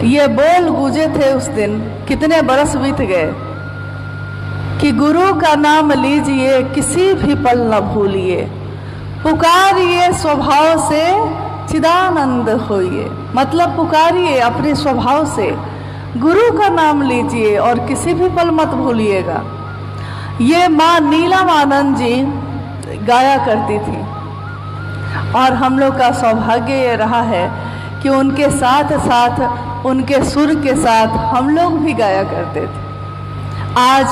ये बोल गूंजे थे उस दिन, कितने बरस बीत गए, कि गुरु का नाम लीजिए किसी भी पल न भूलिए, पुकारिए स्वभाव से चिदानंद होइए। मतलब पुकारिए अपने स्वभाव से, गुरु का नाम लीजिए और किसी भी पल मत भूलिएगा। ये माँ नीलम जी गाया करती थी और हम लोग का सौभाग्य ये रहा है कि उनके साथ साथ, उनके सुर के साथ हम लोग भी गाया करते थे। आज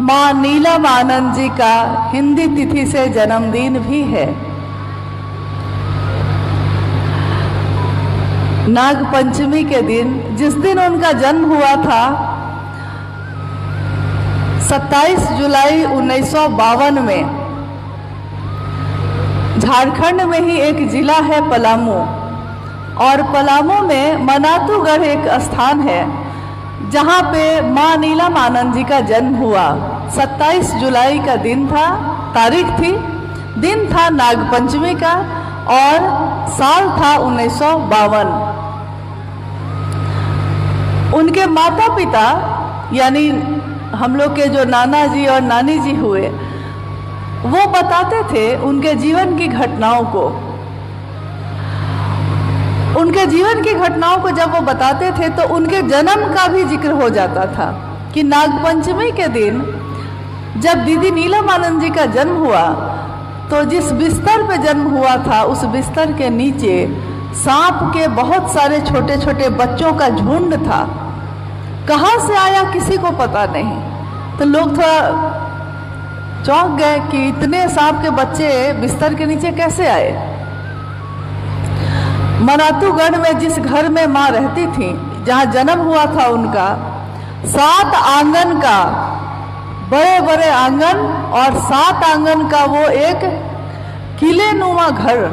माँ नीलम आनंद जी का हिंदी तिथि से जन्मदिन भी है। नाग पंचमी के दिन, जिस दिन उनका जन्म हुआ था 27 जुलाई 1952 में, झारखंड में ही एक जिला है पलामू, और पलामू में मनातूगढ़ एक स्थान है जहाँ पे माँ नीलम आनंद जी का जन्म हुआ। 27 जुलाई का दिन था, तारीख थी, दिन था नाग पंचमी का और साल था 1952। उनके माता पिता यानी हम लोग के जो नाना जी और नानी जी हुए, वो बताते थे उनके जीवन की घटनाओं को। उनके जीवन की घटनाओं को जब वो बताते थे तो उनके जन्म का भी जिक्र हो जाता था कि नागपंचमी के दिन जब दीदी नीलम आनंद जी का जन्म हुआ तो जिस बिस्तर पे जन्म हुआ था उस बिस्तर के नीचे सांप के बहुत सारे छोटे छोटे बच्चों का झुंड था। कहाँ से आया किसी को पता नहीं। तो लोग थोड़ा चौंक गए कि इतने सांप के बच्चे बिस्तर के नीचे कैसे आए। मनातूगढ़ में जिस घर में माँ रहती थी, जहाँ जन्म हुआ था उनका, 7 आंगन का, बड़े बड़े आंगन और 7 आंगन का वो एक किले नुमा घर,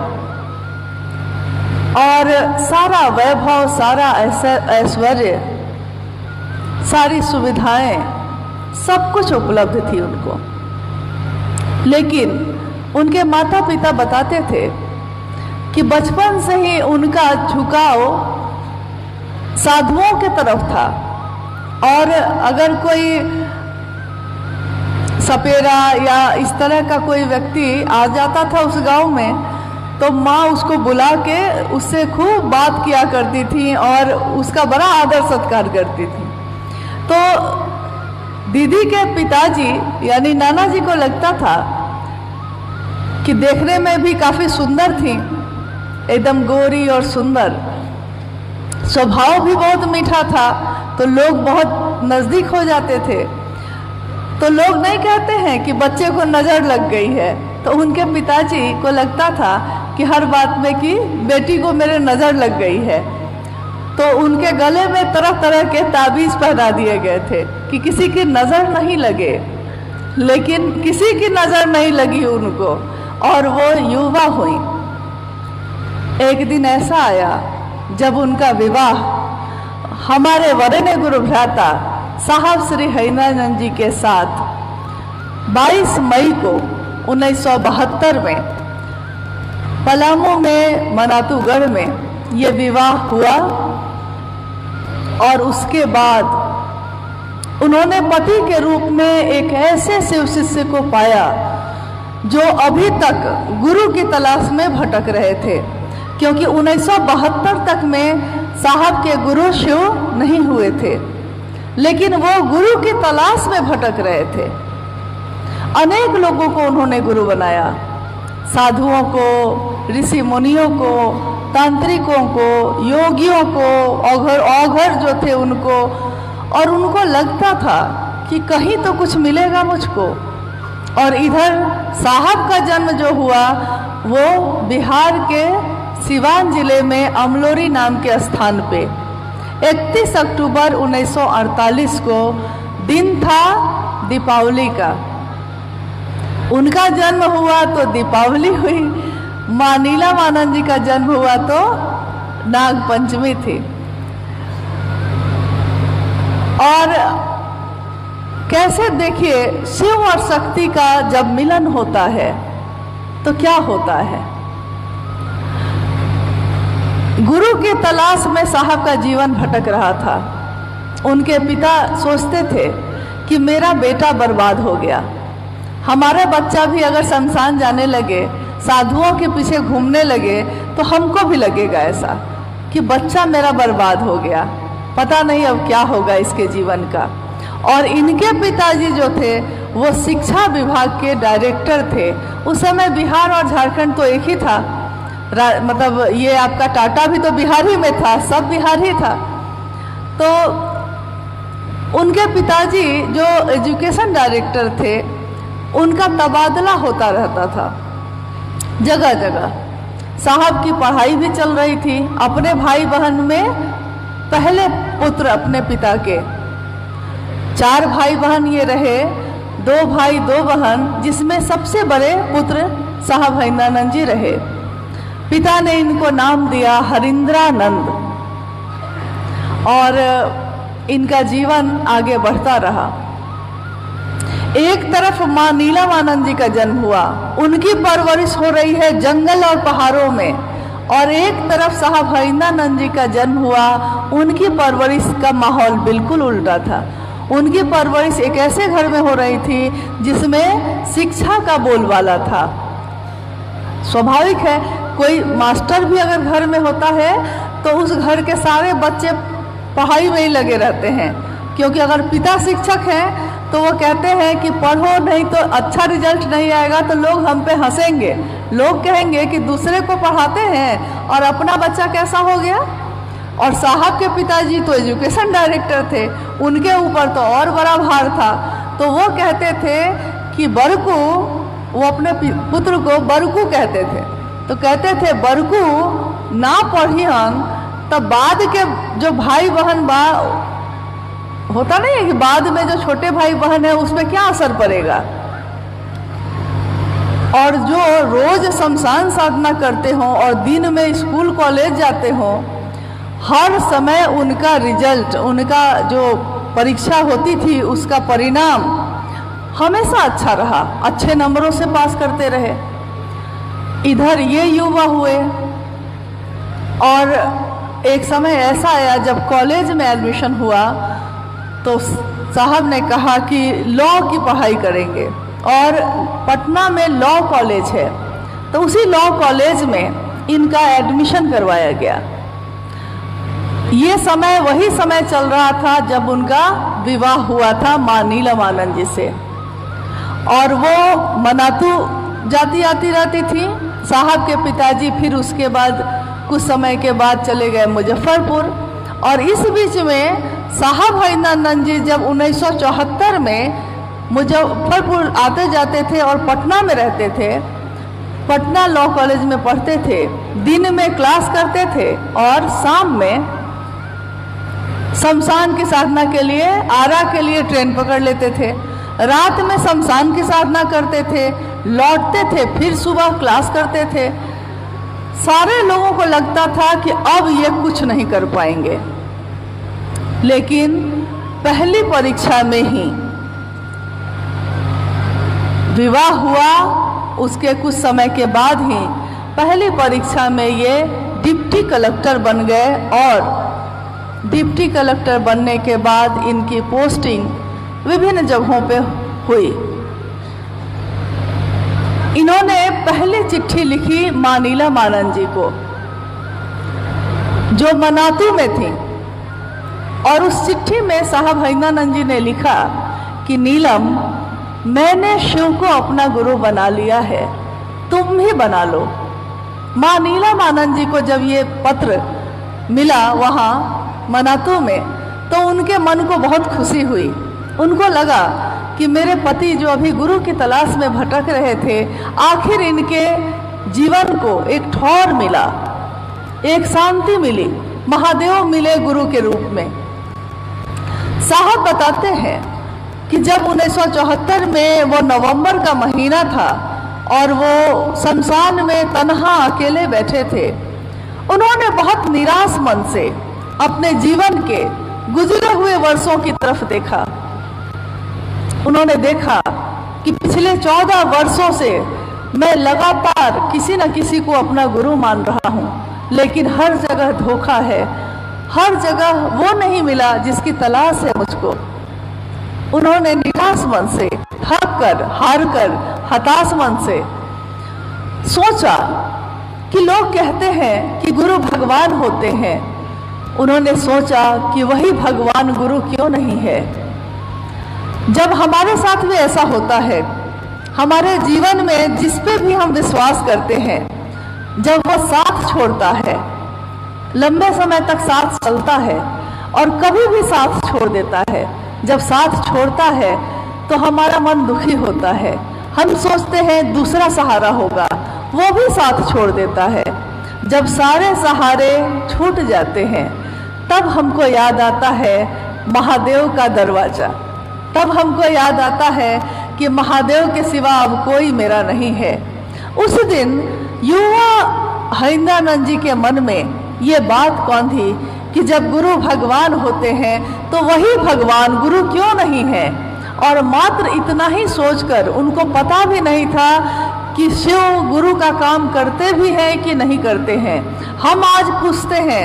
और सारा वैभव, सारा ऐश्वर्य, सारी सुविधाएं, सब कुछ उपलब्ध थी उनको। लेकिन उनके माता पिता बताते थे कि बचपन से ही उनका झुकाव साधुओं के तरफ था, और अगर कोई सपेरा या इस तरह का कोई व्यक्ति आ जाता था उस गांव में तो माँ उसको बुला के उससे खूब बात किया करती थी और उसका बड़ा आदर सत्कार करती थी। तो दीदी के पिताजी यानी नाना जी को लगता था कि देखने में भी काफ़ी सुंदर थी, एकदम गोरी और सुंदर, स्वभाव भी बहुत मीठा था, तो लोग बहुत नज़दीक हो जाते थे। तो लोग नहीं कहते हैं कि बच्चे को नज़र लग गई है, तो उनके पिताजी को लगता था कि हर बात में कि बेटी को मेरे नज़र लग गई है। तो उनके गले में तरह तरह के ताबीज़ पहना दिए गए थे कि किसी की नज़र नहीं लगे। लेकिन किसी की नज़र नहीं लगी उनको और वो युवा हुई। एक दिन ऐसा आया जब उनका विवाह हमारे वरेण्य गुरु भ्राता साहब श्री हरिनारायण जी के साथ 22 मई को 1972 में पलामू में मनातूगढ़ में ये विवाह हुआ। और उसके बाद उन्होंने पति के रूप में एक ऐसे शिव शिष्य को पाया जो अभी तक गुरु की तलाश में भटक रहे थे, क्योंकि 1972 तक में साहब के गुरु शिव नहीं हुए थे, लेकिन वो गुरु की तलाश में भटक रहे थे। अनेक लोगों को उन्होंने गुरु बनाया, साधुओं को, ऋषि मुनियों को, तांत्रिकों को, योगियों को, औघर जो थे उनको, और उनको लगता था कि कहीं तो कुछ मिलेगा मुझको। और इधर साहब का जन्म जो हुआ वो बिहार के सिवान जिले में अमलोरी नाम के स्थान पे 31 अक्टूबर 1948 को दिन था दीपावली का। उनका जन्म हुआ तो दीपावली हुई, माँ नीलम आनंद जी का जन्म हुआ तो नाग पंचमी थी। और कैसे देखिए, शिव और शक्ति का जब मिलन होता है तो क्या होता है। गुरु की तलाश में साहब का जीवन भटक रहा था। उनके पिता सोचते थे कि मेरा बेटा बर्बाद हो गया, हमारा बच्चा भी अगर शमशान जाने लगे, साधुओं के पीछे घूमने लगे, तो हमको भी लगेगा ऐसा कि बच्चा मेरा बर्बाद हो गया, पता नहीं अब क्या होगा इसके जीवन का। और इनके पिताजी जो थे वो शिक्षा विभाग के डायरेक्टर थे। उस समय बिहार और झारखंड तो एक ही था, मतलब ये आपका टाटा भी तो बिहार ही में था, सब बिहार ही था। तो उनके पिताजी जो एजुकेशन डायरेक्टर थे, उनका तबादला होता रहता था जगह जगह। साहब की पढ़ाई भी चल रही थी। अपने भाई बहन में पहले पुत्र अपने पिता के, 4 भाई बहन ये रहे, 2 भाई 2 बहन, जिसमें सबसे बड़े पुत्र साहब हरिंद्रानंद जी रहे। पिता ने इनको नाम दिया हरिंद्रानंद और इनका जीवन आगे बढ़ता रहा। एक तरफ माँ नीलमानंद जी का जन्म हुआ, उनकी परवरिश हो रही है जंगल और पहाड़ों में, और एक तरफ साहब हरिंद्रानंद जी का जन्म हुआ, उनकी परवरिश का माहौल बिल्कुल उल्टा था। उनकी परवरिश एक ऐसे घर में हो रही थी जिसमें शिक्षा का बोलबाला था। स्वाभाविक है, कोई मास्टर भी अगर घर में होता है तो उस घर के सारे बच्चे पढ़ाई में ही लगे रहते हैं, क्योंकि अगर पिता शिक्षक हैं तो वो कहते हैं कि पढ़ो, नहीं तो अच्छा रिजल्ट नहीं आएगा तो लोग हम पे हंसेंगे, लोग कहेंगे कि दूसरे को पढ़ाते हैं और अपना बच्चा कैसा हो गया। और साहब के पिताजी तो एजुकेशन डायरेक्टर थे, उनके ऊपर तो और बड़ा भार था। तो वो कहते थे कि बरकू, वो अपने पुत्र को बरकू कहते थे, तो कहते थे बरकू ना पढ़ियन तब बाद के जो भाई बहन बा, होता नहीं है कि बाद में जो छोटे भाई बहन है उसमें क्या असर पड़ेगा। और जो रोज शमशान साधना करते हो और दिन में स्कूल कॉलेज जाते हो, हर समय उनका रिजल्ट, उनका जो परीक्षा होती थी उसका परिणाम हमेशा अच्छा रहा, अच्छे नंबरों से पास करते रहे। इधर ये युवा हुए और एक समय ऐसा आया जब कॉलेज में एडमिशन हुआ तो साहब ने कहा कि लॉ की पढ़ाई करेंगे, और पटना में लॉ कॉलेज है, तो उसी लॉ कॉलेज में इनका एडमिशन करवाया गया। ये समय वही समय चल रहा था जब उनका विवाह हुआ था माँ नीलमानंद जी से, और वो मनातू जाती आती रहती थी। साहब के पिताजी फिर उसके बाद कुछ समय के बाद चले गए मुजफ्फरपुर, और इस बीच में साहब हरिंद्रानंद जी जब 1974 में मुजफ्फरपुर आते जाते थे और पटना में रहते थे, पटना लॉ कॉलेज में पढ़ते थे, दिन में क्लास करते थे और शाम में शमशान की साधना के लिए आरा के लिए ट्रेन पकड़ लेते थे। रात में शमशान की साधना करते थे, लौटते थे, फिर सुबह क्लास करते थे। सारे लोगों को लगता था कि अब ये कुछ नहीं कर पाएंगे, लेकिन पहली परीक्षा में ही विवाह हुआ। उसके कुछ समय के बाद ही पहली परीक्षा में ये डिप्टी कलेक्टर बन गए, और डिप्टी कलेक्टर बनने के बाद इनकी पोस्टिंग विभिन्न जगहों पे हुई। इन्होंने पहली चिट्ठी लिखी माँ नीलमानंद जी को, जो मनातू में थी, और उस चिट्ठी में साहब हरिंद्रानंद जी ने लिखा कि नीलम, मैंने शिव को अपना गुरु बना लिया है, तुम भी बना लो। माँ नीलमानंद जी को जब ये पत्र मिला वहाँ मनातू में, तो उनके मन को बहुत खुशी हुई। उनको लगा कि मेरे पति जो अभी गुरु की तलाश में भटक रहे थे, आखिर इनके जीवन को एक ठौर मिला, एक शांति मिली, महादेव मिले गुरु के रूप में। साहब बताते हैं कि जब 1974 में वो नवंबर का महीना था और वो शमशान में तन्हा अकेले बैठे थे, उन्होंने बहुत निराश मन से अपने जीवन के गुजरे हुए वर्षों की तरफ देखा। उन्होंने देखा कि पिछले 14 वर्षों से मैं लगातार किसी न किसी को अपना गुरु मान रहा हूँ, लेकिन हर जगह धोखा है, हर जगह वो नहीं मिला जिसकी तलाश है मुझको। उन्होंने निराश मन से, थक कर, हार कर, हताश मन से सोचा कि लोग कहते हैं कि गुरु भगवान होते हैं। उन्होंने सोचा कि वही भगवान गुरु क्यों नहीं है। जब हमारे साथ भी ऐसा होता है, हमारे जीवन में जिस पे भी हम विश्वास करते हैं, जब वो साथ छोड़ता है, लंबे समय तक साथ चलता है और कभी भी साथ छोड़ देता है, जब साथ छोड़ता है तो हमारा मन दुखी होता है। हम सोचते हैं दूसरा सहारा होगा, वो भी साथ छोड़ देता है। जब सारे सहारे छूट जाते हैं तब हमको याद आता है महादेव का दरवाजा। तब हमको याद आता है कि महादेव के सिवा अब कोई मेरा नहीं है। उस दिन युवा हरिंद्रानंद जी के मन में ये बात कौन थी कि जब गुरु भगवान होते हैं तो वही भगवान गुरु क्यों नहीं है। और मात्र इतना ही सोचकर उनको पता भी नहीं था कि शिव गुरु का काम करते भी हैं कि नहीं करते हैं। हम आज पूछते हैं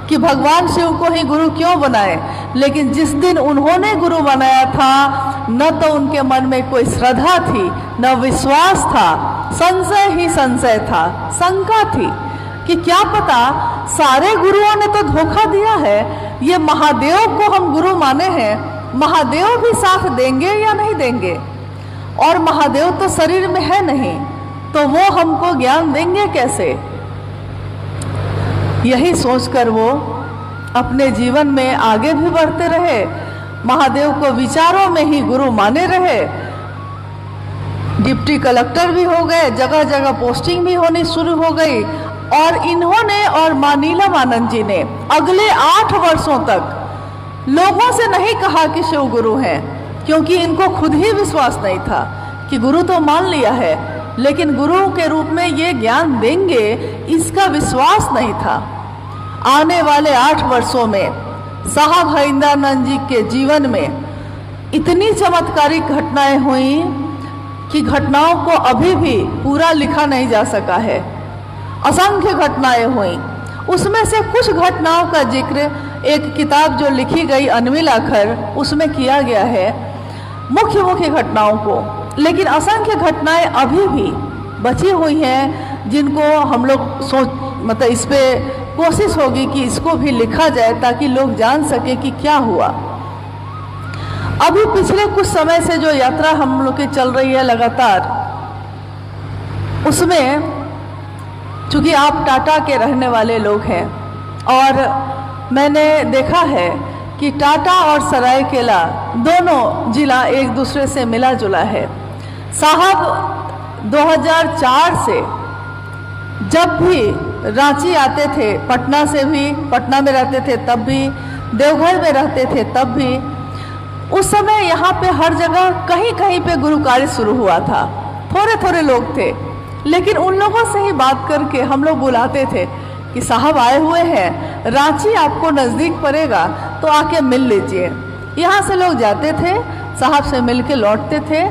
कि भगवान शिव को ही गुरु क्यों बनाए, लेकिन जिस दिन उन्होंने गुरु बनाया था न तो उनके मन में कोई श्रद्धा थी, न विश्वास था, संशय ही संशय था, शंका थी कि क्या पता सारे गुरुओं ने तो धोखा दिया है, ये महादेव को हम गुरु माने हैं, महादेव भी साथ देंगे या नहीं देंगे। और महादेव तो शरीर में है नहीं, तो वो हमको ज्ञान देंगे कैसे। यही सोचकर वो अपने जीवन में आगे भी बढ़ते रहे, महादेव को विचारों में ही गुरु माने रहे। डिप्टी कलेक्टर भी हो गए, जगह जगह पोस्टिंग भी होनी शुरू हो गई। और इन्होंने और मां नीलम आनंद जी ने अगले 8 वर्षों तक लोगों से नहीं कहा कि शिव गुरु हैं, क्योंकि इनको खुद ही विश्वास नहीं था कि गुरु तो मान लिया है, लेकिन गुरु के रूप में ये ज्ञान देंगे इसका विश्वास नहीं था। आने वाले 8 वर्षों में साहब हरिंद्रानंद जी के जीवन में इतनी चमत्कारिक घटनाएं हुई कि घटनाओं को अभी भी पूरा लिखा नहीं जा सका है। असंख्य घटनाएं हुई, उसमें से कुछ घटनाओं का जिक्र एक किताब जो लिखी गई अनविल आखर उसमें किया गया है, मुख्य मुख्य घटनाओं को। लेकिन असंख्य घटनाएं अभी भी बची हुई हैं जिनको हम लोग मतलब इस पे कोशिश होगी कि इसको भी लिखा जाए ताकि लोग जान सके कि क्या हुआ। अभी पिछले कुछ समय से जो यात्रा हम लोग की चल रही है लगातार, उसमें चूंकि आप टाटा के रहने वाले लोग हैं और मैंने देखा है कि टाटा और सरायकेला दोनों जिला एक दूसरे से मिला जुला है। साहब 2004 से जब भी रांची आते थे, पटना से भी, पटना में रहते थे तब भी, देवघर में रहते थे तब भी, उस समय यहाँ पे हर जगह कहीं कहीं पे गुरु कार्य शुरू हुआ था। थोड़े थोड़े लोग थे, लेकिन उन लोगों से ही बात करके हम लोग बुलाते थे कि साहब आए हुए हैं, रांची आपको नज़दीक पड़ेगा तो आके मिल लीजिए। यहाँ से लोग जाते थे, साहब से मिल के लौटते थे।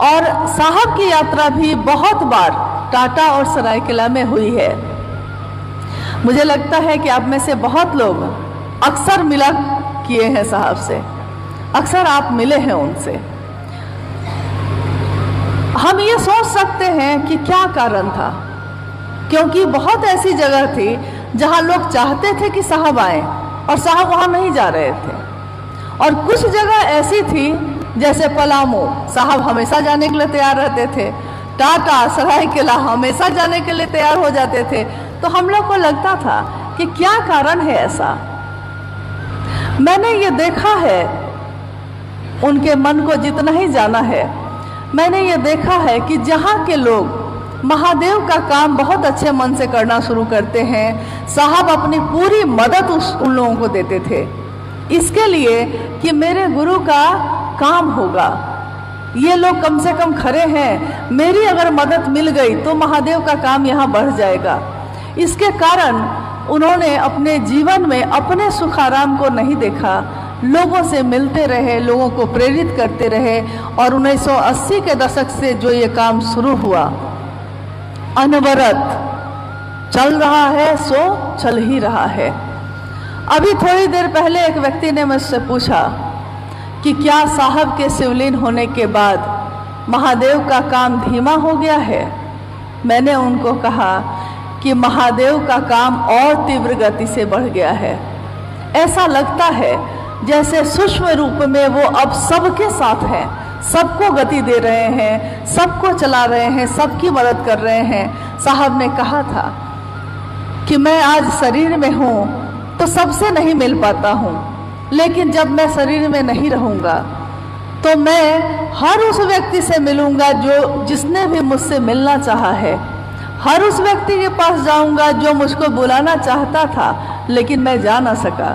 और साहब की यात्रा भी बहुत बार टाटा और सरायकेला में हुई है। मुझे लगता है कि आप में से बहुत लोग अक्सर मिला किए हैं साहब से, अक्सर आप मिले हैं उनसे। हम ये सोच सकते हैं कि क्या कारण था, क्योंकि बहुत ऐसी जगह थी जहां लोग चाहते थे कि साहब आए और साहब वहां नहीं जा रहे थे। और कुछ जगह ऐसी थी जैसे पलामू, साहब हमेशा जाने के लिए तैयार रहते थे, टाटा सरायकेला हमेशा जाने के लिए तैयार हो जाते थे। तो हम लोग को लगता था कि क्या कारण है ऐसा। मैंने ये देखा है, उनके मन को जितना ही जाना है, मैंने ये देखा है कि जहाँ के लोग महादेव का काम बहुत अच्छे मन से करना शुरू करते हैं, साहब अपनी पूरी मदद उन लोगों को देते थे, इसके लिए कि मेरे गुरु का काम होगा, ये लोग कम से कम खड़े हैं, मेरी अगर मदद मिल गई तो महादेव का काम यहाँ बढ़ जाएगा। इसके कारण उन्होंने अपने जीवन में अपने सुखाराम को नहीं देखा, लोगों से मिलते रहे, लोगों को प्रेरित करते रहे। और 1980 के दशक से जो ये काम शुरू हुआ, अनवरत चल रहा है सो चल ही रहा है। अभी थोड़ी देर पहले एक व्यक्ति ने मुझसे पूछा कि क्या साहब के शिवलीन होने के बाद महादेव का काम धीमा हो गया है। मैंने उनको कहा कि महादेव का काम और तीव्र गति से बढ़ गया है। ऐसा लगता है जैसे सूक्ष्म रूप में वो अब सबके साथ हैं, सबको गति दे रहे हैं, सबको चला रहे हैं, सबकी मदद कर रहे हैं। साहब ने कहा था कि मैं आज शरीर में हूँ तो सबसे नहीं मिल पाता हूँ, लेकिन जब मैं शरीर में नहीं रहूँगा तो मैं हर उस व्यक्ति से मिलूँगा जो जिसने भी मुझसे मिलना चाहा है। हर उस व्यक्ति के पास जाऊँगा जो मुझको बुलाना चाहता था लेकिन मैं जा ना सका,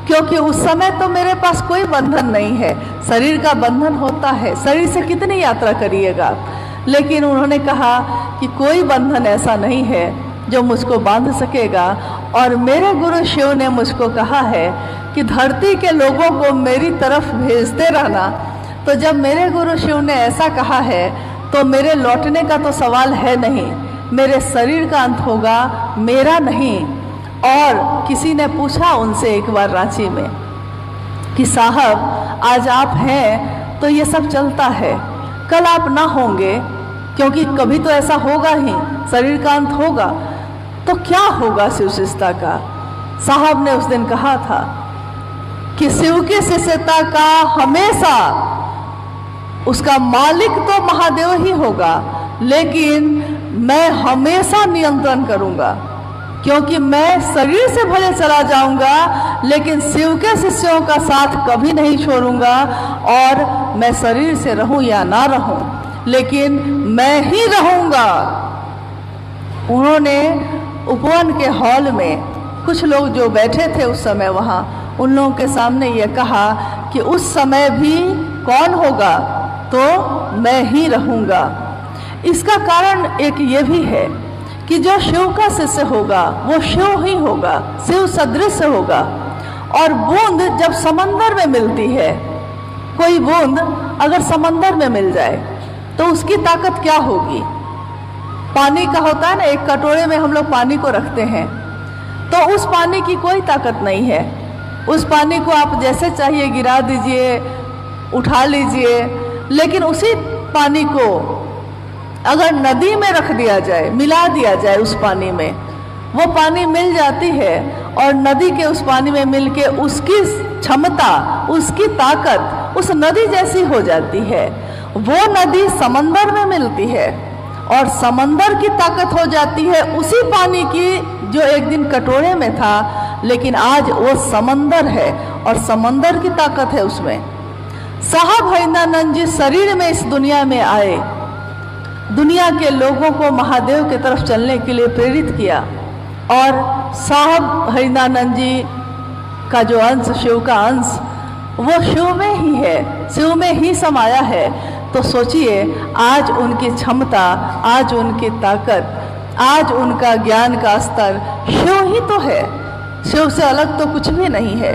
क्योंकि उस समय तो मेरे पास कोई बंधन नहीं है। शरीर का बंधन होता है, शरीर से कितनी यात्रा करिएगा। लेकिन उन्होंने कहा कि कोई बंधन ऐसा नहीं है जो मुझको बांध सकेगा। और मेरे गुरु शिव ने मुझको कहा है कि धरती के लोगों को मेरी तरफ भेजते रहना। तो जब मेरे गुरु शिव ने ऐसा कहा है तो मेरे लौटने का तो सवाल है नहीं, मेरे शरीर का अंत होगा, मेरा नहीं। और किसी ने पूछा उनसे एक बार रांची में कि साहब आज आप हैं तो ये सब चलता है, कल आप ना होंगे, क्योंकि कभी तो ऐसा होगा ही, शरीर का अंत होगा, तो क्या होगा शिव शिष्यता का। साहब ने उस दिन कहा था कि शिव की शिष्यता का हमेशा उसका मालिक तो महादेव ही होगा, लेकिन मैं हमेशा नियंत्रण करूंगा, क्योंकि मैं शरीर से भले चला जाऊंगा लेकिन शिव के शिष्यों का साथ कभी नहीं छोड़ूंगा। और मैं शरीर से रहूं या ना रहूं, लेकिन मैं ही रहूंगा। उन्होंने उपवन के हॉल में कुछ लोग जो बैठे थे उस समय वहाँ, उन लोगों के सामने ये कहा कि उस समय भी कौन होगा, तो मैं ही रहूँगा। इसका कारण एक ये भी है कि जो शिव का शिष्य होगा वो शिव ही होगा, शिव सदृश होगा। और बूंद जब समंदर में मिलती है, कोई बूंद अगर समंदर में मिल जाए तो उसकी ताकत क्या होगी। पानी का होता है ना, एक कटोरे में हम लोग पानी को रखते हैं तो उस पानी की कोई ताकत नहीं है। उस पानी को आप जैसे चाहिए गिरा दीजिए, उठा लीजिए, लेकिन उसी पानी को अगर नदी में रख दिया जाए, मिला दिया जाए उस पानी में, वो पानी मिल जाती है। और नदी के उस पानी में मिलके उसकी क्षमता, उसकी ताकत उस नदी जैसी हो जाती है। वो नदी समंदर में मिलती है और समंदर की ताकत हो जाती है उसी पानी की जो एक दिन कटोरे में था, लेकिन आज वो समंदर है और समंदर की ताकत है उसमें। साहब हरिनानंद जी शरीर में इस दुनिया में आए, दुनिया के लोगों को महादेव की तरफ चलने के लिए प्रेरित किया। और साहब हरिनानंद जी का जो अंश, शिव का अंश, वो शिव में ही है, शिव में ही समाया है। तो सोचिए आज उनकी क्षमता, आज उनकी ताकत, आज उनका ज्ञान का स्तर शिव ही तो है, शिव से अलग तो कुछ भी नहीं है।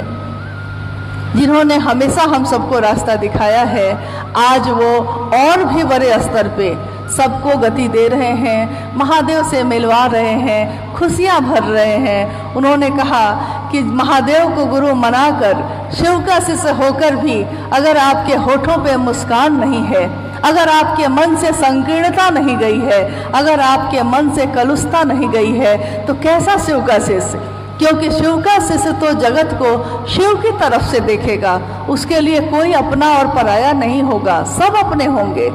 जिन्होंने हमेशा हम सबको रास्ता दिखाया है, आज वो और भी बड़े स्तर पे सबको गति दे रहे हैं, महादेव से मिलवा रहे हैं, खुशियाँ भर रहे हैं। उन्होंने कहा कि महादेव को गुरु मनाकर शिव का शिष्य होकर भी अगर आपके होठों पे मुस्कान नहीं है, अगर आपके मन से संकीर्णता नहीं गई है, अगर आपके मन से कलुषता नहीं गई है, तो कैसा शिव का शिष्य। क्योंकि शिव का शिष्य तो जगत को शिव की तरफ से देखेगा, उसके लिए कोई अपना और पराया नहीं होगा, सब अपने होंगे।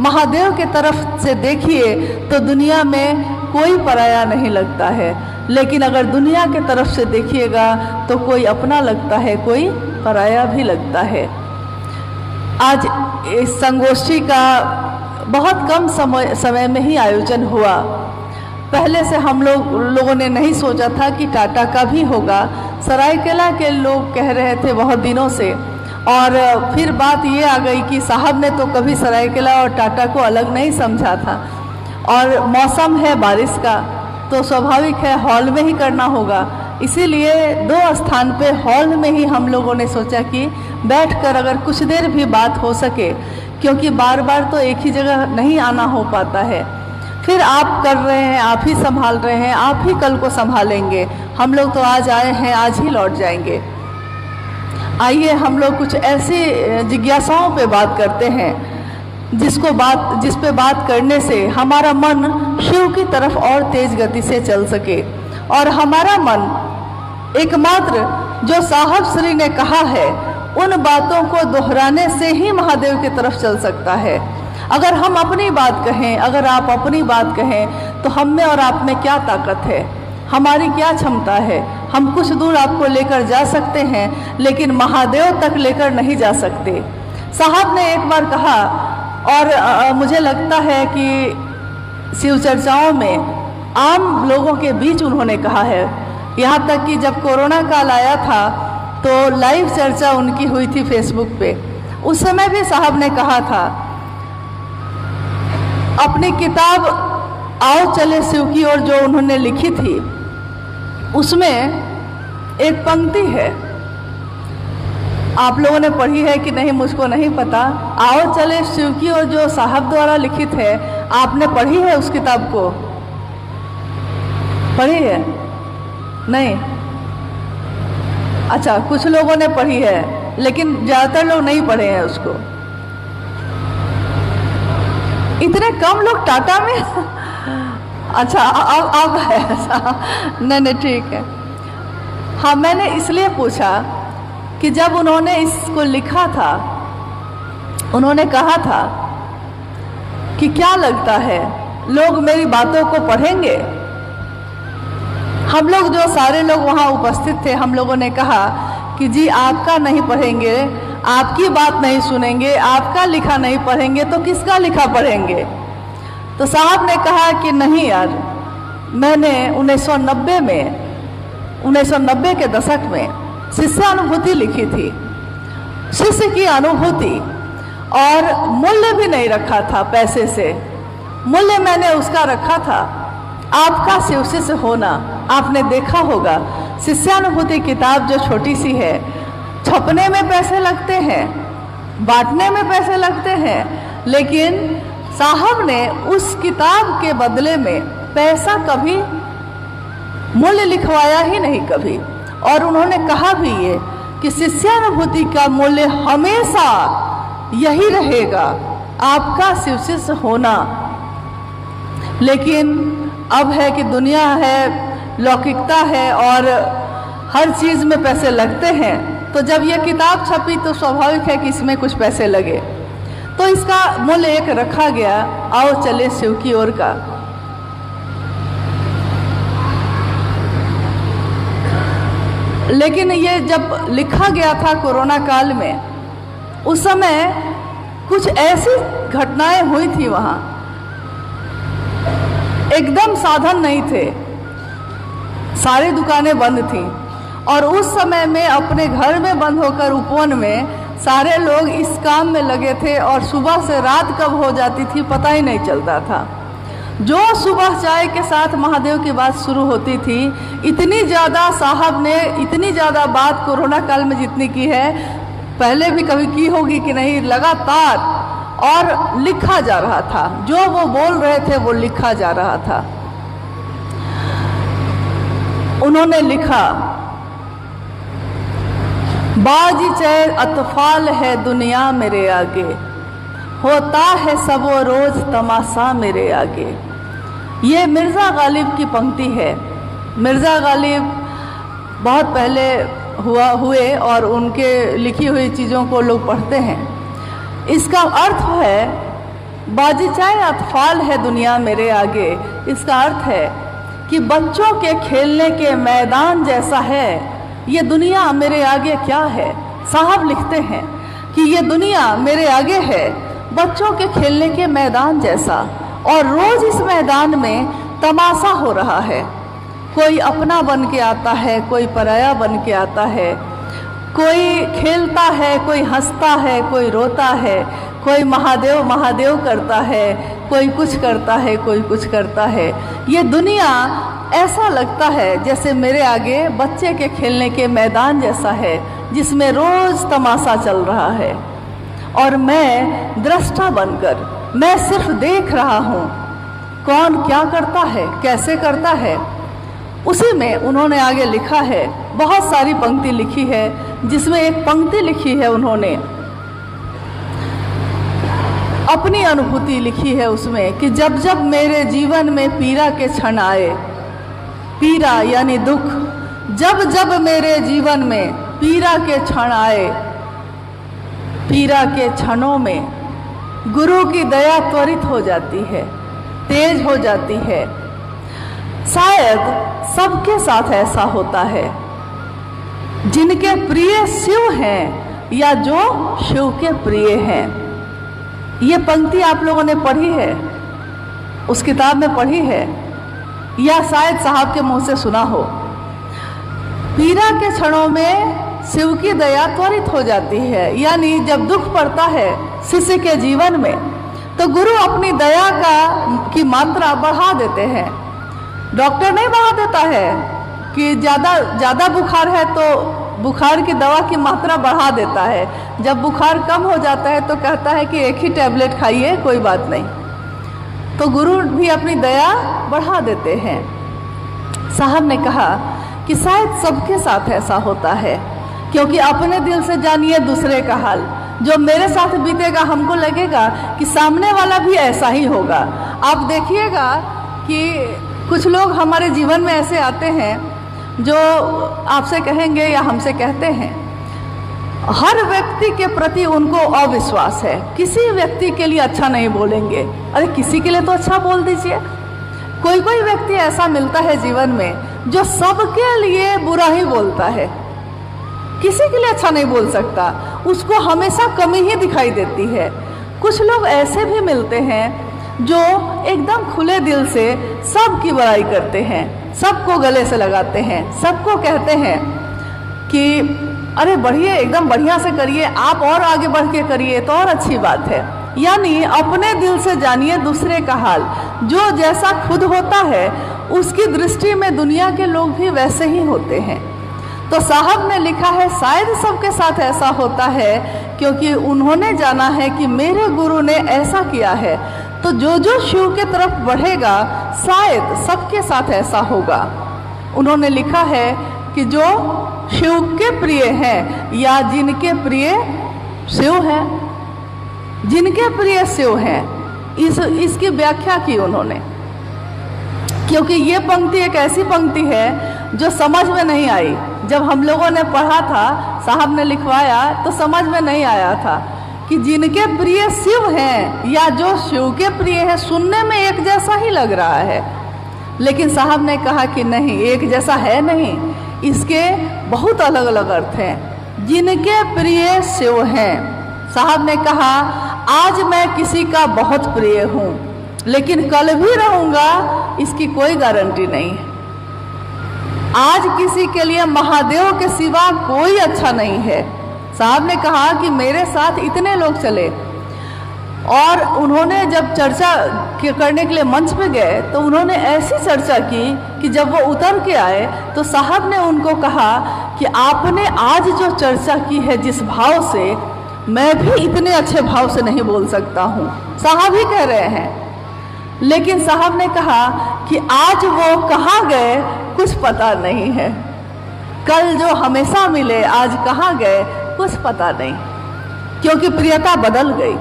महादेव की तरफ से देखिए तो दुनिया में कोई पराया नहीं लगता है, लेकिन अगर दुनिया की तरफ से देखिएगा तो कोई अपना लगता है, कोई पराया भी लगता है। आज इस संगोष्ठी का बहुत कम समय में ही आयोजन हुआ। पहले से हम लोगों ने नहीं सोचा था कि टाटा का भी होगा। सरायकेला के लोग कह रहे थे बहुत दिनों से, और फिर बात ये आ गई कि साहब ने तो कभी सरायकेला और टाटा को अलग नहीं समझा था, और मौसम है बारिश का तो स्वाभाविक है हॉल में ही करना होगा। इसीलिए दो स्थान पे हॉल में ही हम लोगों ने सोचा कि बैठकर अगर कुछ देर भी बात हो सके, क्योंकि बार बार तो एक ही जगह नहीं आना हो पाता है। फिर आप कर रहे हैं, आप ही संभाल रहे हैं, आप ही कल को संभालेंगे, हम लोग तो आज आए हैं, आज ही लौट जाएंगे। आइए हम लोग कुछ ऐसी जिज्ञासाओं पे बात करते हैं जिस पे बात करने से हमारा मन शिव की तरफ और तेज गति से चल सके, और हमारा मन एकमात्र जो साहब श्री ने कहा है उन बातों को दोहराने से ही महादेव की तरफ चल सकता है। अगर हम अपनी बात कहें, अगर आप अपनी बात कहें, तो हम में और आप में क्या ताकत है, हमारी क्या क्षमता है। हम कुछ दूर आपको लेकर जा सकते हैं, लेकिन महादेव तक लेकर नहीं जा सकते। साहब ने एक बार कहा, और मुझे लगता है कि शिव चर्चाओं में आम लोगों के बीच उन्होंने कहा है, यहाँ तक कि जब कोरोना काल आया था तो लाइव चर्चा उनकी हुई थी फेसबुक पे। उस समय भी साहब ने कहा था, अपनी किताब आओ चले शिव की ओर जो उन्होंने लिखी थी, उसमें एक पंक्ति है, आप लोगों ने पढ़ी है कि नहीं मुझको नहीं पता। आओ चले शिव की ओर जो साहब द्वारा लिखित है, आपने पढ़ी है उस किताब को? पढ़ी है? नहीं? अच्छा, कुछ लोगों ने पढ़ी है, लेकिन ज़्यादातर लोग नहीं पढ़े हैं उसको। इतने कम लोग टाटा में अच्छा, अब है ऐसा? नहीं, ठीक है। हाँ, मैंने इसलिए पूछा कि जब उन्होंने इसको लिखा था, उन्होंने कहा था कि क्या लगता है लोग मेरी बातों को पढ़ेंगे? हम लोग जो सारे लोग वहाँ उपस्थित थे, हम लोगों ने कहा कि जी आपका नहीं पढ़ेंगे, आपकी बात नहीं सुनेंगे, आपका लिखा नहीं पढ़ेंगे तो किसका लिखा पढ़ेंगे? तो साहब ने कहा कि नहीं यार, मैंने 1990 के दशक में शिष्यानुभूति लिखी थी, शिष्य की अनुभूति, और मूल्य भी नहीं रखा था पैसे से। मूल्य मैंने उसका रखा था आपका शिव शिष्य होना। आपने देखा होगा शिष्यानुभूति किताब जो छोटी सी है, छपने में पैसे लगते हैं, बांटने में पैसे लगते हैं, लेकिन साहब ने उस किताब के बदले में पैसा कभी मूल्य लिखवाया ही नहीं कभी। और उन्होंने कहा भी ये कि शिष्यानुभूति का मूल्य हमेशा यही रहेगा, आपका शिव शिष्य होना। लेकिन अब है कि दुनिया है, लौकिकता है और हर चीज़ में पैसे लगते हैं, तो जब ये किताब छपी तो स्वाभाविक है कि इसमें कुछ पैसे लगे, तो इसका मूल्य एक रखा गया, आओ चले शिव की ओर का। लेकिन ये जब लिखा गया था कोरोना काल में, उस समय कुछ ऐसी घटनाएं हुई थी, वहाँ एकदम साधन नहीं थे, सारी दुकानें बंद थीं, और उस समय में अपने घर में बंद होकर उपवन में सारे लोग इस काम में लगे थे, और सुबह से रात कब हो जाती थी पता ही नहीं चलता था। जो सुबह चाय के साथ महादेव की बात शुरू होती थी, इतनी ज़्यादा साहब ने इतनी ज़्यादा बात कोरोना काल में जितनी की है, पहले भी कभी की होगी कि नहीं, लगातार, और लिखा जा रहा था, जो वो बोल रहे थे वो लिखा जा रहा था। उन्होंने लिखा, बाजीचे अतफाल है दुनिया मेरे आगे, होता है सबो रोज तमाशा मेरे आगे। ये मिर्ज़ा गालिब की पंक्ति है। मिर्ज़ा गालिब बहुत पहले हुए और उनके लिखी हुई चीज़ों को लोग पढ़ते हैं। इसका अर्थ है, बाजीचाए अतफाल है दुनिया मेरे आगे, इसका अर्थ है कि बच्चों के खेलने के मैदान जैसा है ये दुनिया मेरे आगे। क्या है? साहब लिखते हैं कि ये दुनिया मेरे आगे है बच्चों के खेलने के मैदान जैसा, और रोज इस मैदान में तमाशा हो रहा है। कोई अपना बन के आता है, कोई पराया बन के आता है, कोई खेलता है, कोई हंसता है, कोई रोता है, कोई महादेव महादेव करता है, कोई कुछ करता है, कोई कुछ करता है। ये दुनिया ऐसा लगता है जैसे मेरे आगे बच्चे के खेलने के मैदान जैसा है, जिसमें रोज तमाशा चल रहा है, और मैं दृष्टा बनकर, मैं सिर्फ देख रहा हूँ। कौन क्या करता है, कैसे करता है, उसी में उन्होंने आगे लिखा है। बहुत सारी पंक्ति लिखी है, जिसमें एक पंक्ति लिखी है उन्होंने, अपनी अनुभूति लिखी है उसमें कि जब जब मेरे जीवन में पीड़ा के क्षण आए, पीड़ा यानी दुख, जब जब मेरे जीवन में पीड़ा के क्षण आए, पीड़ा के क्षणों में गुरु की दया त्वरित हो जाती है, तेज हो जाती है। शायद सबके साथ ऐसा होता है, जिनके प्रिय शिव हैं या जो शिव के प्रिय हैं। ये पंक्ति आप लोगों ने पढ़ी है, उस किताब में पढ़ी है, या शायद साहब के मुंह से सुना हो। पीड़ा के क्षणों में शिव की दया त्वरित हो जाती है, यानी जब दुख पड़ता है शिष्य के जीवन में, तो गुरु अपनी दया की मात्रा बढ़ा देते हैं। डॉक्टर नहीं बढ़ा देता है कि ज़्यादा बुखार है तो बुखार की दवा की मात्रा बढ़ा देता है, जब बुखार कम हो जाता है तो कहता है कि एक ही टैबलेट खाइए, कोई बात नहीं। तो गुरु भी अपनी दया बढ़ा देते हैं। साहब ने कहा कि शायद सबके साथ ऐसा होता है, क्योंकि अपने दिल से जानिए दूसरे का हाल। जो मेरे साथ बीतेगा हमको लगेगा कि सामने वाला भी ऐसा ही होगा। आप देखिएगा कि कुछ लोग हमारे जीवन में ऐसे आते हैं जो आपसे कहेंगे या हमसे कहते हैं, हर व्यक्ति के प्रति उनको अविश्वास है, किसी व्यक्ति के लिए अच्छा नहीं बोलेंगे। अरे किसी के लिए तो अच्छा बोल दीजिए। कोई कोई व्यक्ति ऐसा मिलता है जीवन में जो सबके लिए बुरा ही बोलता है, किसी के लिए अच्छा नहीं बोल सकता, उसको हमेशा कमी ही दिखाई देती है। कुछ लोग ऐसे भी मिलते हैं जो एकदम खुले दिल से सबकी बुराई करते हैं, सबको गले से लगाते हैं, सबको कहते हैं कि अरे बढ़िए, एकदम बढ़िया से करिए, आप और आगे बढ़ के करिए तो और अच्छी बात है। यानी अपने दिल से जानिए दूसरे का हाल। जो जैसा खुद होता है उसकी दृष्टि में दुनिया के लोग भी वैसे ही होते हैं। तो साहब ने लिखा है शायद सबके साथ ऐसा होता है, क्योंकि उन्होंने जाना है कि मेरे गुरु ने ऐसा किया है, तो जो जो शिव के तरफ बढ़ेगा शायद सबके साथ ऐसा होगा। उन्होंने लिखा है कि जो शिव के प्रिय हैं या जिनके प्रिय शिव हैं, जिनके प्रिय शिव हैं, इसकी व्याख्या की उन्होंने, क्योंकि ये पंक्ति एक ऐसी पंक्ति है जो समझ में नहीं आई। जब हम लोगों ने पढ़ा था, साहब ने लिखवाया, तो समझ में नहीं आया था कि जिनके प्रिय शिव हैं या जो शिव के प्रिय हैं। सुनने में एक जैसा ही लग रहा है, लेकिन साहब ने कहा कि नहीं, एक जैसा है नहीं, इसके बहुत अलग अलग अर्थ हैं। जिनके प्रिय शिव हैं, साहब ने कहा आज मैं किसी का बहुत प्रिय हूँ, लेकिन कल भी रहूँगा इसकी कोई गारंटी नहीं है। आज किसी के लिए महादेव के सिवा कोई अच्छा नहीं है। साहब ने कहा कि मेरे साथ इतने लोग चले, और उन्होंने जब चर्चा करने के लिए मंच पे गए तो उन्होंने ऐसी चर्चा की कि जब वो उतर के आए तो साहब ने उनको कहा कि आपने आज जो चर्चा की है जिस भाव से, मैं भी इतने अच्छे भाव से नहीं बोल सकता हूँ। साहब ही कह रहे हैं, लेकिन साहब ने कहा कि आज वो कहाँ गए कुछ पता नहीं है, कल जो हमेशा मिले आज कहाँ गए कुछ पता नहीं, क्योंकि प्रियता बदल गई।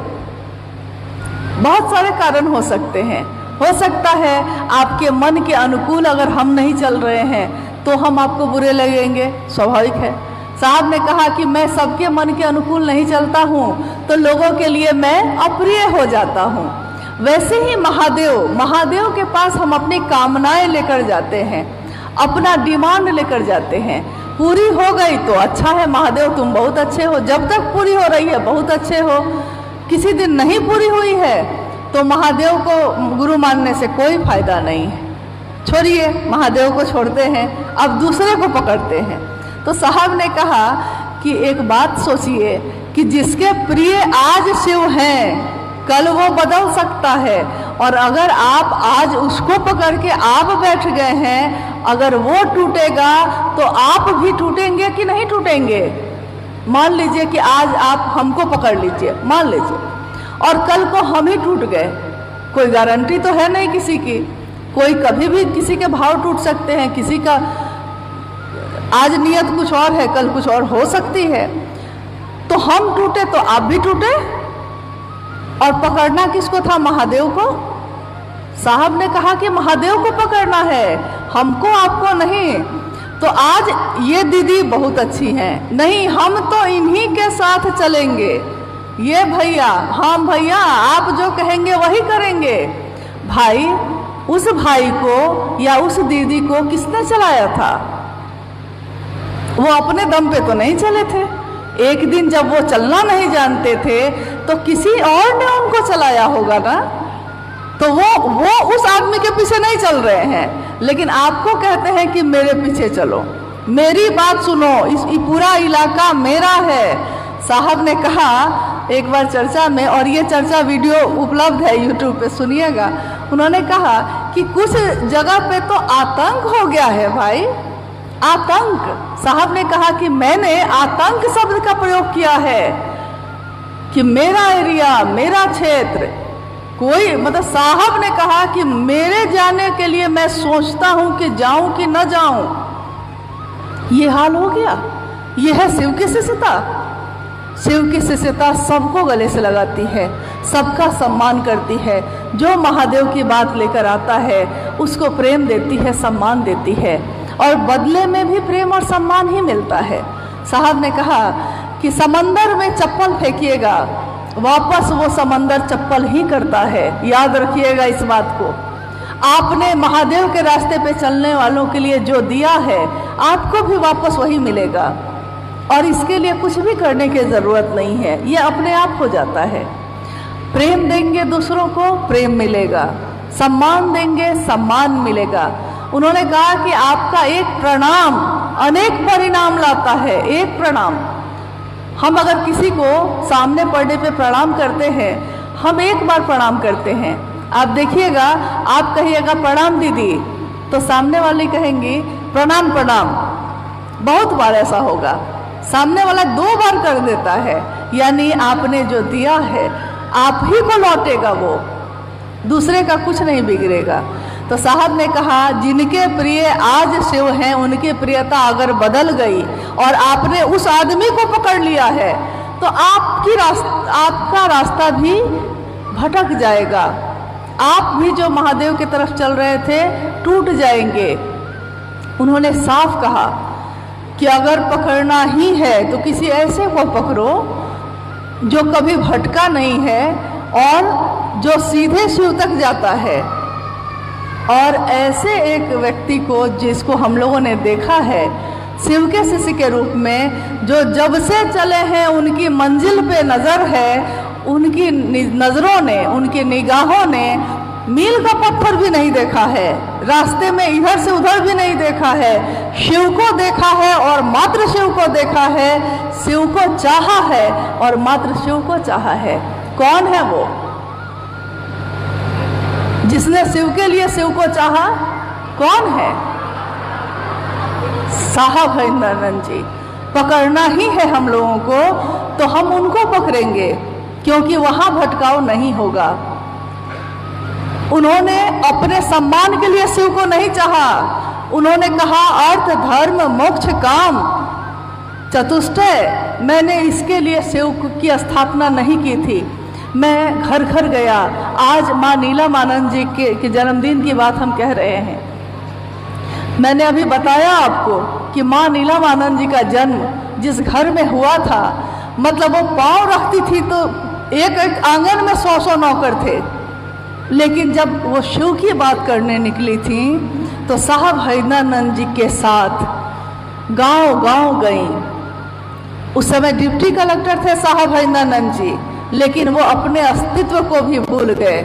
बहुत सारे कारण हो सकते हैं। हो सकता है आपके मन के अनुकूल अगर हम नहीं चल रहे हैं तो हम आपको बुरे लगेंगे, स्वाभाविक है। साहब ने कहा कि मैं सबके मन के अनुकूल नहीं चलता हूँ तो लोगों के लिए मैं अप्रिय हो जाता हूँ। वैसे ही महादेव के पास हम अपनी कामनाएं लेकर जाते हैं, अपना डिमांड लेकर जाते हैं। पूरी हो गई तो अच्छा है, महादेव तुम बहुत अच्छे हो, जब तक पूरी हो रही है बहुत अच्छे हो। किसी दिन नहीं पूरी हुई है तो महादेव को गुरु मानने से कोई फायदा नहीं है, छोड़िए, महादेव को छोड़ते हैं, अब दूसरे को पकड़ते हैं। तो साहब ने कहा कि एक बात सोचिए कि जिसके प्रिय आज शिव हैं कल वो बदल सकता है, और अगर आप आज उसको पकड़ के आप बैठ गए हैं, अगर वो टूटेगा तो आप भी टूटेंगे कि नहीं टूटेंगे। मान लीजिए कि आज आप हमको पकड़ लीजिए, मान लीजिए, और कल को हम ही टूट गए कोई गारंटी तो है नहीं किसी की, कोई कभी भी किसी के भाव टूट सकते हैं, किसी का आज नियत कुछ और है, कल कुछ और हो सकती है। तो हम टूटे तो आप भी टूटे। और पकड़ना किसको था? महादेव को। साहब ने कहा कि महादेव को पकड़ना है, हमको आपको नहीं। तो आज ये दीदी बहुत अच्छी हैं, नहीं हम तो इन्हीं के साथ चलेंगे, ये भैया, हाँ भैया आप जो कहेंगे वही करेंगे। भाई, उस भाई को या उस दीदी को किसने चलाया था? वो अपने दम पे तो नहीं चले थे। एक दिन जब वो चलना नहीं जानते थे तो किसी और ने उनको चलाया होगा ना। तो वो उस आदमी के पीछे नहीं चल रहे हैं, लेकिन आपको कहते हैं कि मेरे पीछे चलो, मेरी बात सुनो, ये पूरा इलाका मेरा है। साहब ने कहा एक बार चर्चा में, और ये चर्चा वीडियो उपलब्ध है यूट्यूब पे, सुनिएगा। उन्होंने कहा कि कुछ जगह पे तो आतंक हो गया है भाई, आतंक। साहब ने कहा कि मैंने आतंक शब्द का प्रयोग किया है कि मेरा एरिया, मेरा क्षेत्र, कोई मतलब साहब ने कहा कि मेरे जाने के लिए मैं सोचता हूं कि जाऊं कि न जाऊं। ये हाल हो गया। ये है शिव की शिष्यता। शिव की शिष्यता सबको गले से लगाती है, सबका सम्मान करती है। जो महादेव की बात लेकर आता है उसको प्रेम देती है, सम्मान देती है, और बदले में भी प्रेम और सम्मान ही मिलता है। साहब ने कहा कि समंदर में चप्पल फेंकिएगा, वापस वो समंदर चप्पल ही करता है। याद रखिएगा इस बात को। आपने महादेव के रास्ते पे चलने वालों के लिए जो दिया है आपको भी वापस वही मिलेगा, और इसके लिए कुछ भी करने की ज़रूरत नहीं है, ये अपने आप हो जाता है। प्रेम देंगे दूसरों को, प्रेम मिलेगा, सम्मान देंगे, सम्मान मिलेगा। उन्होंने कहा कि आपका एक प्रणाम अनेक परिणाम लाता है। एक प्रणाम, हम अगर किसी को सामने पड़ने पे प्रणाम करते हैं, हम एक बार प्रणाम करते हैं। आप देखिएगा, आप कहिएगा प्रणाम दीदी, तो सामने वाली कहेंगी प्रणाम प्रणाम। बहुत बार ऐसा होगा, सामने वाला 2 बार कर देता है, यानी आपने जो दिया है आप ही को लौटेगा, वो दूसरे का कुछ नहीं बिगड़ेगा। तो साहब ने कहा जिनके प्रिय आज शिव हैं उनकी प्रियता अगर बदल गई और आपने उस आदमी को पकड़ लिया है तो आपका रास्ता भी भटक जाएगा। आप भी जो महादेव की तरफ चल रहे थे टूट जाएंगे। उन्होंने साफ कहा कि अगर पकड़ना ही है तो किसी ऐसे को पकड़ो जो कभी भटका नहीं है और जो सीधे शिव तक जाता है। और ऐसे एक व्यक्ति को जिसको हम लोगों ने देखा है शिव के शिष्य के रूप में, जो जब से चले हैं उनकी मंजिल पे नज़र है, उनकी नज़रों ने, उनकी निगाहों ने मील का पत्थर भी नहीं देखा है, रास्ते में इधर से उधर भी नहीं देखा है, शिव को देखा है और मात्र शिव को देखा है, शिव को चाहा है और मात्र शिव को चाहा है। कौन है वो जिसने शिव के लिए शिव को चाहा? कौन है? साहब हरिंद्रानंद जी। पकड़ना ही है हम लोगों को तो हम उनको पकड़ेंगे, क्योंकि वहां भटकाव नहीं होगा। उन्होंने अपने सम्मान के लिए शिव को नहीं चाहा। उन्होंने कहा अर्थ धर्म मोक्ष काम चतुष्टय, मैंने इसके लिए शिव की स्थापना नहीं की थी। मैं घर घर गया। आज माँ नीलमानंद जी के जन्मदिन की बात हम कह रहे हैं। मैंने अभी बताया आपको कि माँ नीलमानंद जी का जन्म जिस घर में हुआ था, मतलब वो पाँव रखती थी तो एक एक आंगन में 100-100 नौकर थे, लेकिन जब वो शिव की बात करने निकली थी तो साहब हरिंद्रानंद जी के साथ गांव-गांव गई। उस समय डिप्टी कलेक्टर थे साहब हरिंद्रानंद जी, लेकिन वो अपने अस्तित्व को भी भूल गए।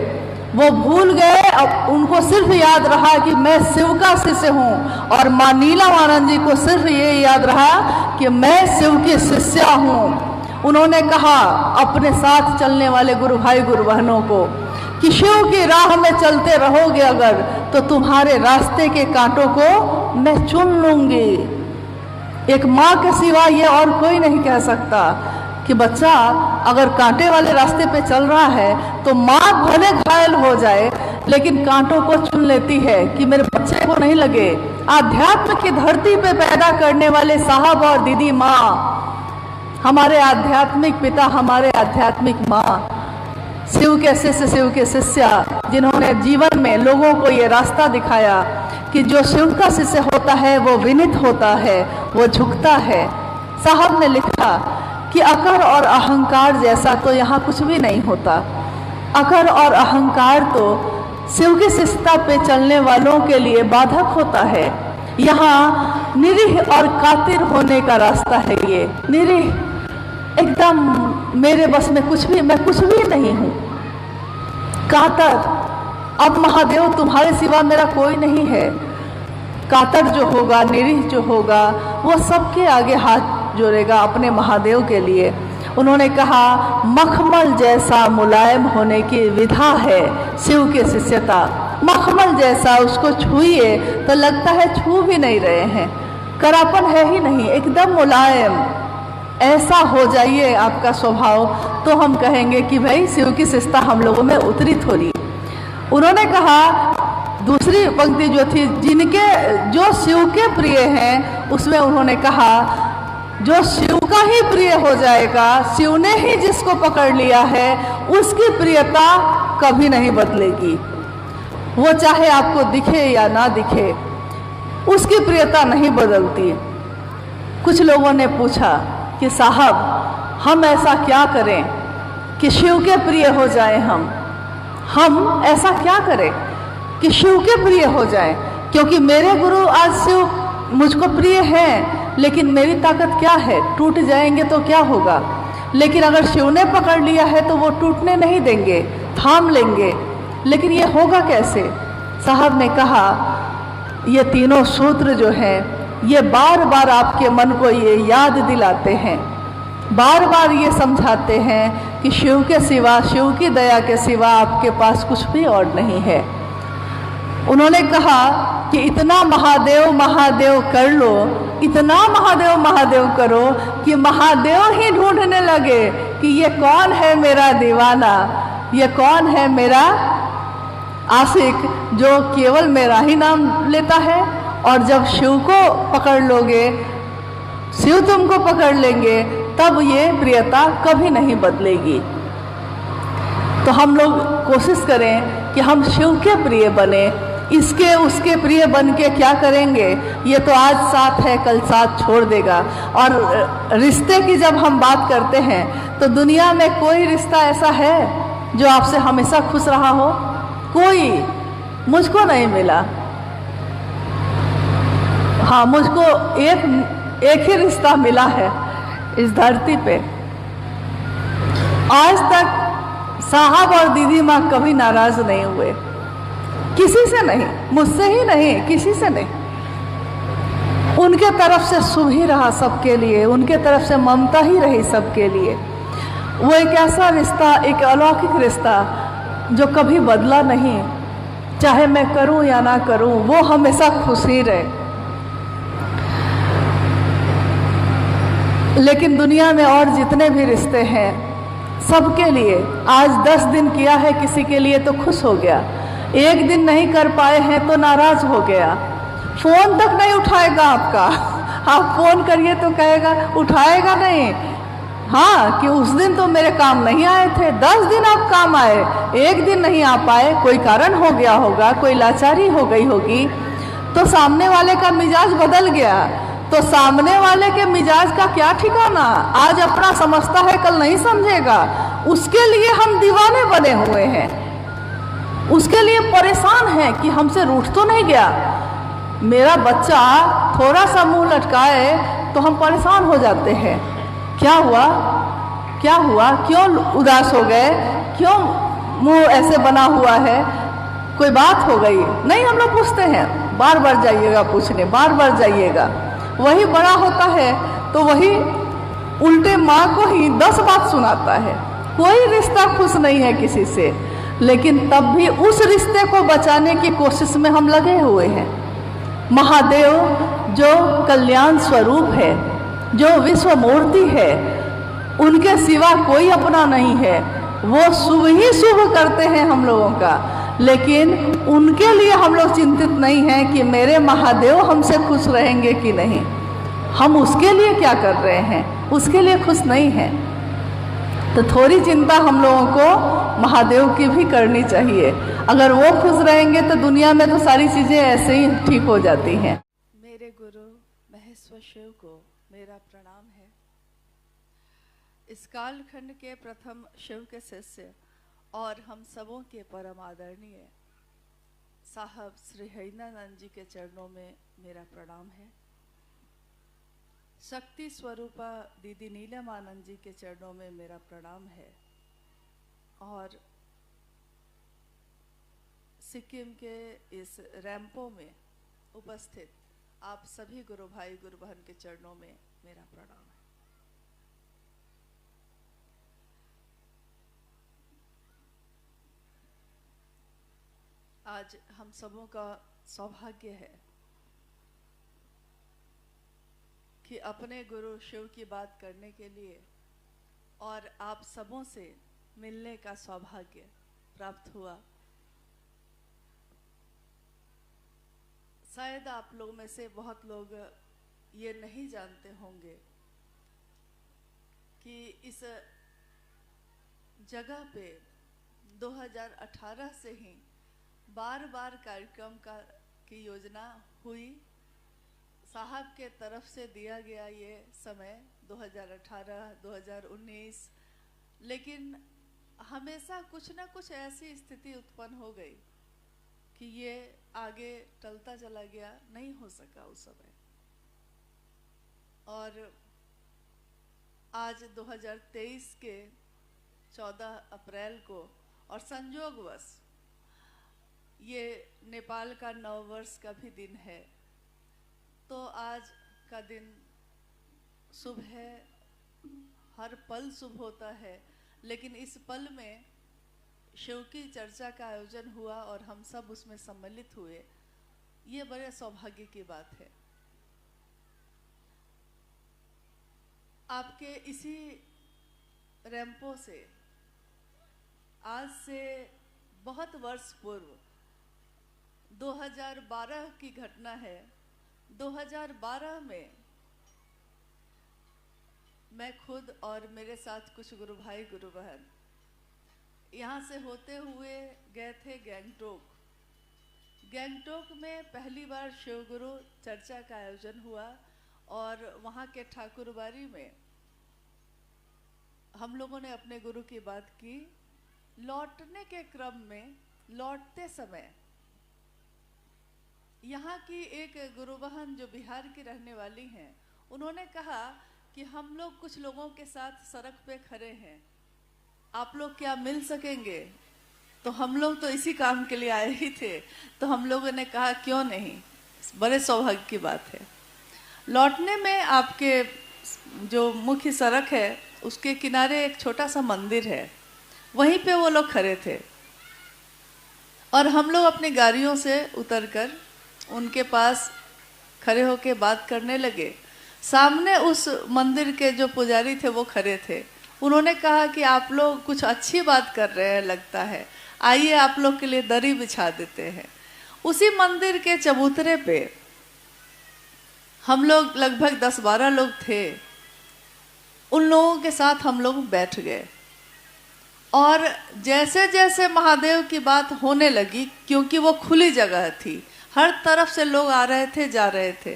वो भूल गए, अब उनको सिर्फ याद रहा कि मैं शिव का शिष्य हूँ, और माँ नीलमानंद जी को सिर्फ ये याद रहा कि मैं शिव की शिष्या हूँ। उन्होंने कहा अपने साथ चलने वाले गुरु भाई गुरु बहनों को कि शिव की राह में चलते रहोगे अगर, तो तुम्हारे रास्ते के कांटों को मैं चुन लूंगी। एक माँ के सिवा ये और कोई नहीं कह सकता। कि बच्चा अगर कांटे वाले रास्ते पे चल रहा है तो माँ भले घायल हो जाए लेकिन कांटों को चुन लेती है कि मेरे बच्चे को नहीं लगे। आध्यात्म की धरती पे पैदा करने वाले साहब और दीदी माँ, हमारे आध्यात्मिक पिता, हमारे आध्यात्मिक माँ, शिव के शिष्य, शिव के शिष्या, जिन्होंने जीवन में लोगों को ये रास्ता दिखाया कि जो शिव का शिष्य होता है वो विनित होता है, वो झुकता है। साहब ने लिखा कि अकर और अहंकार जैसा तो यहाँ कुछ भी नहीं होता। अकर और अहंकार तो शिव की शिष्यता पे चलने वालों के लिए बाधक होता है। यहाँ निरीह और कातिर होने का रास्ता है। ये निरीह, एकदम मेरे बस में कुछ भी, मैं कुछ भी नहीं हूँ। कातर, अब महादेव तुम्हारे सिवा मेरा कोई नहीं है। कातर जो होगा, निरीह जो होगा, वो सबके आगे हाथ जोड़ेगा अपने महादेव के लिए। उन्होंने कहा मखमल जैसा मुलायम होने की विधा है शिव के शिष्यता। मखमल जैसा, उसको छुइए तो लगता है छू भी नहीं रहे हैं, करापन है ही नहीं, एकदम मुलायम। ऐसा हो जाइए आपका स्वभाव तो हम कहेंगे कि भाई शिव की शिष्यता हम लोगों में उतरी थोड़ी। उन्होंने कहा, दूसरी पंक्ति जो थी, जिनके जो शिव के प्रिय हैं, उसमें उन्होंने कहा जो शिव का ही प्रिय हो जाएगा, शिव ने ही जिसको पकड़ लिया है, उसकी प्रियता कभी नहीं बदलेगी। वो चाहे आपको दिखे या ना दिखे, उसकी प्रियता नहीं बदलती। कुछ लोगों ने पूछा कि साहब हम ऐसा क्या करें कि शिव के प्रिय हो जाए। हम ऐसा क्या करें कि शिव के प्रिय हो जाए, क्योंकि मेरे गुरु आज शिव मुझको प्रिय हैं, लेकिन मेरी ताकत क्या है, टूट जाएंगे तो क्या होगा। लेकिन अगर शिव ने पकड़ लिया है तो वो टूटने नहीं देंगे, थाम लेंगे। लेकिन ये होगा कैसे? साहब ने कहा ये तीनों सूत्र जो हैं, ये बार बार आपके मन को ये याद दिलाते हैं, बार बार ये समझाते हैं कि शिव के सिवा, शिव की दया के सिवा आपके पास कुछ भी और नहीं है। उन्होंने कहा कि इतना महादेव महादेव कर लो, इतना महादेव महादेव करो कि महादेव ही ढूंढने लगे कि ये कौन है मेरा दीवाना, ये कौन है मेरा आशिक जो केवल मेरा ही नाम लेता है। और जब शिव को पकड़ लोगे, शिव तुमको पकड़ लेंगे, तब ये प्रियता कभी नहीं बदलेगी। तो हम लोग कोशिश करें कि हम शिव के प्रिय बने। इसके उसके प्रिय बन के क्या करेंगे? ये तो आज साथ है, कल साथ छोड़ देगा। और रिश्ते की जब हम बात करते हैं तो दुनिया में कोई रिश्ता ऐसा है जो आपसे हमेशा खुश रहा हो? कोई, मुझको नहीं मिला। हाँ, मुझको एक ही रिश्ता मिला है इस धरती पे। आज तक साहब और दीदी माँ कभी नाराज नहीं हुए, किसी से नहीं, मुझसे ही नहीं, किसी से नहीं। उनके तरफ से शुभ ही रहा सबके लिए, उनके तरफ से ममता ही रही सबके लिए। वो एक ऐसा रिश्ता, एक अलौकिक रिश्ता जो कभी बदला नहीं, चाहे मैं करूं या ना करूं, वो हमेशा खुश ही रहे। लेकिन दुनिया में और जितने भी रिश्ते हैं, सबके लिए आज 10 दिन किया है किसी के लिए तो खुश हो गया, एक दिन नहीं कर पाए हैं तो नाराज हो गया, फोन तक नहीं उठाएगा आपका। आप फोन करिए तो कहेगा, उठाएगा नहीं। हाँ, कि उस दिन तो मेरे काम नहीं आए थे, 10 दिन आप काम आए, एक दिन नहीं आ पाए, कोई कारण हो गया होगा, कोई लाचारी हो गई होगी, तो सामने वाले का मिजाज बदल गया। तो सामने वाले के मिजाज का क्या ठिकाना, आज अपना समझता है कल नहीं समझेगा। उसके लिए हम दीवाने बने हुए हैं, उसके लिए परेशान हैं कि हमसे रूठ तो नहीं गया। मेरा बच्चा थोड़ा सा मुंह लटकाए तो हम परेशान हो जाते हैं, क्या हुआ, क्या हुआ, क्यों उदास हो गए, क्यों मुंह ऐसे बना हुआ है, कोई बात हो गई? नहीं, हम लोग पूछते हैं, बार बार जाइएगा पूछने, बार बार जाइएगा। वही बड़ा होता है तो वही उल्टे माँ को ही 10 बात सुनाता है। कोई रिश्ता खुश नहीं है किसी से, लेकिन तब भी उस रिश्ते को बचाने की कोशिश में हम लगे हुए हैं। महादेव जो कल्याण स्वरूप है, जो विश्व मूर्ति है, उनके सिवा कोई अपना नहीं है। वो शुभ ही शुभ करते हैं हम लोगों का, लेकिन उनके लिए हम लोग चिंतित नहीं हैं कि मेरे महादेव हमसे खुश रहेंगे कि नहीं। हम उसके लिए क्या कर रहे हैं, उसके लिए खुश नहीं हैं। तो थोड़ी चिंता हम लोगों को महादेव की भी करनी चाहिए। अगर वो खुश रहेंगे तो दुनिया में तो सारी चीज़ें ऐसे ही ठीक हो जाती हैं। मेरे गुरु महेश्वर शिव को मेरा प्रणाम है। इस कालखंड के प्रथम शिव के शिष्य और हम सबों के परम आदरणीय साहब श्री हरिनानंद जी के चरणों में मेरा प्रणाम है। शक्ति स्वरूपा दीदी नीलम आनंद जी के चरणों में मेरा प्रणाम है। और सिक्किम के इस रैंपो में उपस्थित आप सभी गुरु भाई गुरु बहन के चरणों में मेरा प्रणाम है। आज हम सबों का सौभाग्य है कि अपने गुरु शिव की बात करने के लिए और आप सबों से मिलने का सौभाग्य प्राप्त हुआ। शायद आप लोग में से बहुत लोग ये नहीं जानते होंगे कि इस जगह पे 2018 से ही बार बार कार्यक्रम की योजना हुई। साहब के तरफ से दिया गया ये समय 2018, 2019, लेकिन हमेशा कुछ ना कुछ ऐसी स्थिति उत्पन्न हो गई कि ये आगे टलता चला गया, नहीं हो सका उस समय। और आज 2023 के 14 अप्रैल को और संयोगवश ये नेपाल का नववर्ष का भी दिन है, तो आज का दिन शुभ है। हर पल शुभ होता है, लेकिन इस पल में शिव की चर्चा का आयोजन हुआ और हम सब उसमें सम्मिलित हुए, ये बड़े सौभाग्य की बात है। आपके इसी रैंपो से आज से बहुत वर्ष पूर्व 2012 की घटना है। 2012 में मैं खुद और मेरे साथ कुछ गुरु भाई गुरु बहन यहाँ से होते हुए गए थे गैंगटोक। गैंगटोक में पहली बार शिव गुरु चर्चा का आयोजन हुआ और वहाँ के ठाकुरबाड़ी में हम लोगों ने अपने गुरु की बात की। लौटने के क्रम में, लौटते समय यहाँ की एक गुरु बहन जो बिहार की रहने वाली हैं, उन्होंने कहा कि हम लोग कुछ लोगों के साथ सड़क पे खड़े हैं, आप लोग क्या मिल सकेंगे? तो हम लोग तो इसी काम के लिए आए ही थे, तो हम लोगों ने कहा क्यों नहीं, बड़े सौभाग्य की बात है। लौटने में आपके जो मुख्य सड़क है उसके किनारे एक छोटा सा मंदिर है, वहीं पे वो लोग खड़े थे और हम लोग अपनी गाड़ियों से उतरकर उनके पास खड़े होके बात करने लगे। सामने उस मंदिर के जो पुजारी थे वो खड़े थे। उन्होंने कहा कि आप लोग कुछ अच्छी बात कर रहे हैं लगता है, आइए आप लोग के लिए दरी बिछा देते हैं। उसी मंदिर के चबूतरे पे हम लोग लगभग 10-12 लोग थे। उन लोगों के साथ हम लोग बैठ गए और जैसे जैसे महादेव की बात होने लगी, क्योंकि वो खुली जगह थी, हर तरफ से लोग आ रहे थे जा रहे थे,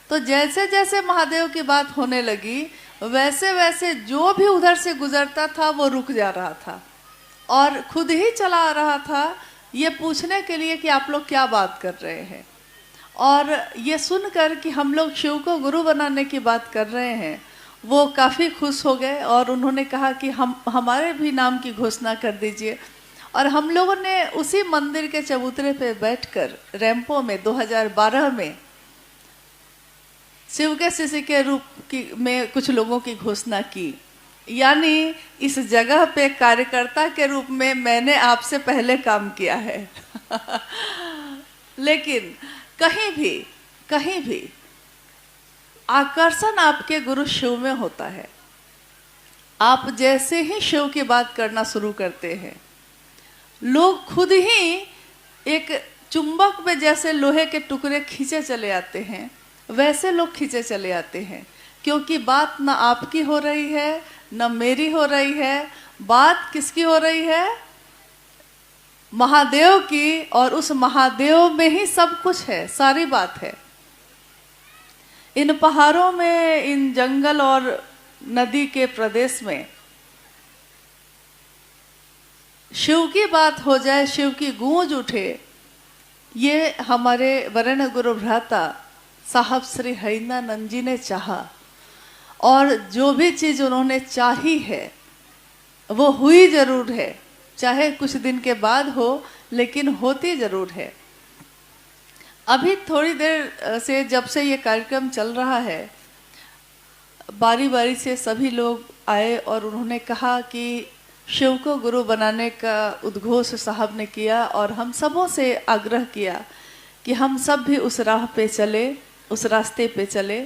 तो जैसे जैसे महादेव की बात होने लगी वैसे वैसे जो भी उधर से गुजरता था वो रुक जा रहा था और खुद ही चला आ रहा था ये पूछने के लिए कि आप लोग क्या बात कर रहे हैं। और ये सुनकर कि हम लोग शिव को गुरु बनाने की बात कर रहे हैं, वो काफ़ी खुश हो गए और उन्होंने कहा कि हमारे भी नाम की घोषणा कर दीजिए। और हम लोगों ने उसी मंदिर के चबूतरे पे बैठकर रैंपो में 2012 में शिव के शिष्य के रूप में कुछ लोगों की घोषणा की। यानी इस जगह पे कार्यकर्ता के रूप में मैंने आपसे पहले काम किया है लेकिन कहीं भी आकर्षण आपके गुरु शिव में होता है। आप जैसे ही शिव की बात करना शुरू करते हैं, लोग खुद ही एक चुंबक में जैसे लोहे के टुकड़े खींचे चले आते हैं, वैसे लोग खींचे चले आते हैं। क्योंकि बात ना आपकी हो रही है, ना मेरी हो रही है, बात किसकी हो रही है? महादेव की। और उस महादेव में ही सब कुछ है, सारी बात है। इन पहाड़ों में, इन जंगल और नदी के प्रदेश में शिव की बात हो जाए, शिव की गूंज उठे, ये हमारे वरेण्य गुरु भ्राता साहब श्री हरिंद्रानंद जी ने चाहा। और जो भी चीज उन्होंने चाही है वो हुई जरूर है, चाहे कुछ दिन के बाद हो, लेकिन होती जरूर है। अभी थोड़ी देर से जब से ये कार्यक्रम चल रहा है, बारी बारी से सभी लोग आए और उन्होंने कहा कि शिव को गुरु बनाने का उद्घोष साहब ने किया, और हम सबों से आग्रह किया कि हम सब भी उस राह पे चले, उस रास्ते पे चले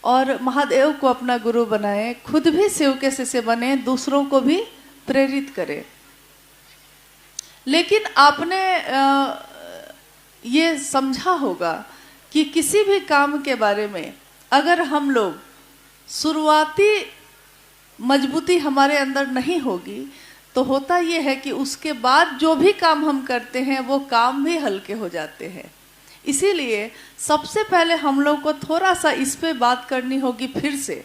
और महादेव को अपना गुरु बनाए, खुद भी शिव के शिष्य बने, दूसरों को भी प्रेरित करें। लेकिन आपने ये समझा होगा कि किसी भी काम के बारे में अगर हम लोग शुरुआती मजबूती हमारे अंदर नहीं होगी, तो होता ये है कि उसके बाद जो भी काम हम करते हैं वो काम भी हल्के हो जाते हैं। इसीलिए सबसे पहले हम लोग को थोड़ा सा इस पे बात करनी होगी फिर से,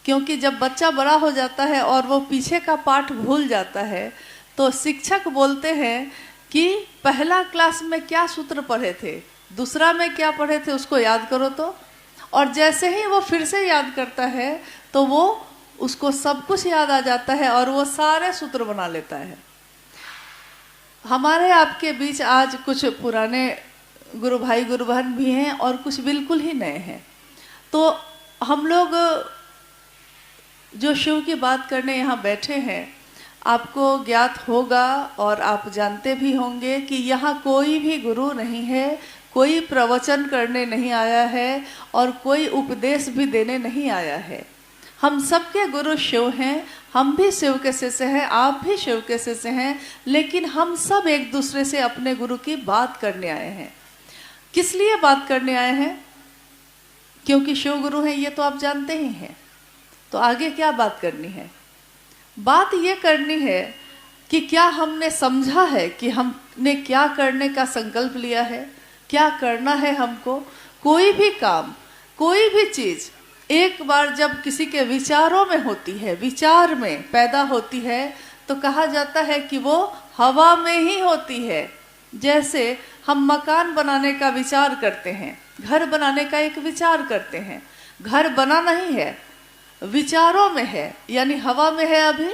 क्योंकि जब बच्चा बड़ा हो जाता है और वो पीछे का पाठ भूल जाता है, तो शिक्षक बोलते हैं कि पहला क्लास में क्या सूत्र पढ़े थे, दूसरा में क्या पढ़े थे, उसको याद करो तो। और जैसे ही वो फिर से याद करता है तो वो उसको सब कुछ याद आ जाता है और वो सारे सूत्र बना लेता है। हमारे आपके बीच आज कुछ पुराने गुरु भाई गुरु बहन भी हैं और कुछ बिल्कुल ही नए हैं। तो हम लोग जो शिव की बात करने यहाँ बैठे हैं, आपको ज्ञात होगा और आप जानते भी होंगे कि यहाँ कोई भी गुरु नहीं है, कोई प्रवचन करने नहीं आया है और कोई उपदेश भी देने नहीं आया है। हम सबके गुरु शिव हैं, हम भी शिव के शिष्य हैं, आप भी शिव के शिष्य हैं, लेकिन हम सब एक दूसरे से अपने गुरु की बात करने आए हैं। किस लिए बात करने आए हैं? क्योंकि शिव गुरु हैं, ये तो आप जानते ही हैं। तो आगे क्या बात करनी है? बात ये करनी है कि क्या हमने समझा है कि हमने क्या करने का संकल्प लिया है, क्या करना है हमको। कोई भी काम, कोई भी चीज एक बार जब किसी के विचारों में होती है, विचार में पैदा होती है, तो कहा जाता है कि वो हवा में ही होती है। जैसे हम मकान बनाने का विचार करते हैं, घर बनाने का एक विचार करते हैं, घर बना नहीं है, विचारों में है, यानी हवा में है, अभी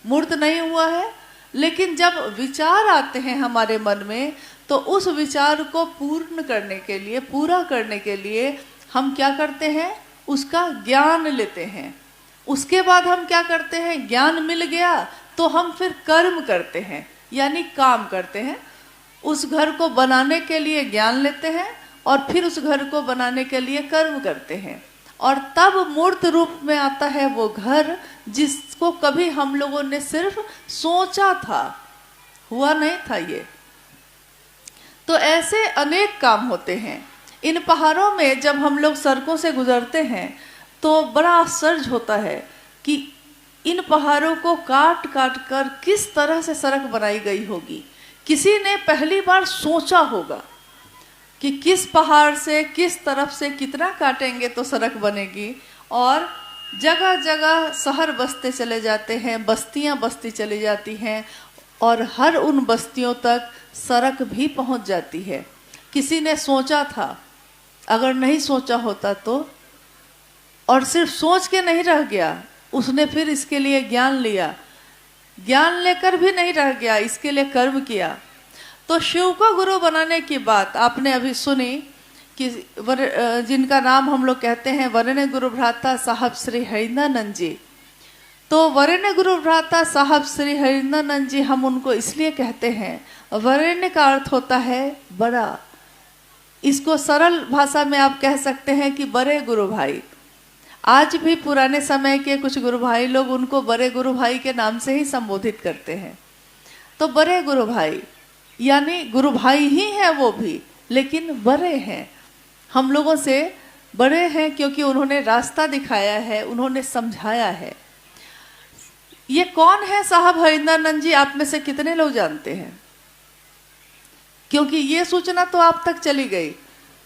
मूर्त नहीं हुआ है। लेकिन जब विचार आते हैं हमारे मन में, तो उस विचार को पूर्ण करने के लिए, पूरा करने के लिए हम क्या करते हैं? उसका ज्ञान लेते हैं। उसके बाद हम क्या करते हैं? ज्ञान मिल गया तो हम फिर कर्म करते हैं, यानी काम करते हैं। उस घर को बनाने के लिए ज्ञान लेते हैं और फिर उस घर को बनाने के लिए कर्म करते हैं, और तब मूर्त रूप में आता है वो घर जिसको कभी हम लोगों ने सिर्फ सोचा था, हुआ नहीं था ये। तो ऐसे अनेक काम होते हैं। इन पहाड़ों में जब हम लोग सड़कों से गुजरते हैं तो बड़ा आश्चर्य होता है कि इन पहाड़ों को काट काट कर किस तरह से सड़क बनाई गई होगी। किसी ने पहली बार सोचा होगा कि किस पहाड़ से, किस तरफ से कितना काटेंगे तो सड़क बनेगी। और जगह जगह शहर बसते चले जाते हैं, बस्तियां बसती चली जाती हैं, और हर उन बस्तियों तक सड़क भी पहुंच जाती है। किसी ने सोचा था, अगर नहीं सोचा होता तो, और सिर्फ सोच के नहीं रह गया, उसने फिर इसके लिए ज्ञान लिया, ज्ञान लेकर भी नहीं रह गया, इसके लिए कर्म किया। तो शिव को गुरु बनाने की बात आपने अभी सुनी कि जिनका नाम हम लोग कहते हैं वरेण्य गुरु भ्राता साहब श्री हरिंद्रानंद जी। तो वरेण्य गुरु भ्राता साहब श्री हरिंद्रानंद जी, हम उनको इसलिए कहते हैं, वरेण्य का अर्थ होता है बड़ा। इसको सरल भाषा में आप कह सकते हैं कि बड़े गुरु भाई। आज भी पुराने समय के कुछ गुरु भाई लोग उनको बड़े गुरु भाई के नाम से ही संबोधित करते हैं। तो बड़े गुरु भाई यानी गुरु भाई ही हैं वो भी, लेकिन बड़े हैं, हम लोगों से बड़े हैं, क्योंकि उन्होंने रास्ता दिखाया है, उन्होंने समझाया है। ये कौन है साहब हरिंदरानंद जी, आप में से कितने लोग जानते हैं? क्योंकि ये सूचना तो आप तक चली गई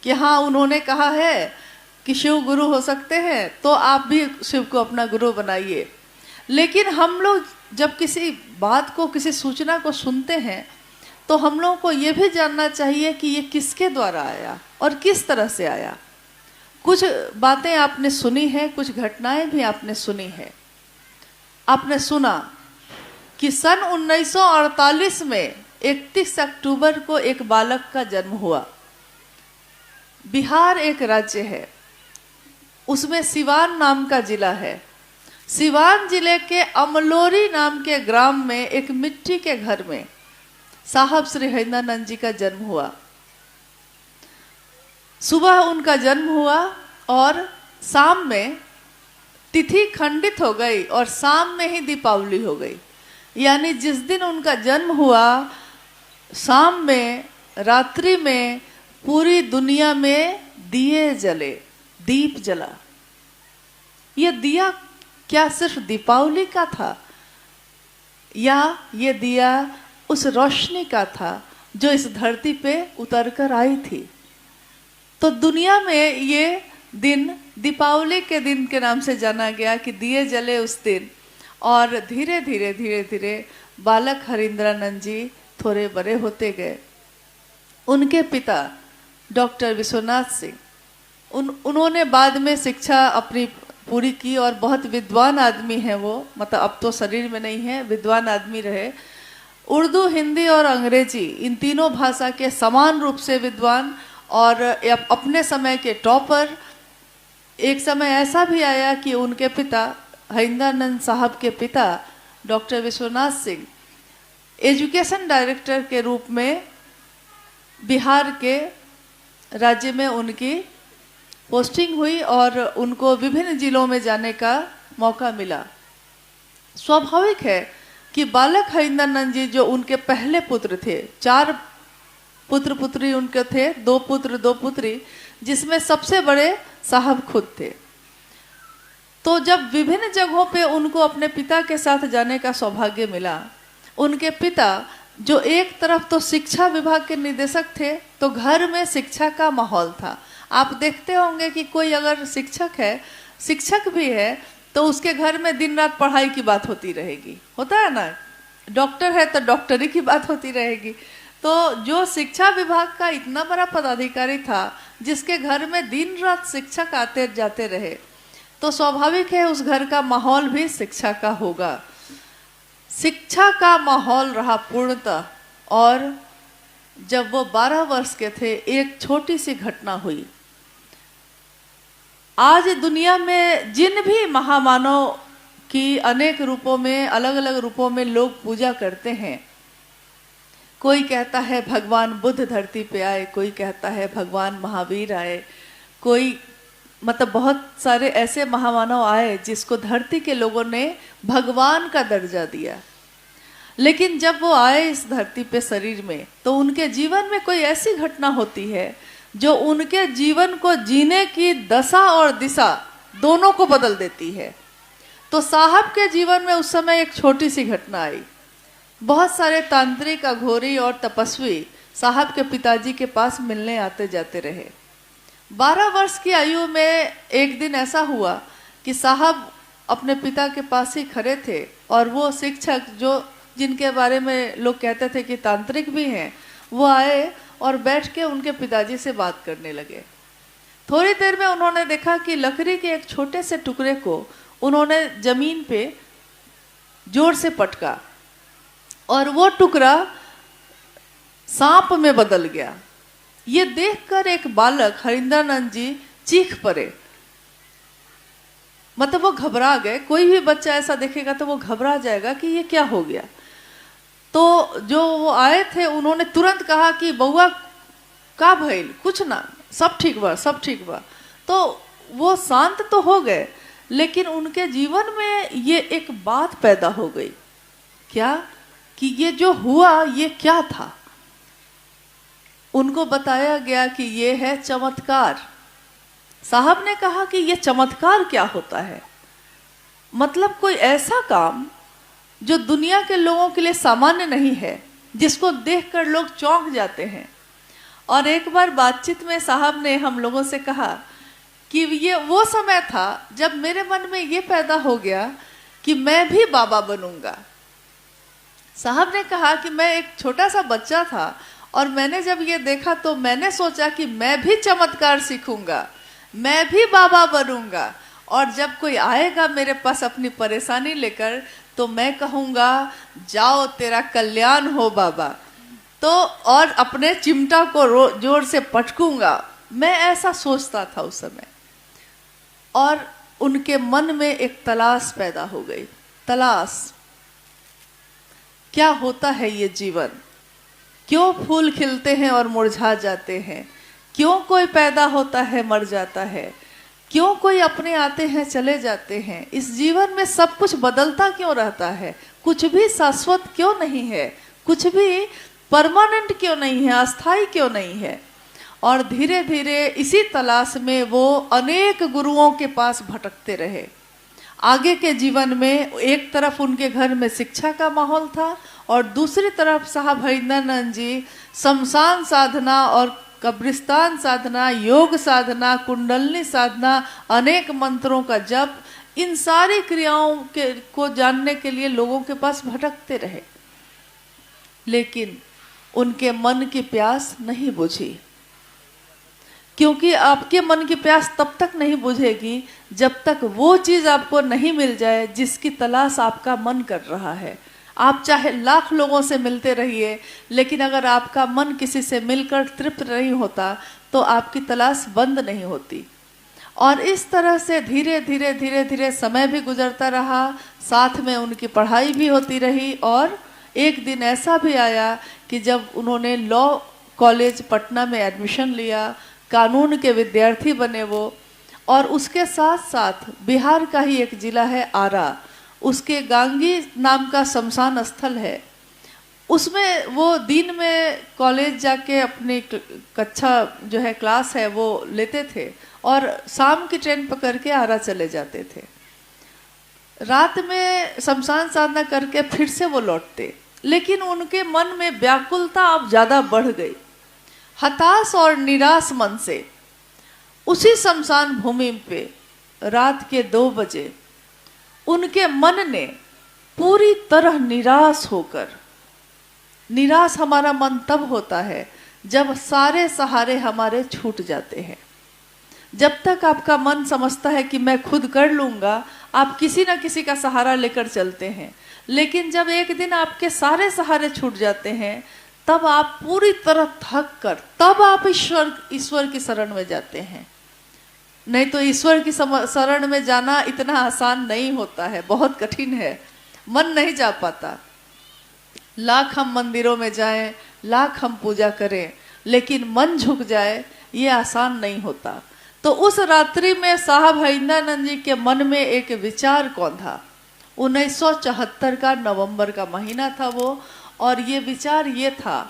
कि हाँ उन्होंने कहा है कि शिव गुरु हो सकते हैं, तो आप भी शिव को अपना गुरु बनाइए। लेकिन हम लोग जब किसी बात को, किसी सूचना को सुनते हैं, तो हम लोगों को ये भी जानना चाहिए कि ये किसके द्वारा आया और किस तरह से आया। कुछ बातें आपने सुनी हैं, कुछ घटनाएं भी आपने सुनी है। आपने सुना कि सन 1948 में 31 अक्टूबर को एक बालक का जन्म हुआ। बिहार एक राज्य है, उसमें सिवान नाम का जिला है। सिवान जिले के अमलोरी नाम के ग्राम में एक मिट्टी के घर में साहब श्री हरिंदरानंद जी का जन्म हुआ। सुबह उनका जन्म हुआ और शाम में तिथि खंडित हो गई और शाम में ही दीपावली हो गई। यानी जिस दिन उनका जन्म हुआ, शाम में, रात्रि में पूरी दुनिया में दिए जले, दीप जला। ये दिया क्या सिर्फ दीपावली का था, या ये दिया उस रोशनी का था जो इस धरती पे उतर कर आई थी। तो दुनिया में ये दिन दीपावली के दिन के नाम से जाना गया कि दिए जले उस दिन। और धीरे धीरे धीरे धीरे बालक हरिंदरानंद जी थोड़े बड़े होते गए। उनके पिता डॉक्टर विश्वनाथ सिंह, उन्होंने बाद में शिक्षा अपनी पूरी की और बहुत विद्वान आदमी हैं वो, मतलब अब तो शरीर में नहीं है, विद्वान आदमी रहे। उर्दू, हिंदी और अंग्रेजी इन तीनों भाषा के समान रूप से विद्वान और अपने समय के टॉपर। एक समय ऐसा भी आया कि उनके पिता हरिंदरानंद साहब के पिता doctor Vishwanath Singh education director के रूप में बिहार के राज्य में उनकी पोस्टिंग हुई और उनको विभिन्न जिलों में जाने का मौका मिला। स्वाभाविक है कि बालक हरिंदरानंद जी जो उनके पहले पुत्र थे, 4 पुत्र पुत्री उनके थे, 2 पुत्र 2 पुत्री, जिसमें सबसे बड़े साहब खुद थे। तो जब विभिन्न जगहों पे उनको अपने पिता के साथ जाने का सौभाग्य मिला, उनके पिता जो एक तरफ तो शिक्षा विभाग के निदेशक थे, तो घर में शिक्षा का माहौल था। आप देखते होंगे कि कोई अगर शिक्षक है, शिक्षक भी है, तो उसके घर में दिन रात पढ़ाई की बात होती रहेगी, होता है ना। डॉक्टर है तो डॉक्टरी की बात होती रहेगी। तो जो शिक्षा विभाग का इतना बड़ा पदाधिकारी था, जिसके घर में दिन रात शिक्षक आते जाते रहे, तो स्वाभाविक है उस घर का माहौल भी शिक्षा का होगा। शिक्षा का माहौल रहा पूर्णतः। और जब वो 12 वर्ष के थे, एक छोटी सी घटना हुई। आज दुनिया में जिन भी महामानव की अनेक रूपों में, अलग अलग रूपों में लोग पूजा करते हैं, कोई कहता है भगवान बुद्ध धरती पे आए, कोई कहता है भगवान महावीर आए, कोई मतलब बहुत सारे ऐसे महामानव आए जिसको धरती के लोगों ने भगवान का दर्जा दिया। लेकिन जब वो आए इस धरती पे शरीर में, तो उनके जीवन में कोई ऐसी घटना होती है जो उनके जीवन को जीने की दशा और दिशा दोनों को बदल देती है। तो साहब के जीवन में उस समय एक छोटी सी घटना आई। बहुत सारे तांत्रिक, अघोरी और तपस्वी साहब के पिताजी के पास मिलने आते जाते रहे। 12 वर्ष की आयु में एक दिन ऐसा हुआ कि साहब अपने पिता के पास ही खड़े थे और वो शिक्षक जो जिनके बारे में लोग कहते थे कि तांत्रिक भी हैं, वो आए और बैठ के उनके पिताजी से बात करने लगे। थोड़ी देर में उन्होंने देखा कि लकड़ी के एक छोटे से टुकड़े को उन्होंने जमीन पे जोर से पटका और वो टुकड़ा सांप में बदल गया। ये देखकर एक बालक हरिंदरानंद जी चीख पड़े, मतलब वो घबरा गए। कोई भी बच्चा ऐसा देखेगा तो वो घबरा जाएगा कि ये क्या हो गया। तो जो वो आए थे उन्होंने तुरंत कहा कि बउआ का भइल, कुछ ना, सब ठीक बा, सब ठीक बा। तो वो शांत तो हो गए, लेकिन उनके जीवन में ये एक बात पैदा हो गई, क्या कि ये जो हुआ ये क्या था। उनको बताया गया कि ये है चमत्कार। साहब ने कहा कि ये चमत्कार क्या होता है, मतलब कोई ऐसा काम जो दुनिया के लोगों के लिए सामान्य नहीं है, जिसको देखकर लोग चौंक जाते हैं। और एक बार बातचीत में साहब ने हम लोगों से कहा कि ये वो समय था जब मेरे मन में ये पैदा हो गया कि मैं भी बाबा बनूंगा। साहब ने कहा कि मैं एक छोटा सा बच्चा था और मैंने जब ये देखा तो मैंने सोचा कि मैं भी चमत्कार सीखूंगा, मैं भी बाबा बनूंगा, और जब कोई आएगा मेरे पास अपनी परेशानी लेकर तो मैं कहूँगा जाओ तेरा कल्याण हो बाबा, तो और अपने चिमटा को जोर से पटकूंगा। मैं ऐसा सोचता था उस समय। और उनके मन में एक तलाश पैदा हो गई। तलाश, क्या होता है ये जीवन, क्यों फूल खिलते हैं और मुरझा जाते हैं, क्यों कोई पैदा होता है मर जाता है, क्यों कोई अपने आते हैं चले जाते हैं, इस जीवन में सब कुछ बदलता क्यों रहता है, कुछ भी शाश्वत क्यों नहीं है, कुछ भी परमानेंट क्यों नहीं है, अस्थाई क्यों नहीं है। और धीरे धीरे इसी तलाश में वो अनेक गुरुओं के पास भटकते रहे। आगे के जीवन में एक तरफ उनके घर में शिक्षा का माहौल था और दूसरी तरफ साहब हरिंदरानंद जी शमशान साधना और कब्रिस्तान साधना, योग साधना, कुंडलनी साधना, अनेक मंत्रों का जप, इन सारी क्रियाओं को जानने के लिए लोगों के पास भटकते रहे। लेकिन उनके मन की प्यास नहीं बुझी, क्योंकि आपके मन की प्यास तब तक नहीं बुझेगी जब तक वो चीज़ आपको नहीं मिल जाए जिसकी तलाश आपका मन कर रहा है। आप चाहे लाख लोगों से मिलते रहिए, लेकिन अगर आपका मन किसी से मिलकर तृप्त नहीं होता तो आपकी तलाश बंद नहीं होती। और इस तरह से धीरे धीरे धीरे धीरे समय भी गुजरता रहा, साथ में उनकी पढ़ाई भी होती रही। और एक दिन ऐसा भी आया कि जब उन्होंने लॉ कॉलेज पटना में एडमिशन लिया, कानून के विद्यार्थी बने वो, और उसके साथ साथ बिहार का ही एक जिला है आरा, उसके गांगी नाम का शमशान स्थल है, उसमें वो दिन में कॉलेज जाके अपनी कक्षा जो है क्लास है वो लेते थे और शाम की ट्रेन पकड़ के आरा चले जाते थे। रात में शमशान साधना करके फिर से वो लौटते। लेकिन उनके मन में व्याकुलता अब ज़्यादा बढ़ गई। हताश और निराश मन से उसी शमशान भूमि पे रात के 2 बजे उनके मन ने पूरी तरह निराश होकर, निराश हमारा मन तब होता है जब सारे सहारे हमारे छूट जाते हैं। जब तक आपका मन समझता है कि मैं खुद कर लूँगा, आप किसी न किसी का सहारा लेकर चलते हैं। लेकिन जब एक दिन आपके सारे सहारे छूट जाते हैं, तब आप पूरी तरह थक कर तब आप ईश्वर की शरण में जाते हैं। नहीं तो ईश्वर की शरण में जाना इतना आसान नहीं होता है, बहुत कठिन है, मन नहीं जा पाता। लाख हम मंदिरों में जाएं, लाख हम पूजा करें, लेकिन मन झुक जाए ये आसान नहीं होता। तो उस रात्रि में साहब हरिंदरानंद जी के मन में एक विचार कौन था। 1974 का नवंबर का महीना था वो, और ये विचार ये था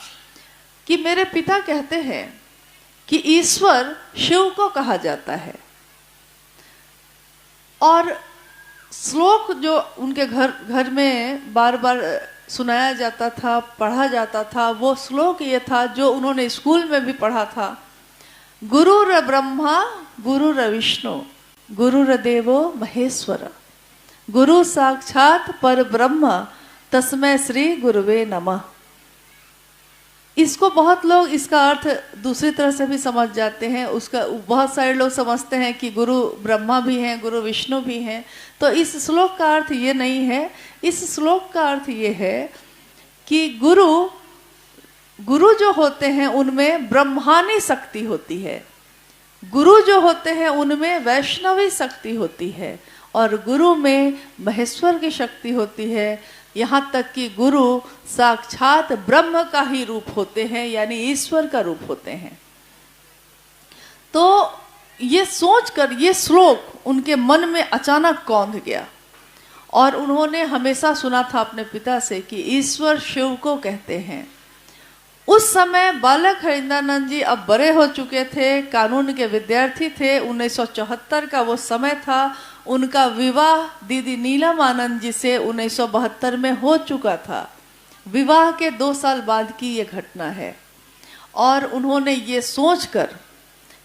कि मेरे पिता कहते हैं कि ईश्वर शिव को कहा जाता है, और श्लोक जो उनके घर में बार बार सुनाया जाता था, पढ़ा जाता था, वो श्लोक ये था जो उन्होंने स्कूल में भी पढ़ा था। गुरुर ब्रह्मा गुरुर विष्णु गुरुर देवो महेश्वर गुरु साक्षात पर ब्रह्म तस्मै श्री गुरुवे नमः। इसको बहुत लोग इसका अर्थ दूसरी तरह से भी समझ जाते हैं। उसका बहुत सारे लोग समझते हैं कि गुरु ब्रह्मा भी हैं, गुरु विष्णु भी हैं। तो इस श्लोक का अर्थ ये नहीं है। इस श्लोक का अर्थ ये है कि गुरु जो होते हैं उनमें ब्रह्मानी शक्ति होती है, गुरु जो होते हैं उनमें वैष्णवी शक्ति होती है, और गुरु में महेश्वर की शक्ति होती है। यहाँ तक कि गुरु साक्षात ब्रह्म का ही रूप होते हैं, यानी ईश्वर का रूप होते हैं। तो ये सोचकर ये श्लोक उनके मन में अचानक कौंध गया। और उन्होंने हमेशा सुना था अपने पिता से कि ईश्वर शिव को कहते हैं। उस समय बालक हरिंद्रानंद जी अब बड़े हो चुके थे, कानून के विद्यार्थी थे। 1974 का वो समय था। उनका विवाह दीदी नीलम आनंद जी से 1972 में हो चुका था। विवाह के 2 साल बाद की ये घटना है। और उन्होंने ये सोचकर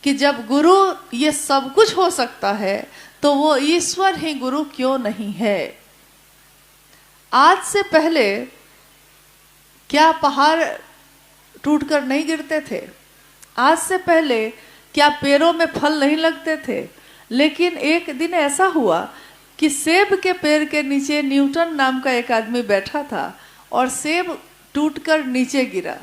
कि जब गुरु ये सब कुछ हो सकता है तो वो ईश्वर ही गुरु क्यों नहीं है। आज से पहले क्या पहाड़ टूटकर नहीं गिरते थे? आज से पहले क्या पेड़ों में फल नहीं लगते थे? लेकिन एक दिन ऐसा हुआ कि सेब के पेड़ के नीचे न्यूटन नाम का एक आदमी बैठा था और सेब टूटकर नीचे गिरा।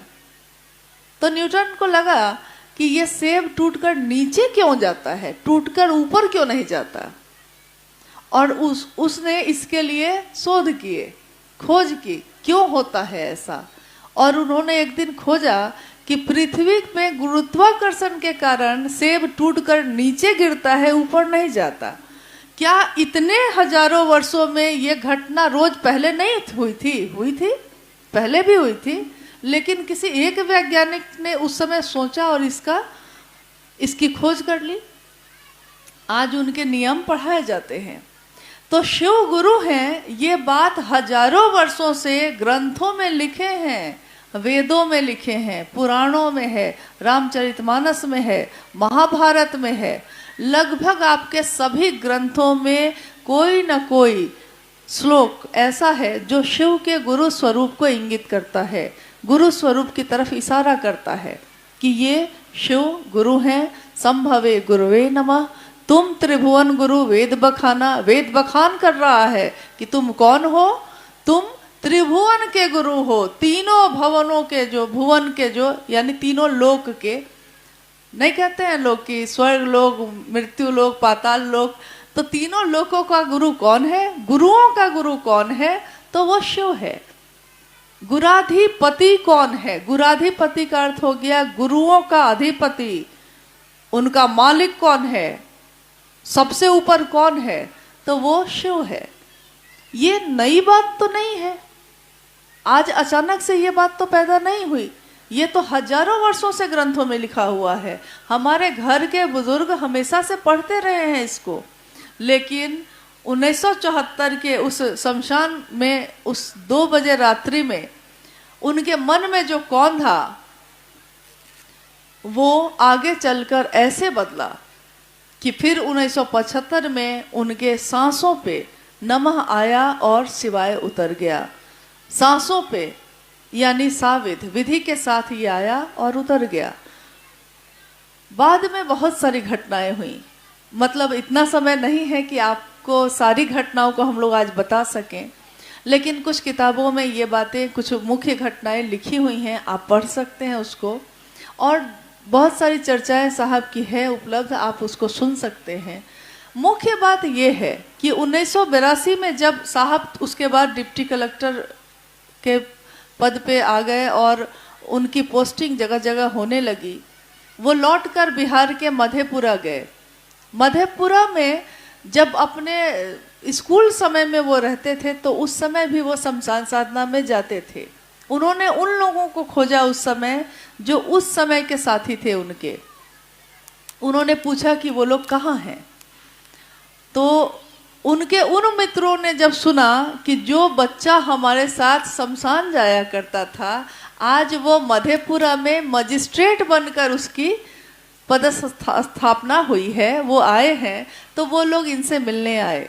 तो न्यूटन को लगा कि ये सेब टूटकर नीचे क्यों जाता है, टूटकर ऊपर क्यों नहीं जाता। और उसने इसके लिए शोध किए, खोज की, क्यों होता है ऐसा। और उन्होंने एक दिन खोजा कि पृथ्वी में गुरुत्वाकर्षण के कारण सेब टूटकर नीचे गिरता है, ऊपर नहीं जाता। क्या इतने हजारों वर्षों में ये घटना रोज पहले नहीं हुई थी? हुई थी, पहले भी हुई थी, लेकिन किसी एक वैज्ञानिक ने उस समय सोचा और इसकी खोज कर ली। आज उनके नियम पढ़ाए जाते हैं। तो शिव गुरु हैं, ये बात हजारों वर्षों से ग्रंथों में लिखे हैं, वेदों में लिखे हैं, पुराणों में है, रामचरितमानस में है, महाभारत में है। लगभग आपके सभी ग्रंथों में कोई न कोई श्लोक ऐसा है जो शिव के गुरु स्वरूप को इंगित करता है, गुरु स्वरूप की तरफ इशारा करता है कि ये शिव गुरु हैं। संभवे गुरुवे नमः। तुम त्रिभुवन गुरु वेद बखान कर रहा है कि तुम कौन हो? तुम त्रिभुवन के गुरु हो, तीनों भवनों के जो, भुवन के जो यानी तीनों लोक के। नहीं कहते हैं लोग कि स्वर्ग लोक, मृत्यु लोक, पाताल लोक। तो तीनों लोकों का गुरु कौन है? गुरुओं का गुरु कौन है? तो वो शिव है। गुराधिपति कौन है? गुराधिपति का अर्थ हो गया गुरुओं का अधिपति। उनका मालिक कौन है? सबसे ऊपर कौन है? तो वो शिव है। ये नई बात तो नहीं है, आज अचानक से ये बात तो पैदा नहीं हुई। ये तो हजारों वर्षों से ग्रंथों में लिखा हुआ है। हमारे घर के बुजुर्ग हमेशा से पढ़ते रहे हैं इसको। लेकिन 1974 के उस शमशान में, उस 2 बजे रात्रि में उनके मन में जो कौन था वो आगे चलकर ऐसे बदला कि फिर 1975 में उनके सांसों पे नमः आया और शिवाय उतर गया। सांसों पे यानी साविध विधि के साथ ही आया और उतर गया। बाद में बहुत सारी घटनाएं हुई। मतलब इतना समय नहीं है कि आपको सारी घटनाओं को हम लोग आज बता सकें, लेकिन कुछ किताबों में ये बातें, कुछ मुख्य घटनाएं लिखी हुई हैं, आप पढ़ सकते हैं उसको। और बहुत सारी चर्चाएं साहब की है उपलब्ध, आप उसको सुन सकते हैं। मुख्य बात यह है कि 1982 में जब साहब उसके बाद डिप्टी कलेक्टर के पद पे आ गए और उनकी पोस्टिंग जगह जगह होने लगी, वो लौटकर बिहार के मधेपुरा गए। मधेपुरा में जब अपने स्कूल समय में वो रहते थे तो उस समय भी वो शमशान साधना में जाते थे। उन्होंने उन लोगों को खोजा उस समय जो उस समय के साथी थे उनके। उन्होंने पूछा कि वो लोग कहाँ हैं। तो उनके उन मित्रों ने जब सुना कि जो बच्चा हमारे साथ शमशान जाया करता था आज वो मधेपुरा में मजिस्ट्रेट बनकर उसकी पदस्थापना हुई है, वो आए हैं, तो वो लोग इनसे मिलने आए।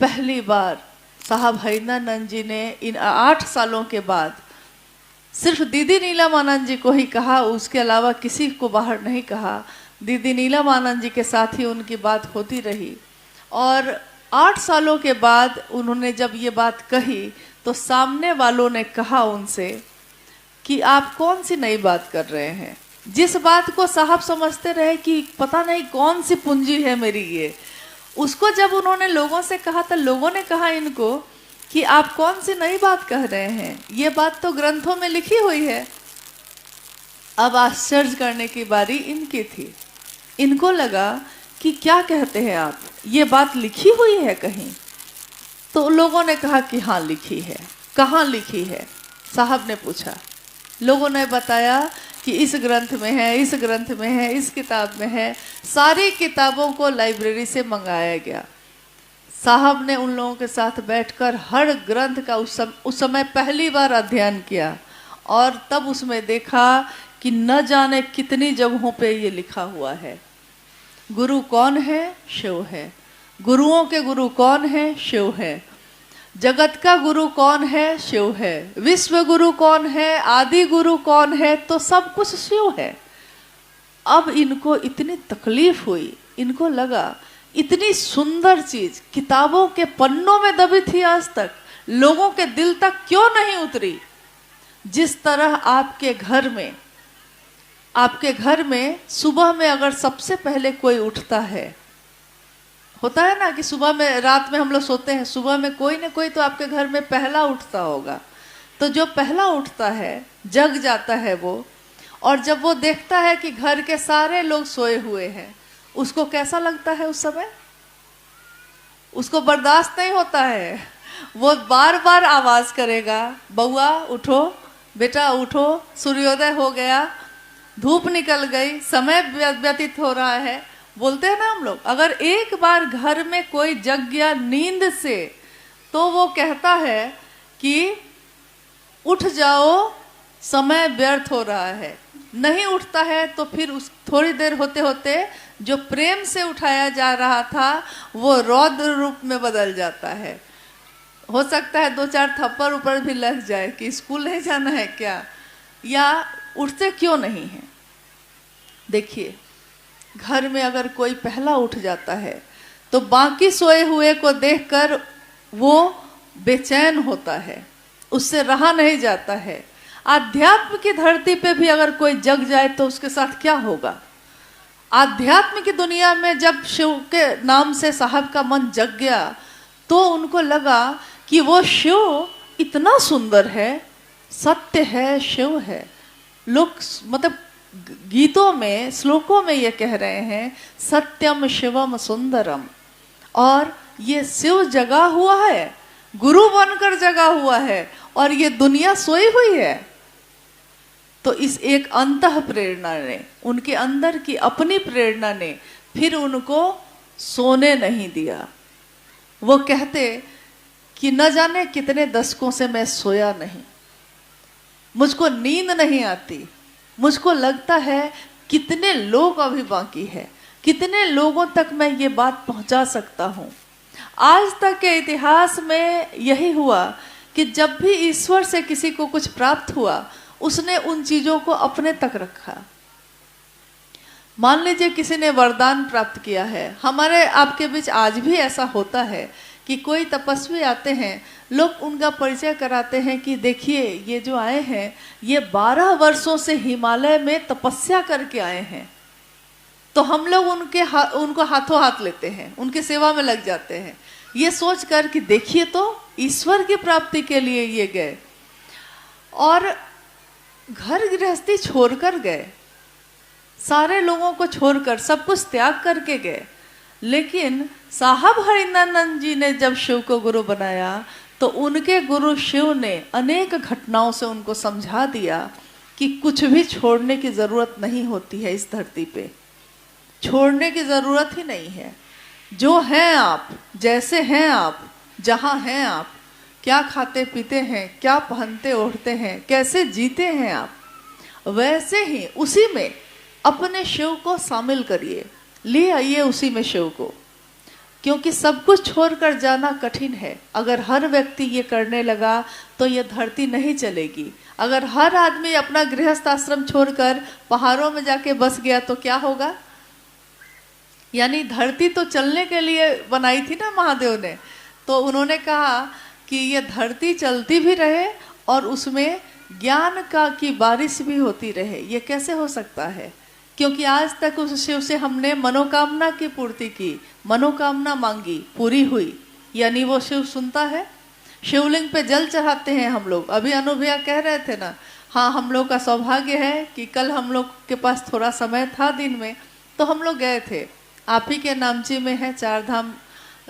पहली बार साहब हरिंद्रानंद जी ने इन 8 सालों के बाद सिर्फ दीदी नीलम आनंद जी को ही कहा, उसके अलावा किसी को बाहर नहीं कहा। दीदी नीलम आनंद जी के साथ ही उनकी बात होती रही। और 8 सालों के बाद उन्होंने जब ये बात कही तो सामने वालों ने कहा उनसे कि आप कौन सी नई बात कर रहे हैं। जिस बात को साहब समझते रहे कि पता नहीं कौन सी पूंजी है मेरी ये, उसको जब उन्होंने लोगों से कहा तो लोगों ने कहा इनको कि आप कौन सी नई बात कह रहे हैं, ये बात तो ग्रंथों में लिखी हुई है। अब आश्चर्य करने की बारी इनकी थी। इनको लगा कि क्या कहते हैं आप, ये बात लिखी हुई है कहीं? तो लोगों ने कहा कि हाँ लिखी है। कहाँ लिखी है? साहब ने पूछा। लोगों ने बताया कि इस ग्रंथ में है, इस ग्रंथ में है, इस किताब में है। सारी किताबों को लाइब्रेरी से मंगाया गया। साहब ने उन लोगों के साथ बैठकर हर ग्रंथ का उस समय पहली बार अध्ययन किया और तब उसमें देखा कि न जाने कितनी जगहों पे ये लिखा हुआ है। गुरु कौन है? शिव है। गुरुओं के गुरु कौन है? शिव है। जगत का गुरु कौन है? शिव है। विश्व गुरु कौन है? आदि गुरु कौन है? तो सब कुछ शिव है। अब इनको इतनी तकलीफ हुई, इनको लगा इतनी सुंदर चीज किताबों के पन्नों में दबी थी, आज तक लोगों के दिल तक क्यों नहीं उतरी? जिस तरह आपके घर में सुबह में अगर सबसे पहले कोई उठता है, होता है ना कि सुबह में, रात में हम लोग सोते हैं, सुबह में कोई ना कोई तो आपके घर में पहला उठता होगा। तो जो पहला उठता है, जग जाता है वो, और जब वो देखता है कि घर के सारे लोग सोए हुए हैं, उसको कैसा लगता है? उस समय उसको बर्दाश्त नहीं होता है, वो बार बार आवाज करेगा, बउआ उठो, बेटा उठो, सूर्योदय हो गया, धूप निकल गई, समय व्यतीत हो रहा है। बोलते हैं ना हम लोग, अगर एक बार घर में कोई जग गया नींद से, तो वो कहता है कि उठ जाओ, समय व्यर्थ हो रहा है। नहीं उठता है तो फिर उस थोड़ी देर होते होते जो प्रेम से उठाया जा रहा था वो रौद्र रूप में बदल जाता है। हो सकता है 2-4 थप्पड़ ऊपर भी लग जाए कि स्कूल नहीं जाना है क्या, या उठते क्यों नहीं है। देखिए, घर में अगर कोई पहला उठ जाता है तो बाकी सोए हुए को देखकर वो बेचैन होता है, उससे रहा नहीं जाता है। आध्यात्म की धरती पे भी अगर कोई जग जाए तो उसके साथ क्या होगा? आध्यात्म की दुनिया में जब शिव के नाम से साहब का मन जग गया तो उनको लगा कि वो शिव इतना सुंदर है, सत्य है, शिव है। लोग मतलब गीतों में, श्लोकों में ये कह रहे हैं सत्यम शिवम सुंदरम, और ये शिव जगा हुआ है, गुरु बनकर जगा हुआ है, और ये दुनिया सोई हुई है। तो इस एक अंतः प्रेरणा ने, उनके अंदर की अपनी प्रेरणा ने फिर उनको सोने नहीं दिया। वो कहते कि न जाने कितने दशकों से मैं सोया नहीं, मुझको नींद नहीं आती, मुझको लगता है कितने लोग अभी बाकी है, कितने लोगों तक मैं ये बात पहुंचा सकता हूं। आज तक के इतिहास में यही हुआ कि जब भी ईश्वर से किसी को कुछ प्राप्त हुआ, उसने उन चीजों को अपने तक रखा। मान लीजिए किसी ने वरदान प्राप्त किया है, हमारे आपके बीच आज भी ऐसा होता है कि कोई तपस्वी आते हैं, लोग उनका परिचय कराते हैं कि देखिए ये जो आए हैं ये 12 वर्षों से हिमालय में तपस्या करके आए हैं। तो हम लोग उनको हाथों हाथ लेते हैं, उनके सेवा में लग जाते हैं, ये सोच कर कि देखिए तो ईश्वर की प्राप्ति के लिए ये गए, और घर गृहस्थी छोड़कर गए, सारे लोगों को छोड़कर सब कुछ त्याग करके गए। लेकिन साहब हरिनंदन जी ने जब शिव को गुरु बनाया तो उनके गुरु शिव ने अनेक घटनाओं से उनको समझा दिया कि कुछ भी छोड़ने की जरूरत नहीं होती है, इस धरती पे छोड़ने की जरूरत ही नहीं है। जो हैं आप, जैसे हैं आप, जहाँ हैं आप, क्या खाते पीते हैं, क्या पहनते ओढ़ते हैं, कैसे जीते हैं आप, वैसे ही उसी में अपने शिव को शामिल करिए, ले आइए उसी में शिव को। क्योंकि सब कुछ छोड़कर जाना कठिन है। अगर हर व्यक्ति ये करने लगा तो ये धरती नहीं चलेगी। अगर हर आदमी अपना गृहस्थ आश्रम छोड़कर पहाड़ों में जाके बस गया तो क्या होगा? यानी धरती तो चलने के लिए बनाई थी ना महादेव ने, तो उन्होंने कहा कि ये धरती चलती भी रहे और उसमें ज्ञान का की बारिश भी होती रहे। ये कैसे हो सकता है? क्योंकि आज तक उस शिव से हमने मनोकामना की पूर्ति की, मनोकामना मांगी, पूरी हुई, यानी वो शिव सुनता है। शिवलिंग पे जल चढ़ाते हैं हम लोग। अभी अनु भैया कह रहे थे ना, हाँ हम लोग का सौभाग्य है कि कल हम लोग के पास थोड़ा समय था दिन में, तो हम लोग गए थे, आप ही के नामची में है चार धाम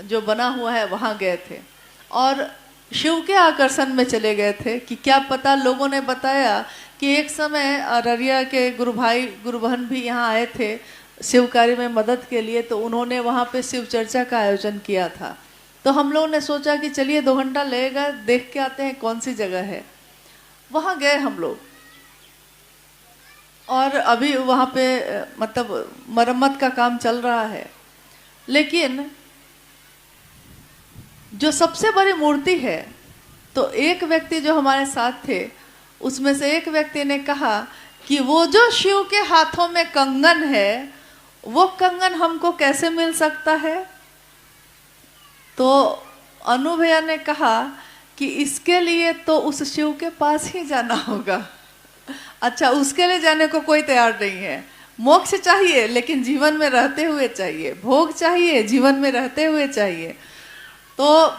जो बना हुआ है, वहाँ गए थे और शिव के आकर्षण में चले गए थे कि क्या पता, लोगों ने बताया कि एक समय अररिया के गुरु भाई गुरु बहन भी यहाँ आए थे शिव कार्य में मदद के लिए, तो उन्होंने वहाँ पे शिव चर्चा का आयोजन किया था। तो हम लोगों ने सोचा कि चलिए 2 घंटा लगेगा, देख के आते हैं कौन सी जगह है। वहाँ गए हम लोग और अभी वहाँ पे मतलब मरम्मत का काम चल रहा है। लेकिन जो सबसे बड़ी मूर्ति है, तो एक व्यक्ति जो हमारे साथ थे उसमें से एक व्यक्ति ने कहा कि वो जो शिव के हाथों में कंगन है, वो कंगन हमको कैसे मिल सकता है। तो अनु भैया ने कहा कि इसके लिए तो उस शिव के पास ही जाना होगा। अच्छा, उसके लिए जाने को कोई तैयार नहीं है। मोक्ष चाहिए लेकिन जीवन में रहते हुए चाहिए, भोग चाहिए जीवन में रहते हुए चाहिए। तो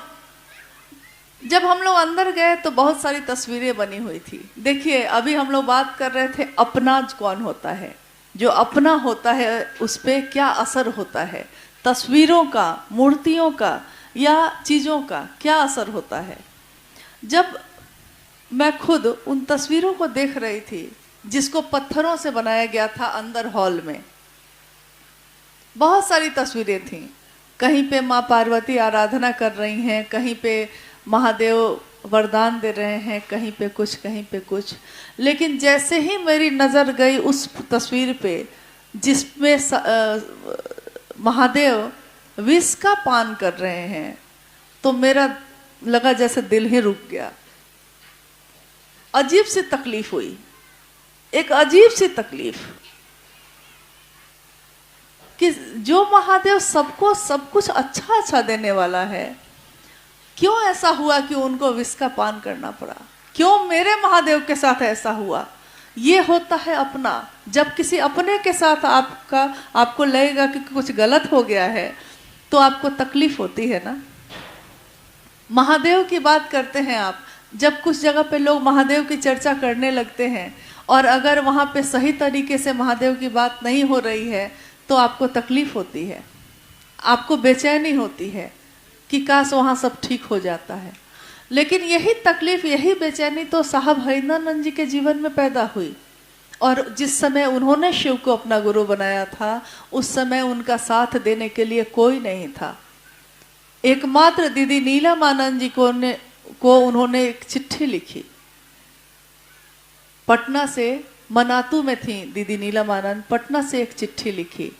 जब हम लोग अंदर गए तो बहुत सारी तस्वीरें बनी हुई थी। देखिए, अभी हम लोग बात कर रहे थे अपना कौन होता है, जो अपना होता है उस पर क्या असर होता है, तस्वीरों का, मूर्तियों का या चीज़ों का क्या असर होता है। जब मैं खुद उन तस्वीरों को देख रही थी जिसको पत्थरों से बनाया गया था अंदर हॉल में, बहुत सारी तस्वीरें थीं। कहीं पे माँ पार्वती आराधना कर रही हैं, कहीं पे महादेव वरदान दे रहे हैं, कहीं पे कुछ कहीं पे कुछ। लेकिन जैसे ही मेरी नज़र गई उस तस्वीर पे जिसमें महादेव विष का पान कर रहे हैं, तो मेरा लगा जैसे दिल ही रुक गया। अजीब सी तकलीफ हुई, एक अजीब सी तकलीफ कि जो महादेव सबको सब कुछ अच्छा अच्छा देने वाला है, क्यों ऐसा हुआ कि उनको विष का पान करना पड़ा। क्यों मेरे महादेव के साथ ऐसा हुआ। ये होता है अपना। जब किसी अपने के साथ आपको लगेगा कि कुछ गलत हो गया है तो आपको तकलीफ होती है ना। महादेव की बात करते हैं आप, जब कुछ जगह पे लोग महादेव की चर्चा करने लगते हैं और अगर वहाँ पे सही तरीके से महादेव की बात नहीं हो रही है तो आपको तकलीफ होती है, आपको बेचैनी होती है कि काश वहाँ सब ठीक हो जाता है। लेकिन यही तकलीफ, यही बेचैनी तो साहब हरिंदरानंद जी के जीवन में पैदा हुई। और जिस समय उन्होंने शिव को अपना गुरु बनाया था, उस समय उनका साथ देने के लिए कोई नहीं था। एकमात्र दीदी नीलम आनंद जी को उन्होंने एक चिट्ठी लिखी। पटना से, मनातू में थी दीदी नीलम आनंद, पटना से एक चिट्ठी लिखी।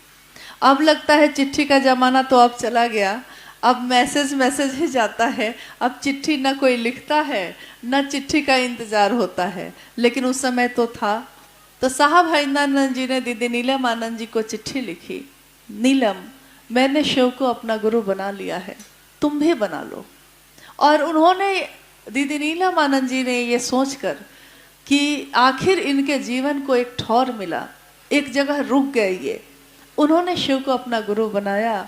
अब लगता है चिट्ठी का जमाना तो अब चला गया, अब मैसेज ही जाता है। अब चिट्ठी न कोई लिखता है न चिट्ठी का इंतजार होता है, लेकिन उस समय तो था। तो साहब हरिंदरानंद जी ने दीदी नीलम आनंद जी को चिट्ठी लिखी, नीलम, मैंने शिव को अपना गुरु बना लिया है, तुम भी बना लो। और उन्होंने, दीदी नीलम आनंद जी ने ये सोचकर कि आखिर इनके जीवन को एक ठौर मिला, एक जगह रुक गए ये, उन्होंने शिव को अपना गुरु बनाया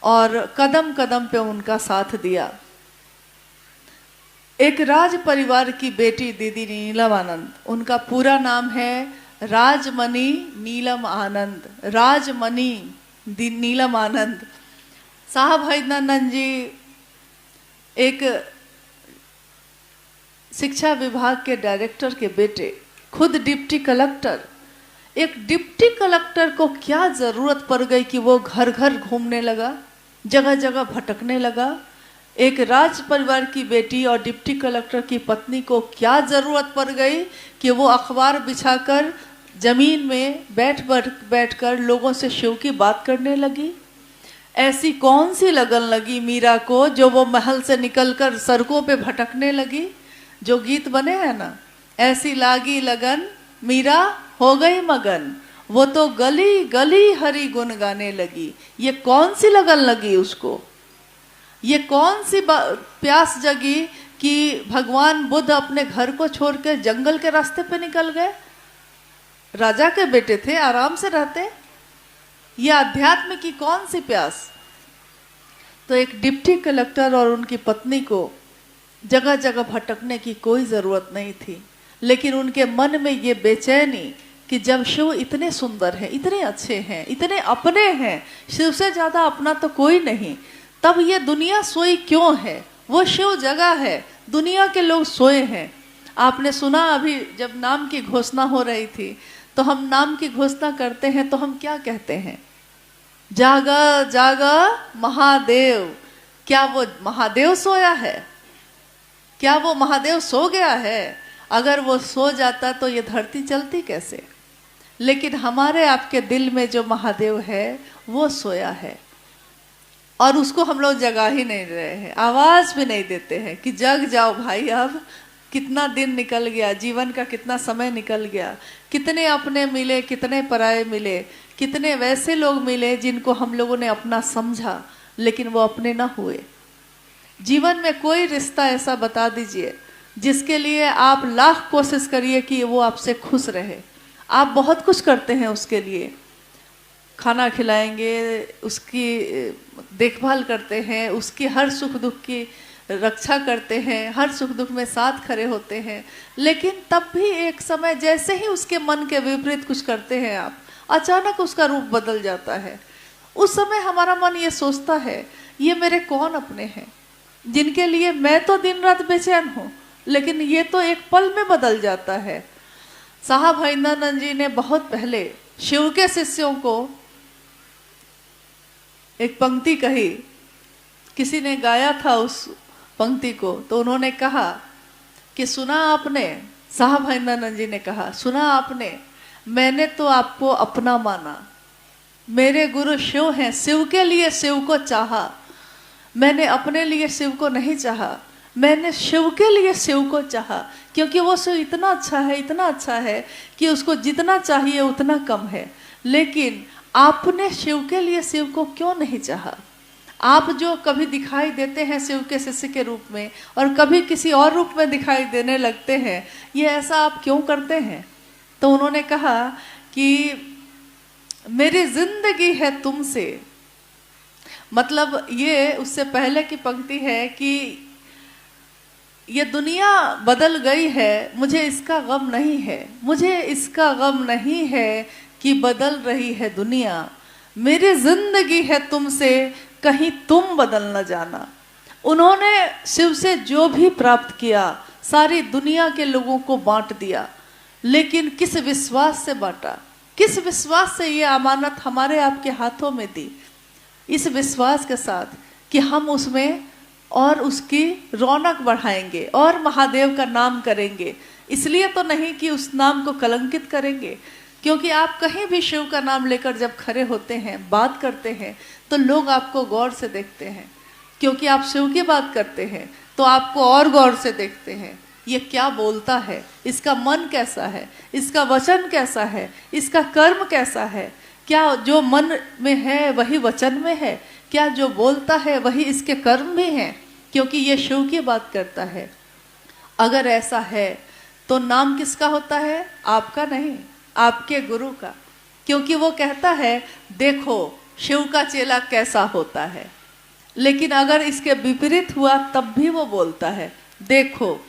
और कदम कदम पे उनका साथ दिया। एक राज परिवार की बेटी दीदी नीलम आनंद, उनका पूरा नाम है राजमणि नीलम आनंद, राजमणि नीलम आनंद। साहब हरिंदरानंद जी एक शिक्षा विभाग के डायरेक्टर के बेटे, खुद डिप्टी कलेक्टर। एक डिप्टी कलेक्टर को क्या जरूरत पड़ गई कि वो घर घर घूमने लगा, जगह जगह भटकने लगा। एक राज परिवार की बेटी और डिप्टी कलेक्टर की पत्नी को क्या जरूरत पड़ गई कि वो अखबार बिछाकर जमीन में बैठ कर लोगों से शिव की बात करने लगी। ऐसी कौन सी लगन लगी मीरा को जो वो महल से निकलकर सड़कों पे भटकने लगी। जो गीत बने हैं ना, ऐसी लागी लगन मीरा हो गई मगन, वो तो गली गली हरि गुन गाने लगी। ये कौन सी लगन लगी उसको, ये कौन सी प्यास जगी कि भगवान बुद्ध अपने घर को छोड़कर जंगल के रास्ते पे निकल गए। राजा के बेटे थे, आराम से रहते। ये अध्यात्म की कौन सी प्यास। तो एक डिप्टी कलेक्टर और उनकी पत्नी को जगह जगह भटकने की कोई ज़रूरत नहीं थी, लेकिन उनके मन में ये बेचैनी कि जब शिव इतने सुंदर हैं, इतने अच्छे हैं, इतने अपने हैं, शिव से ज्यादा अपना तो कोई नहीं, तब ये दुनिया सोई क्यों है? वो शिव जगह है, दुनिया के लोग सोए हैं। आपने सुना अभी जब नाम की घोषणा हो रही थी, तो हम नाम की घोषणा करते हैं तो हम क्या कहते हैं? जागा जागा महादेव। क्या वो महादेव सोया है? क्या वो महादेव सो गया है? अगर वो सो जाता तो ये धरती चलती कैसे? लेकिन हमारे आपके दिल में जो महादेव है वो सोया है, और उसको हम लोग जगा ही नहीं रहे हैं, आवाज भी नहीं देते हैं कि जग जाओ भाई, अब कितना दिन निकल गया, जीवन का कितना समय निकल गया, कितने अपने मिले, कितने पराये मिले, कितने वैसे लोग मिले जिनको हम लोगों ने अपना समझा लेकिन वो अपने ना हुए। जीवन में कोई रिश्ता ऐसा बता दीजिए जिसके लिए आप लाख कोशिश करिए कि वो आपसे खुश रहे, आप बहुत कुछ करते हैं उसके लिए, खाना खिलाएंगे, उसकी देखभाल करते हैं, उसकी हर सुख दुख की रक्षा करते हैं, हर सुख दुख में साथ खड़े होते हैं, लेकिन तब भी एक समय जैसे ही उसके मन के विपरीत कुछ करते हैं आप, अचानक उसका रूप बदल जाता है। उस समय हमारा मन ये सोचता है ये मेरे कौन अपने हैं जिनके लिए मैं तो दिन रात बेचैन हूँ, लेकिन ये तो एक पल में बदल जाता है। साहब हरिंदरानंद जी ने बहुत पहले शिव के शिष्यों को एक पंक्ति कही, किसी ने गाया था उस पंक्ति को, तो उन्होंने कहा कि सुना आपने, साहब हरिंदरानंद जी ने कहा, सुना आपने, मैंने तो आपको अपना माना, मेरे गुरु शिव हैं, शिव के लिए शिव को चाहा, मैंने अपने लिए शिव को नहीं चाहा, मैंने शिव के लिए शिव को चाहा, क्योंकि वो शिव इतना अच्छा है, इतना अच्छा है कि उसको जितना चाहिए उतना कम है। लेकिन आपने शिव के लिए शिव को क्यों नहीं चाहा? आप जो कभी दिखाई देते हैं शिव के शिष्य के रूप में और कभी किसी और रूप में दिखाई देने लगते हैं, ये ऐसा आप क्यों करते हैं? तो उन्होंने कहा कि मेरी जिंदगी है तुमसे, मतलब ये उससे पहले की पंक्ति है कि ये दुनिया बदल गई है, मुझे इसका गम नहीं है, मुझे इसका गम नहीं है कि बदल रही है दुनिया, मेरी जिंदगी है तुमसे, कहीं तुम बदल न जाना। उन्होंने शिव से जो भी प्राप्त किया सारी दुनिया के लोगों को बांट दिया, लेकिन किस विश्वास से बांटा? किस विश्वास से ये अमानत हमारे आपके हाथों में दी? इस विश्वास के साथ कि हम उसमें और उसकी रौनक बढ़ाएंगे और महादेव का नाम करेंगे। इसलिए तो नहीं कि उस नाम को कलंकित करेंगे, क्योंकि आप कहीं भी शिव का नाम लेकर जब खड़े होते हैं, बात करते हैं, तो लोग आपको गौर से देखते हैं, क्योंकि आप शिव की बात करते हैं तो आपको और गौर से देखते हैं। ये क्या बोलता है, इसका मन कैसा है, इसका वचन कैसा है, इसका कर्म कैसा है, क्या जो मन में है वही वचन में है, क्या जो बोलता है वही इसके कर्म भी हैं, क्योंकि ये शिव की बात करता है। अगर ऐसा है तो नाम किसका होता है? आपका नहीं, आपके गुरु का, क्योंकि वो कहता है देखो शिव का चेला कैसा होता है। लेकिन अगर इसके विपरीत हुआ तब भी वो बोलता है देखो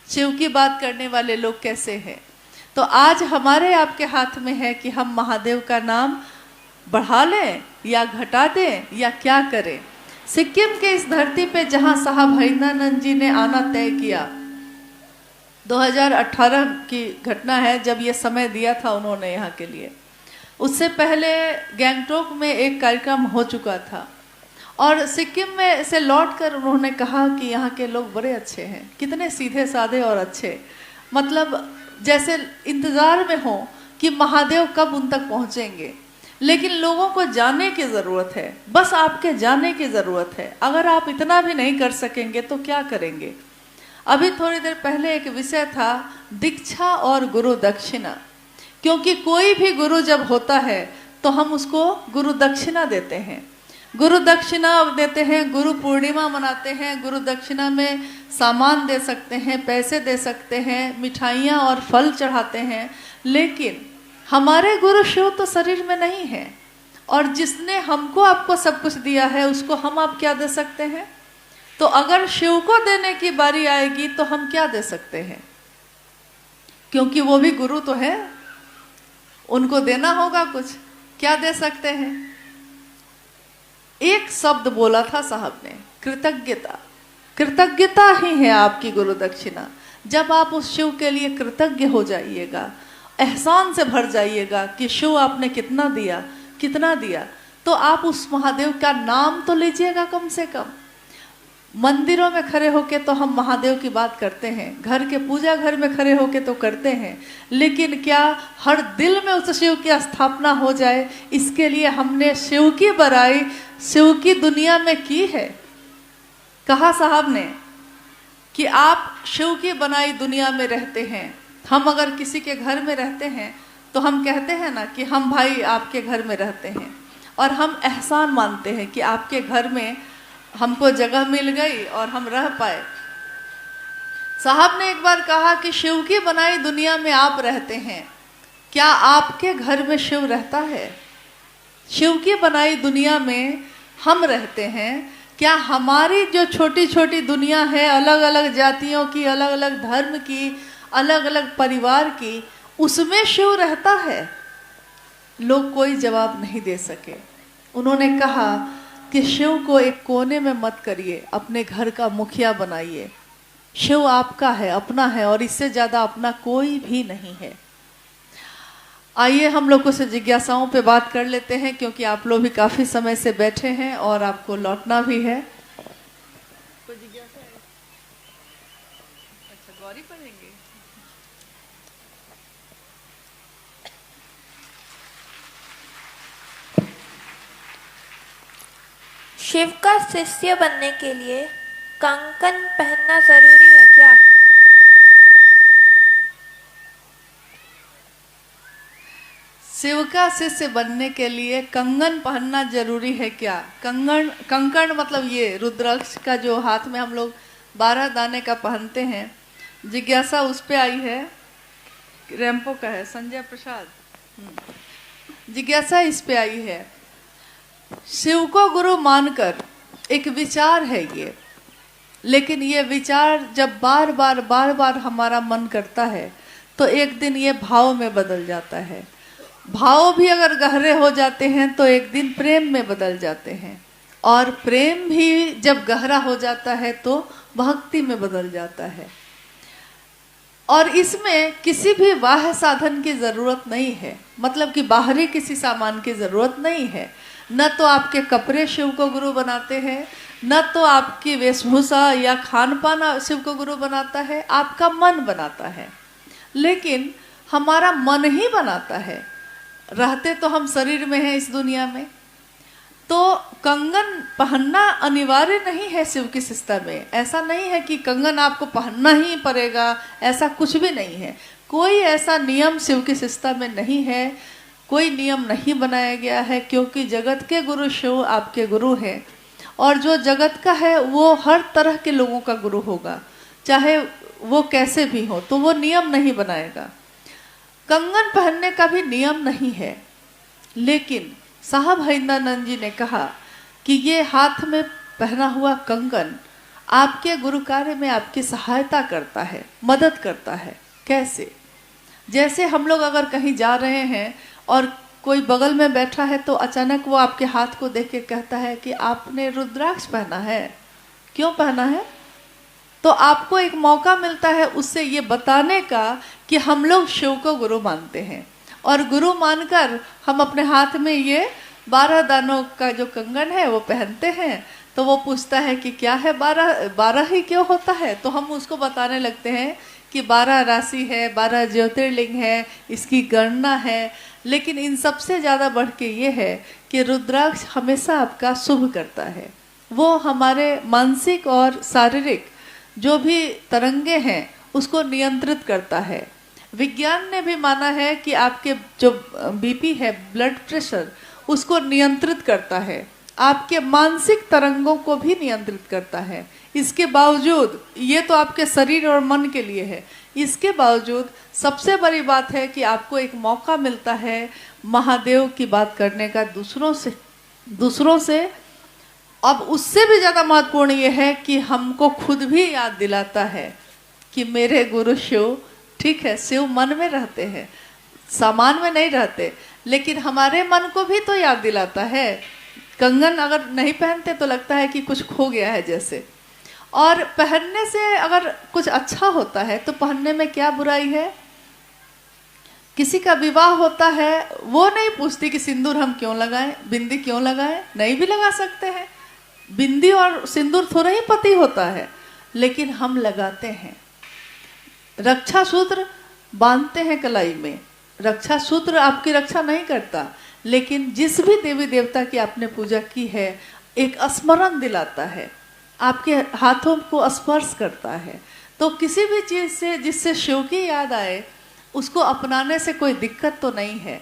शिव की बात करने वाले लोग कैसे हैं। तो आज हमारे आपके हाथ में है कि हम महादेव का नाम बढ़ा लें या घटा दें या क्या करें। सिक्किम के इस धरती पे जहां साहब हरिंदरानंद जी ने आना तय किया, 2018 की घटना है जब ये समय दिया था उन्होंने यहाँ के लिए। उससे पहले गैंगटोक में एक कार्यक्रम हो चुका था और सिक्किम में से लौटकर उन्होंने कहा कि यहाँ के लोग बड़े अच्छे हैं, कितने सीधे साधे और अच्छे, मतलब जैसे इंतजार में हो कि महादेव कब उन तक पहुँचेंगे। लेकिन लोगों को जाने की ज़रूरत है, बस आपके जाने की ज़रूरत है। अगर आप इतना भी नहीं कर सकेंगे तो क्या करेंगे। अभी थोड़ी देर पहले एक विषय था दीक्षा और गुरु दक्षिणा, क्योंकि कोई भी गुरु जब होता है तो हम उसको गुरु दक्षिणा देते हैं। गुरु दक्षिणा देते हैं, गुरु पूर्णिमा मनाते हैं, गुरु दक्षिणा में सामान दे सकते हैं, पैसे दे सकते हैं, मिठाइयाँ और फल चढ़ाते हैं। लेकिन हमारे गुरु शिव तो शरीर में नहीं है, और जिसने हमको आपको सब कुछ दिया है उसको हम आप क्या दे सकते हैं। तो अगर शिव को देने की बारी आएगी तो हम क्या दे सकते हैं, क्योंकि वो भी गुरु तो है। उनको देना होगा कुछ, क्या दे सकते हैं? एक शब्द बोला था साहब ने, कृतज्ञता। कृतज्ञता ही है आपकी गुरु दक्षिणा। जब आप उस शिव के लिए कृतज्ञ हो जाइएगा, एहसान से भर जाइएगा कि शिव आपने कितना दिया, कितना दिया, तो आप उस महादेव का नाम तो लीजिएगा कम से कम। मंदिरों में खड़े होके तो हम महादेव की बात करते हैं, घर के पूजा घर में खड़े होके तो करते हैं, लेकिन क्या हर दिल में उस शिव की स्थापना हो जाए, इसके लिए हमने शिव की बड़ाई शिव की दुनिया में की है। कहा साहब ने कि आप शिव की बनाई दुनिया में रहते हैं। हम अगर किसी के घर में रहते हैं तो हम कहते हैं ना कि हम भाई आपके घर में रहते हैं, और हम एहसान मानते हैं कि आपके घर में हमको जगह मिल गई और हम रह पाए। साहब ने एक बार कहा कि शिव की बनाई दुनिया में आप रहते हैं, क्या आपके घर में शिव रहता है? शिव की बनाई दुनिया में हम रहते हैं, क्या हमारी जो छोटी छोटी दुनिया है, अलग अलग जातियों की, अलग अलग धर्म की, अलग अलग परिवार की, उसमें शिव रहता है? लोग कोई जवाब नहीं दे सके। उन्होंने कहा कि शिव को एक कोने में मत करिए, अपने घर का मुखिया बनाइए। शिव आपका है, अपना है, और इससे ज्यादा अपना कोई भी नहीं है। आइए हम लोग कुछ जिज्ञासाओं पे बात कर लेते हैं, क्योंकि आप लोग भी काफी समय से बैठे हैं और आपको लौटना भी है। कोई जिज्ञासा है? अच्छा, गौरी पढ़ेंगे। शिव का शिष्य बनने के लिए कंकन पहनना जरूरी है क्या? शिव का शिष्य बनने के लिए कंगन पहनना जरूरी है क्या? कंकण मतलब ये रुद्राक्ष का जो हाथ में हम लोग 12 दाने का पहनते हैं। जिज्ञासा उस पे आई है, रैंपो का है, संजय प्रसाद। जिज्ञासा इस पे आई है, शिव को गुरु मानकर एक विचार है ये, लेकिन ये विचार जब बार बार हमारा मन करता है तो एक दिन ये भाव में बदल जाता है। भाव भी अगर गहरे हो जाते हैं तो एक दिन प्रेम में बदल जाते हैं, और प्रेम भी जब गहरा हो जाता है तो भक्ति में बदल जाता है। और इसमें किसी भी बाह्य साधन की जरूरत नहीं है, मतलब कि बाहरी किसी सामान की जरूरत नहीं है। न तो आपके कपड़े शिव को गुरु बनाते हैं, न तो आपकी वेशभूषा या खान पान शिव को गुरु बनाता है, आपका मन बनाता है। लेकिन हमारा मन ही बनाता है, रहते तो हम शरीर में हैं इस दुनिया में। तो कंगन पहनना अनिवार्य नहीं है शिव की शिष्टता में। ऐसा नहीं है कि कंगन आपको पहनना ही पड़ेगा, ऐसा कुछ भी नहीं है। कोई ऐसा नियम शिव की शिष्टता में नहीं है, कोई नियम नहीं बनाया गया है, क्योंकि जगत के गुरु शिव आपके गुरु हैं, और जो जगत का है वो हर तरह के लोगों का गुरु होगा, चाहे वो कैसे भी हो, तो वो नियम नहीं बनाएगा। कंगन पहनने का भी नियम नहीं है, लेकिन साहब हरिंद्रानंद जी ने कहा कि ये हाथ में पहना हुआ कंगन आपके गुरु कार्य में आपकी सहायता करता है, मदद करता है। कैसे? जैसे हम लोग अगर कहीं जा रहे हैं और कोई बगल में बैठा है तो अचानक वो आपके हाथ को देख के कहता है कि आपने रुद्राक्ष पहना है, क्यों पहना है? तो आपको एक मौका मिलता है उससे ये बताने का कि हम लोग शिव को गुरु मानते हैं, और गुरु मानकर हम अपने हाथ में ये 12 दानों का जो कंगन है वो पहनते हैं। तो वो पूछता है कि क्या है 12 ही क्यों होता है? तो हम उसको बताने लगते हैं कि 12 राशि है, 12 ज्योतिर्लिंग है, इसकी गणना है। लेकिन इन सबसे ज़्यादा बढ़ के ये है कि रुद्राक्ष हमेशा आपका शुभ करता है। वो हमारे मानसिक और शारीरिक जो भी तरंगे हैं उसको नियंत्रित करता है। विज्ञान ने भी माना है कि आपके जो बीपी है, ब्लड प्रेशर, उसको नियंत्रित करता है, आपके मानसिक तरंगों को भी नियंत्रित करता है। इसके बावजूद, ये तो आपके शरीर और मन के लिए है, इसके बावजूद सबसे बड़ी बात है कि आपको एक मौका मिलता है महादेव की बात करने का दूसरों से। अब उससे भी ज़्यादा महत्वपूर्ण ये है कि हमको खुद भी याद दिलाता है कि मेरे गुरु शिव, ठीक है, शिव मन में रहते हैं, सामान में नहीं रहते, लेकिन हमारे मन को भी तो याद दिलाता है। कंगन अगर नहीं पहनते तो लगता है कि कुछ खो गया है जैसे। और पहनने से अगर कुछ अच्छा होता है तो पहनने में क्या बुराई है। किसी का विवाह होता है, वो नहीं पूछती कि सिंदूर हम क्यों लगाएं, बिंदी क्यों लगाएं, नहीं भी लगा सकते हैं। बिंदी और सिंदूर थोड़ा ही पति होता है, लेकिन हम लगाते हैं। रक्षा सूत्र बांधते हैं कलाई में। रक्षा सूत्र आपकी रक्षा नहीं करता, लेकिन जिस भी देवी देवता की आपने पूजा की है, एक स्मरण दिलाता है, आपके हाथों को स्पर्श करता है। तो किसी भी चीज़ से जिससे शिव की याद आए, उसको अपनाने से कोई दिक्कत तो नहीं है।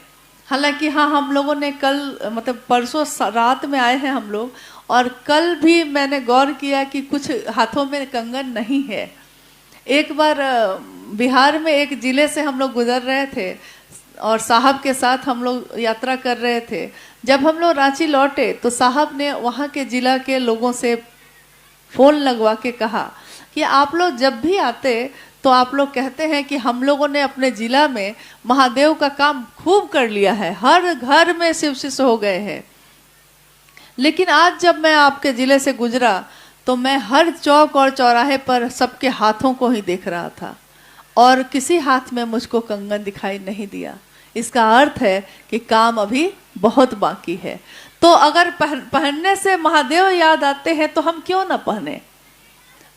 हालांकि हाँ, हम लोगों ने कल मतलब परसों रात में आए हैं हम लोग, और कल भी मैंने गौर किया कि कुछ हाथों में कंगन नहीं है। एक बार बिहार में एक ज़िले से हम लोग गुजर रहे थे और साहब के साथ हम लोग यात्रा कर रहे थे। जब हम लोग रांची लौटे तो साहब ने वहाँ के ज़िला के लोगों से फ़ोन लगवा के कहा कि आप लोग जब भी आते तो आप लोग कहते हैं कि हम लोगों ने अपने ज़िला में महादेव का काम खूब कर लिया है, हर घर में शिव शिष्य हो गए हैं। लेकिन आज जब मैं आपके ज़िले से गुजरा तो मैं हर चौक और चौराहे पर सबके हाथों को ही देख रहा था, और किसी हाथ में मुझको कंगन दिखाई नहीं दिया। इसका अर्थ है कि काम अभी बहुत बाकी है। तो अगर पहनने से महादेव याद आते हैं तो हम क्यों ना पहने।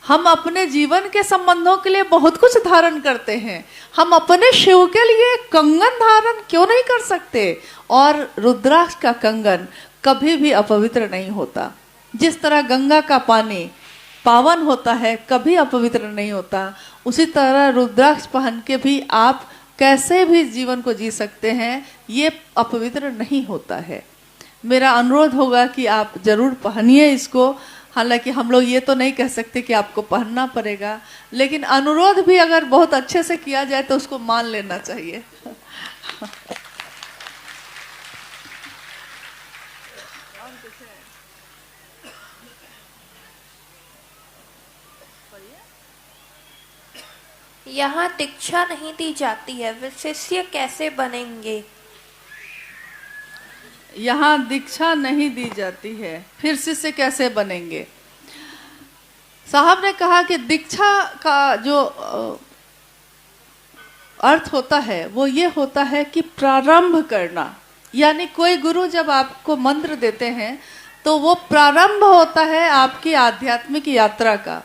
हम अपने जीवन के संबंधों के लिए बहुत कुछ धारण करते हैं, हम अपने शिव के लिए कंगन धारण क्यों नहीं कर सकते। और रुद्राक्ष का कंगन कभी भी अपवित्र नहीं होता। जिस तरह गंगा का पानी पावन होता है, कभी अपवित्र नहीं होता, उसी तरह रुद्राक्ष पहन के भी आप कैसे भी जीवन को जी सकते हैं, ये अपवित्र नहीं होता है। मेरा अनुरोध होगा कि आप जरूर पहनिए इसको। हालांकि हम लोग ये तो नहीं कह सकते कि आपको पहनना पड़ेगा, लेकिन अनुरोध भी अगर बहुत अच्छे से किया जाए तो उसको मान लेना चाहिए। यहाँ दीक्षा नहीं दी जाती है, वे शिष्य कैसे बनेंगे। यहाँ दीक्षा नहीं दी जाती है, फिर शिष्य कैसे बनेंगे। साहब ने कहा कि दीक्षा का जो अर्थ होता है वो ये होता है कि प्रारंभ करना। यानी कोई गुरु जब आपको मंत्र देते हैं तो वो प्रारंभ होता है आपकी आध्यात्मिक यात्रा का।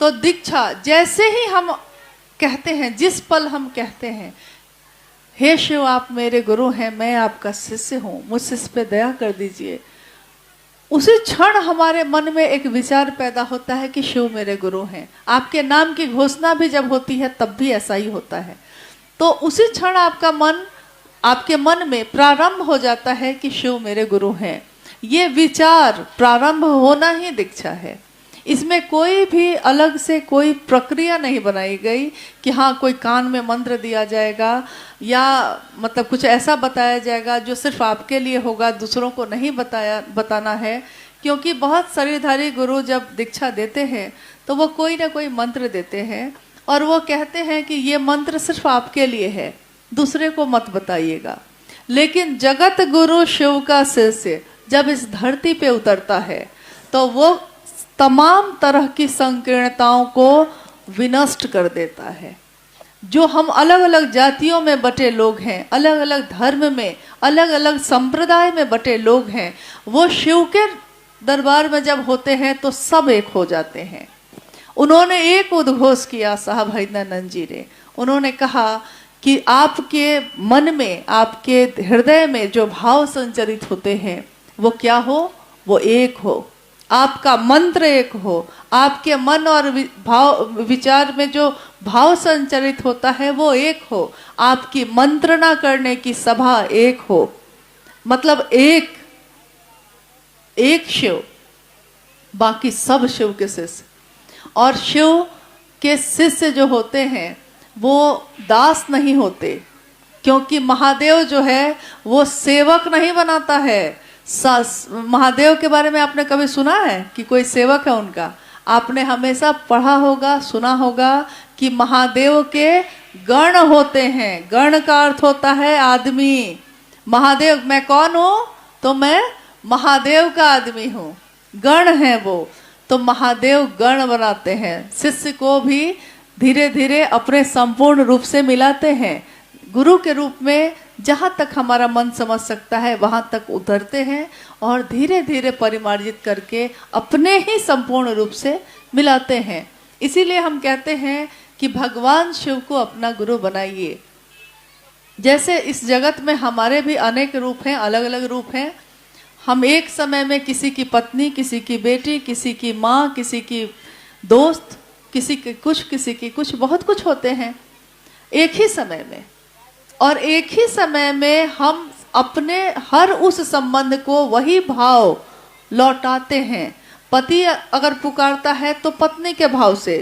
तो दीक्षा जैसे ही हम कहते हैं, जिस पल हम कहते हैं हे शिव आप मेरे गुरु हैं, मैं आपका शिष्य हूँ, मुझसे इस पे दया कर दीजिए, उसी क्षण हमारे मन में एक विचार पैदा होता है कि शिव मेरे गुरु हैं। आपके नाम की घोषणा भी जब होती है तब भी ऐसा ही होता है। तो उसी क्षण आपके मन में प्रारंभ हो जाता है कि शिव मेरे गुरु हैं। ये विचार प्रारंभ होना ही दीक्षा है। इसमें कोई भी अलग से कोई प्रक्रिया नहीं बनाई गई कि हाँ कोई कान में मंत्र दिया जाएगा या मतलब कुछ ऐसा बताया जाएगा जो सिर्फ आपके लिए होगा, दूसरों को नहीं बताना है। क्योंकि बहुत शरीरधारी गुरु जब दीक्षा देते हैं तो वो कोई ना कोई मंत्र देते हैं और वो कहते हैं कि ये मंत्र सिर्फ आपके लिए है, दूसरे को मत बताइएगा। लेकिन जगत गुरु शिव का शिष्य जब इस धरती पे उतरता है तो वो तमाम तरह की संकीर्णताओं को विनष्ट कर देता है। जो हम अलग अलग जातियों में बटे लोग हैं, अलग अलग धर्म में, अलग अलग संप्रदाय में बटे लोग हैं, वो शिव के दरबार में जब होते हैं तो सब एक हो जाते हैं। उन्होंने एक उद्घोष किया साहब हरिदयानंद जी ने। उन्होंने कहा कि आपके मन में, आपके हृदय में जो भाव संचरित होते हैं वो क्या हो, वो एक हो। आपका मंत्र एक हो, आपके मन और विचार में जो भाव संचरित होता है वो एक हो, आपकी मंत्रणा करने की सभा एक हो। मतलब एक शिव, बाकी सब शिव के शिष्य। और शिव के शिष्य जो होते हैं वो दास नहीं होते, क्योंकि महादेव जो है वो सेवक नहीं बनाता है। महादेव के बारे में आपने कभी सुना है कि कोई सेवक है उनका? आपने हमेशा पढ़ा होगा, सुना होगा कि महादेव के गण होते हैं। गण का अर्थ होता है आदमी। महादेव, मैं कौन हूं? तो मैं महादेव का आदमी हूं। गण है वो, तो महादेव गण बनाते हैं। शिष्य को भी धीरे धीरे अपने संपूर्ण रूप से मिलाते हैं। गुरु के रूप में जहां तक हमारा मन समझ सकता है वहां तक उतरते हैं और धीरे धीरे परिमार्जित करके अपने ही संपूर्ण रूप से मिलाते हैं। इसीलिए हम कहते हैं कि भगवान शिव को अपना गुरु बनाइए। जैसे इस जगत में हमारे भी अनेक रूप हैं, अलग अलग रूप हैं। हम एक समय में किसी की पत्नी, किसी की बेटी, किसी की माँ, किसी की दोस्त, किसी की कुछ बहुत कुछ होते हैं एक ही समय में। और एक ही समय में हम अपने हर उस संबंध को वही भाव लौटाते हैं। पति अगर पुकारता है तो पत्नी के भाव से,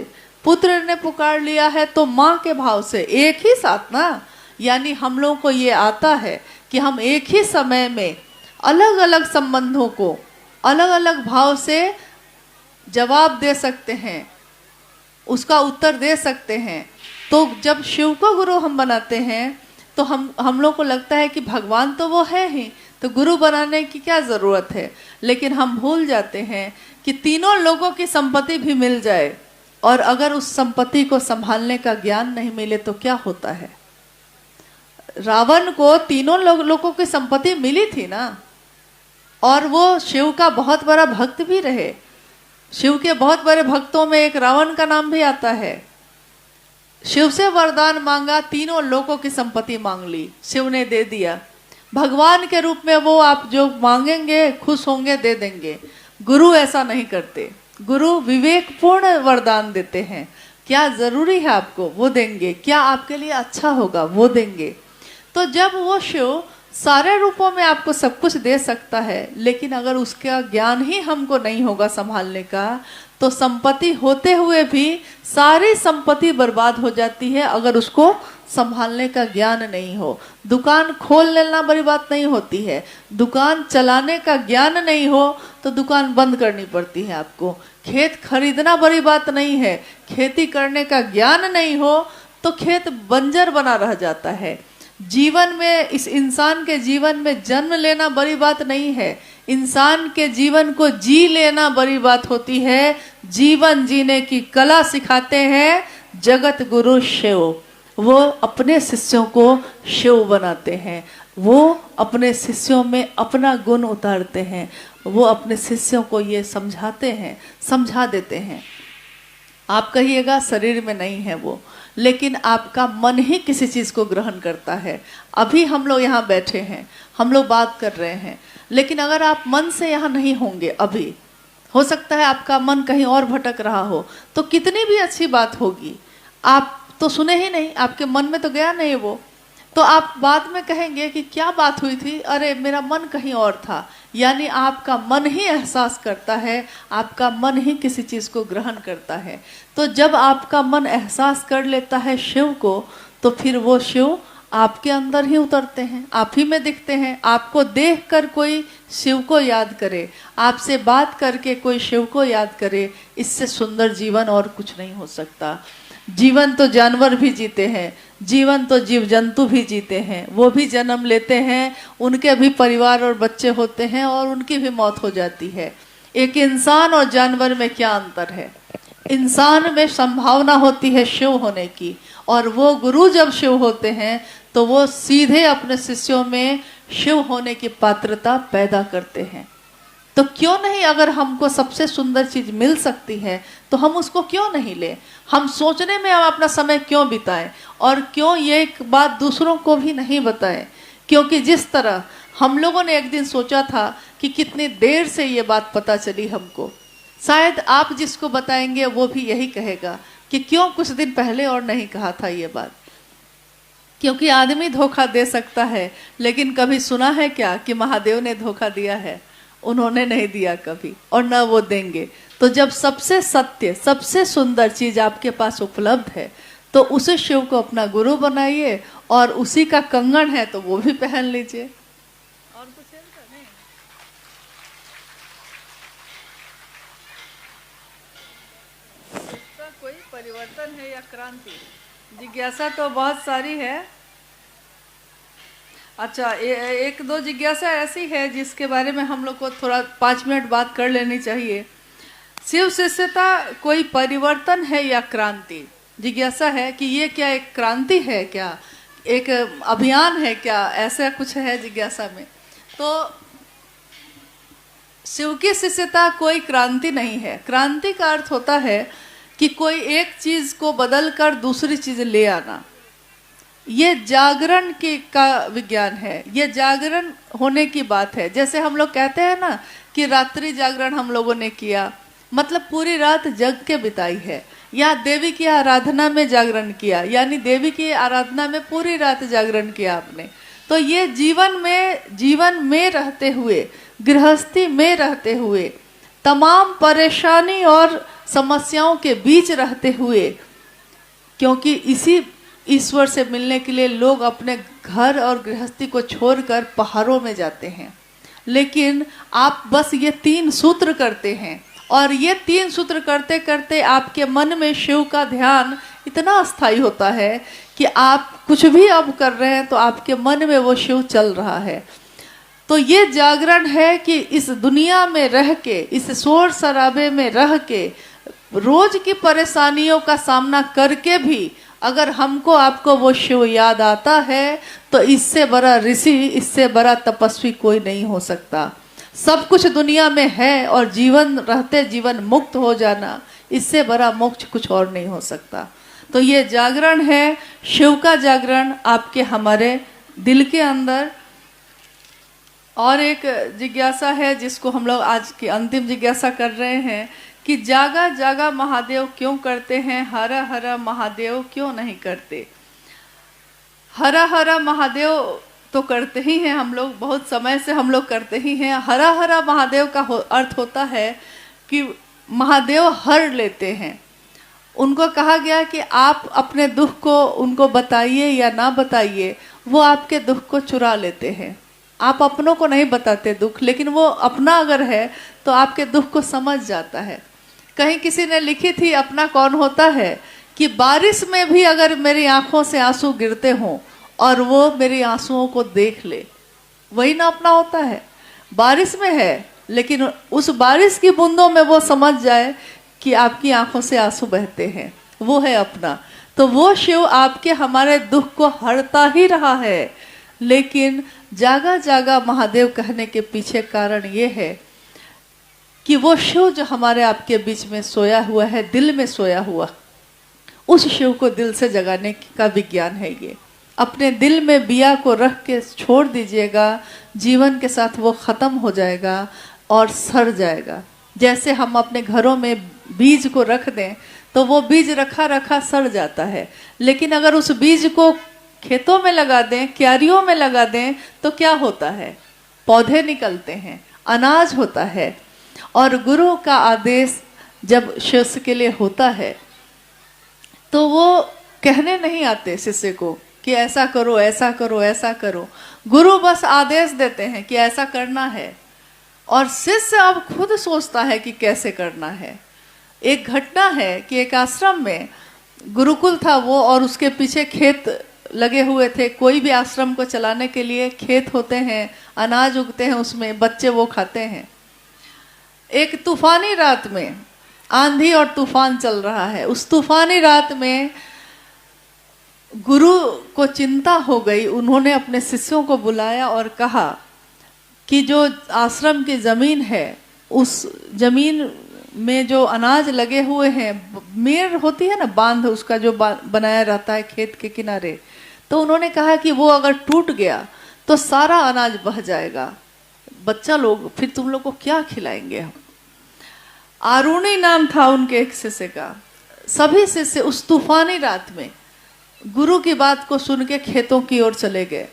पुत्र ने पुकार लिया है तो माँ के भाव से, एक ही साथ ना। यानी हम लोगों को ये आता है कि हम एक ही समय में अलग अलग संबंधों को अलग अलग भाव से जवाब दे सकते हैं, उसका उत्तर दे सकते हैं। तो जब शिव को गुरु हम बनाते हैं तो हम लोग को लगता है कि भगवान तो वो है ही, तो गुरु बनाने की क्या ज़रूरत है। लेकिन हम भूल जाते हैं कि तीनों लोगों की संपत्ति भी मिल जाए और अगर उस संपत्ति को संभालने का ज्ञान नहीं मिले तो क्या होता है। रावण को तीनों लोगों की संपत्ति मिली थी ना, और वो शिव का बहुत बड़ा भक्त भी रहे। शिव के बहुत बड़े भक्तों में एक रावण का नाम भी आता है। शिव से वरदान मांगा, तीनों लोगों की संपत्ति मांग ली, शिव ने दे दिया। भगवान के रूप में वो आप जो मांगेंगे खुश होंगे, दे देंगे। गुरु ऐसा नहीं करते। गुरु विवेकपूर्ण वरदान देते हैं। क्या जरूरी है आपको, वो देंगे। क्या आपके लिए अच्छा होगा, वो देंगे। तो जब वो शिव सारे रूपों में आपको सब कुछ दे सकता है, लेकिन अगर उसका ज्ञान ही हमको नहीं होगा संभालने का, तो संपत्ति होते हुए भी सारी संपत्ति बर्बाद हो जाती है अगर उसको संभालने का ज्ञान नहीं हो। दुकान खोल लेना बड़ी बात नहीं होती है, दुकान चलाने का ज्ञान नहीं हो तो दुकान बंद करनी पड़ती है आपको। खेत खरीदना बड़ी बात नहीं है, खेती करने का ज्ञान नहीं हो तो खेत बंजर बना रह जाता है। जीवन में, इस इंसान के जीवन में जन्म लेना बड़ी बात नहीं है, इंसान के जीवन को जी लेना बड़ी बात होती है। जीवन जीने की कला सिखाते हैं जगत गुरु शिव। वो अपने शिष्यों को शिव बनाते हैं। वो अपने शिष्यों में अपना गुण उतारते हैं। वो अपने शिष्यों को ये समझाते हैं, समझा देते हैं। आप कहिएगा शरीर में नहीं है वो, लेकिन आपका मन ही किसी चीज़ को ग्रहण करता है। अभी हम लोग यहाँ बैठे हैं, हम लोग बात कर रहे हैं, लेकिन अगर आप मन से यहाँ नहीं होंगे, अभी हो सकता है आपका मन कहीं और भटक रहा हो, तो कितनी भी अच्छी बात होगी आप तो सुने ही नहीं, आपके मन में तो गया नहीं वो। तो आप बाद में कहेंगे कि क्या बात हुई थी, अरे मेरा मन कहीं और था। यानी आपका मन ही एहसास करता है, आपका मन ही किसी चीज़ को ग्रहण करता है। तो जब आपका मन एहसास कर लेता है शिव को, तो फिर वो शिव आपके अंदर ही उतरते हैं, आप ही में दिखते हैं। आपको देखकर कोई शिव को याद करे, आपसे बात करके कोई शिव को याद करे, इससे सुंदर जीवन और कुछ नहीं हो सकता। जीवन तो जानवर भी जीते हैं, जीवन तो जीव जंतु भी जीते हैं, वो भी जन्म लेते हैं, उनके भी परिवार और बच्चे होते हैं और उनकी भी मौत हो जाती है। एक इंसान और जानवर में क्या अंतर है? इंसान में संभावना होती है शिव होने की, और वो गुरु जब शिव होते हैं तो वो सीधे अपने शिष्यों में शिव होने की पात्रता पैदा करते हैं। तो क्यों नहीं, अगर हमको सबसे सुंदर चीज मिल सकती है तो हम उसको क्यों नहीं लें? हम सोचने में हम अपना समय क्यों बिताएं, और क्यों ये बात दूसरों को भी नहीं बताएं? क्योंकि जिस तरह हम लोगों ने एक दिन सोचा था कि कितनी देर से ये बात पता चली हमको, शायद आप जिसको बताएंगे वो भी यही कहेगा कि क्यों कुछ दिन पहले और नहीं कहा था ये बात। क्योंकि आदमी धोखा दे सकता है, लेकिन कभी सुना है क्या कि महादेव ने धोखा दिया है? उन्होंने नहीं दिया कभी, और न वो देंगे। तो जब सबसे सत्य, सबसे सुंदर चीज आपके पास उपलब्ध है, तो उसे शिव को अपना गुरु बनाइए, और उसी का कंगन है तो वो भी पहन लीजिए। और कुछ नहीं, इसका कोई परिवर्तन है या क्रांति? जिज्ञासा तो बहुत सारी है। अच्छा, एक दो जिज्ञासा ऐसी है जिसके बारे में हम लोग को थोड़ा 5 मिनट बात कर लेनी चाहिए। शिव शिष्यता कोई परिवर्तन है या क्रांति? जिज्ञासा है कि ये क्या एक क्रांति है, क्या एक अभियान है, क्या ऐसा कुछ है जिज्ञासा में। तो शिव की शिष्यता कोई क्रांति नहीं है। क्रांति का अर्थ होता है कि कोई एक चीज को बदलकर दूसरी चीज ले आना। ये जागरण का विज्ञान है, ये जागरण होने की बात है। जैसे हम लोग कहते हैं ना कि रात्रि जागरण हम लोगों ने किया, मतलब पूरी रात जग के बिताई है, या देवी की आराधना में जागरण किया, यानी देवी की आराधना में पूरी रात जागरण किया आपने। तो ये जीवन में रहते हुए, गृहस्थी में रहते हुए, तमाम परेशानी और समस्याओं के बीच रहते हुए, क्योंकि इसी ईश्वर से मिलने के लिए लोग अपने घर और गृहस्थी को छोड़कर पहाड़ों में जाते हैं। लेकिन आप बस ये 3 सूत्र करते हैं, और ये 3 सूत्र करते करते आपके मन में शिव का ध्यान इतना अस्थायी होता है कि आप कुछ भी अब कर रहे हैं तो आपके मन में वो शिव चल रहा है। तो ये जागरण है कि इस दुनिया में रह के, इस शोर शराबे में रह के, रोज की परेशानियों का सामना करके भी अगर हमको आपको वो शिव याद आता है, तो इससे बड़ा ऋषि, इससे बड़ा तपस्वी कोई नहीं हो सकता। सब कुछ दुनिया में है और जीवन रहते जीवन मुक्त हो जाना, इससे बड़ा मोक्ष कुछ और नहीं हो सकता। तो ये जागरण है, शिव का जागरण आपके हमारे दिल के अंदर। और एक जिज्ञासा है जिसको हम लोग आज की अंतिम जिज्ञासा कर रहे हैं कि जागा जागा महादेव क्यों करते हैं, हरा हरा महादेव क्यों नहीं करते। हरा हरा महादेव तो करते ही हैं हम लोग, बहुत समय से हम लोग करते ही हैं। हरा हरा महादेव का अर्थ होता है कि महादेव हर लेते हैं। उनको कहा गया कि आप अपने दुख को उनको बताइए या ना बताइए, वो आपके दुख को चुरा लेते हैं। आप अपनों को नहीं बताते दुख, लेकिन वो अपना अगर है तो आपके दुख को समझ जाता है। कहीं किसी ने लिखी थी, अपना कौन होता है, कि बारिश में भी अगर मेरी आंखों से आंसू गिरते हों और वो मेरी आंसुओं को देख ले, वही ना अपना होता है। बारिश में है, लेकिन उस बारिश की बूंदों में वो समझ जाए कि आपकी आंखों से आंसू बहते हैं, वो है अपना। तो वो शिव आपके हमारे दुख को हरता ही रहा है। लेकिन जागा जागा महादेव कहने के पीछे कारण ये है कि वो शिव जो हमारे आपके बीच में सोया हुआ है, दिल में सोया हुआ, उस शिव को दिल से जगाने का विज्ञान है ये। अपने दिल में बिया को रख के छोड़ दीजिएगा, जीवन के साथ वो खत्म हो जाएगा और सड़ जाएगा। जैसे हम अपने घरों में बीज को रख दें तो वो बीज रखा रखा सड़ जाता है, लेकिन अगर उस बीज को खेतों में लगा दें, क्यारियों में लगा दें, तो क्या होता है, पौधे निकलते हैं, अनाज होता है। और गुरु का आदेश जब शिष्य के लिए होता है तो वो कहने नहीं आते शिष्य को कि ऐसा करो, ऐसा करो, ऐसा करो। गुरु बस आदेश देते हैं कि ऐसा करना है, और शिष्य अब खुद सोचता है कि कैसे करना है। एक घटना है कि एक आश्रम में, गुरुकुल था वो, और उसके पीछे खेत लगे हुए थे। कोई भी आश्रम को चलाने के लिए खेत होते हैं, अनाज उगते हैं, उसमें बच्चे वो खाते हैं। एक तूफानी रात में, आंधी और तूफान चल रहा है, उस तूफानी रात में गुरु को चिंता हो गई। उन्होंने अपने शिष्यों को बुलाया और कहा कि जो आश्रम की जमीन है, उस जमीन में जो अनाज लगे हुए हैं, मेड़ होती है ना, बांध उसका जो बनाया रहता है खेत के किनारे, तो उन्होंने कहा कि वो अगर टूट गया तो सारा अनाज बह जाएगा, बच्चा लोग फिर तुम लोग को क्या खिलाएंगे हम। आरुणी नाम था उनके एक शिष्य का। सभी शिष्य उस तूफानी रात में गुरु की बात को सुन के खेतों की ओर चले गए।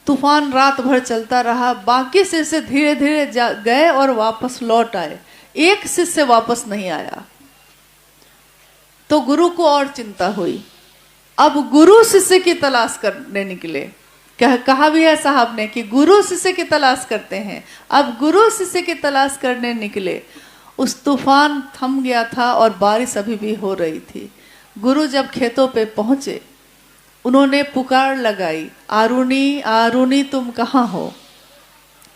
तूफान रात भर चलता रहा। बाकी शिष्य धीरे धीरे गए और वापस लौट आए। एक शिष्य वापस नहीं आया। तो गुरु को और चिंता हुई। अब गुरु शिष्य की तलाश करने निकले। कहा भी है साहब ने कि गुरु शिष्य की तलाश करते हैं। अब गुरु शिष्य की तलाश करने निकले। उस तूफान थम गया था और बारिश अभी भी हो रही थी। गुरु जब खेतों पे पहुंचे, उन्होंने पुकार लगाई, आरुणी आरुणी तुम कहाँ हो?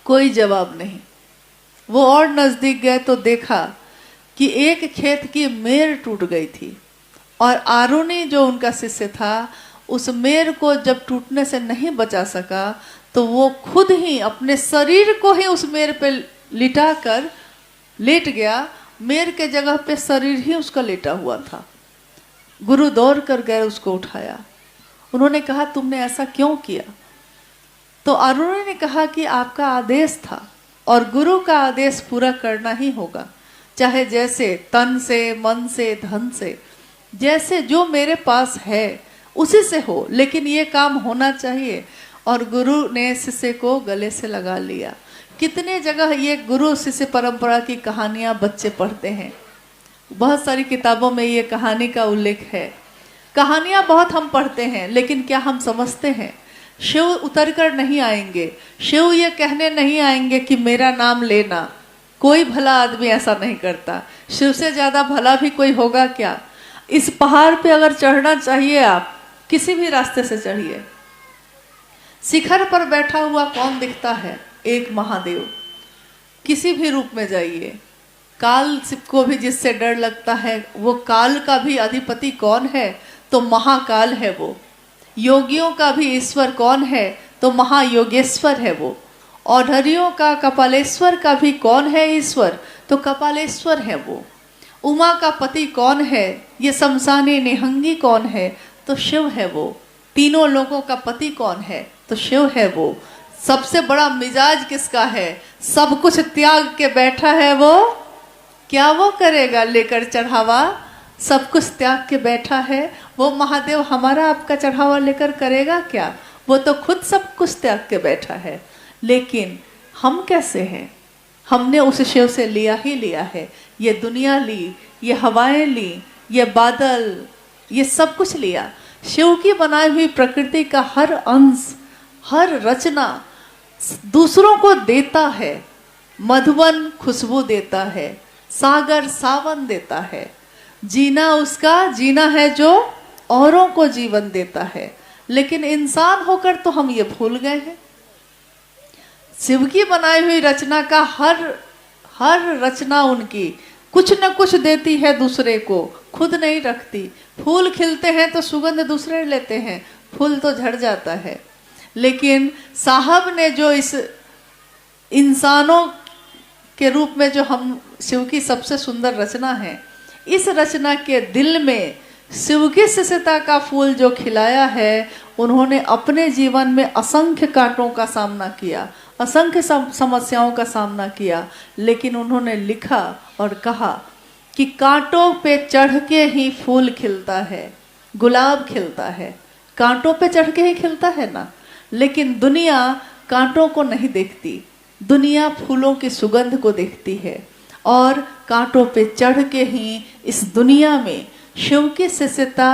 कोई जवाब नहीं। वो और नजदीक गए तो देखा कि एक खेत की मेड़ टूट गई थी और आरुणी जो उनका शिष्य था, उस मेड़ को जब टूटने से नहीं बचा सका तो वो खुद ही अपने शरीर को ही उस मेड़ पे लिटा कर लेट गया। मेड़ के जगह पे शरीर ही उसका लेटा हुआ था। गुरु दौड़ कर गए, उसको उठाया। उन्होंने कहा तुमने ऐसा क्यों किया? तो आरुणी ने कहा कि आपका आदेश था और गुरु का आदेश पूरा करना ही होगा, चाहे जैसे तन से, मन से, धन से, जैसे जो मेरे पास है उसी से हो, लेकिन ये काम होना चाहिए। और गुरु ने शिष्य को गले से लगा लिया। कितने जगह ये गुरु शिष्य परंपरा की कहानियां बच्चे पढ़ते हैं, बहुत सारी किताबों में ये कहानी का उल्लेख है। कहानियां बहुत हम पढ़ते हैं, लेकिन क्या हम समझते हैं? शिव उतर कर नहीं आएंगे, शिव ये कहने नहीं आएंगे कि मेरा नाम लेना। कोई भला आदमी ऐसा नहीं करता। शिव से ज्यादा भला भी कोई होगा क्या? इस पहाड़ पे अगर चढ़ना चाहिए, आप किसी भी रास्ते से चढ़िए, शिखर पर बैठा हुआ कौन दिखता है? एक महादेव। किसी भी रूप में जाइए, काल को भी जिससे डर लगता है, वो काल का भी अधिपति कौन है? तो महाकाल है वो। योगियों का भी ईश्वर कौन है? तो महायोगेश्वर है वो। औढ़रियों का, कपालेश्वर का भी कौन है ईश्वर? तो कपालेश्वर है वो। उमा का पति कौन है? ये शमशानी निहंगी कौन है? तो शिव है वो। तीनों लोगों का पति कौन है? तो शिव है वो। सबसे बड़ा मिजाज किसका है? सब कुछ त्याग के बैठा है वो। क्या वो करेगा लेकर चढ़ावा? सब कुछ त्याग के बैठा है वो महादेव। हमारा आपका चढ़ावा लेकर करेगा क्या? वो तो खुद सब कुछ त्याग के बैठा है। लेकिन हम कैसे हैं? हमने उस शिव से लिया ही लिया है। ये दुनिया ली, ये हवाएं ली, ये बादल, ये सब कुछ लिया। शिव की बनाई हुई प्रकृति का हर अंश, हर रचना दूसरों को देता है। मधुवन खुशबू देता है, सागर सावन देता है। जीना उसका जीना है जो औरों को जीवन देता है। लेकिन इंसान होकर तो हम ये भूल गए हैं। शिव की बनाई हुई रचना का हर रचना उनकी कुछ न कुछ देती है दूसरे को, खुद नहीं रखती। फूल खिलते हैं तो सुगंध दूसरे लेते हैं, फूल तो झड़ जाता है। लेकिन साहब ने जो इस इंसानों के रूप में जो हम शिव की सबसे सुंदर रचना है, इस रचना के दिल में शिव की शिष्यता का फूल जो खिलाया है, उन्होंने अपने जीवन में असंख्य कांटों का सामना किया, असंख्य समस्याओं का सामना किया। लेकिन उन्होंने लिखा और कहा कि कांटों पे चढ़ के ही फूल खिलता है, गुलाब खिलता है। कांटों पे चढ़ के ही खिलता है ना। लेकिन दुनिया कांटों को नहीं देखती, दुनिया फूलों की सुगंध को देखती है। और कांटों पे चढ़ के ही इस दुनिया में शिव की शिष्यता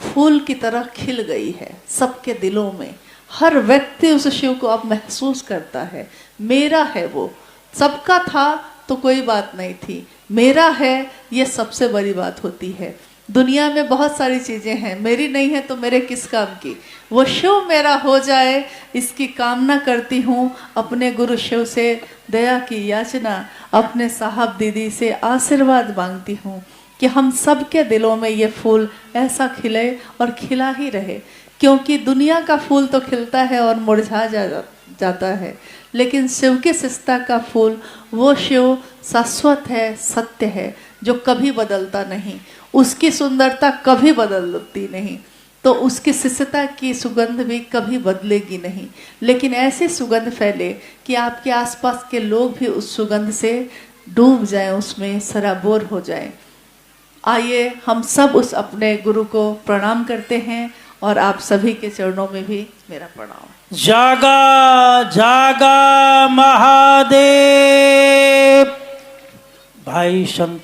फूल की तरह खिल गई है सबके दिलों में। हर व्यक्ति उस शिव को अब महसूस करता है, मेरा है वो। सबका था तो कोई बात नहीं थी, मेरा है ये सबसे बड़ी बात होती है। दुनिया में बहुत सारी चीजें हैं, मेरी नहीं है तो मेरे किस काम की। वो शिव मेरा हो जाए, इसकी कामना करती हूँ। अपने गुरु शिव से दया की याचना, अपने साहब दीदी से आशीर्वाद मांगती हूँ कि हम सबके दिलों में ये फूल ऐसा खिले और खिला ही रहे। क्योंकि दुनिया का फूल तो खिलता है और मुरझा जाता है, लेकिन शिव की शिष्यता का फूल, वो शिव शाश्वत है, सत्य है, जो कभी बदलता नहीं। उसकी सुंदरता कभी बदलती नहीं, तो उसकी शिष्यता की सुगंध भी कभी बदलेगी नहीं। लेकिन ऐसी सुगंध फैले कि आपके आसपास के लोग भी उस सुगंध से डूब जाएं, उसमें सराबोर हो जाएं। आइए हम सब उस अपने गुरु को प्रणाम करते हैं और आप सभी के चरणों में भी मेरा प्रणाम। जागा जागा महादेव। भाई संतोष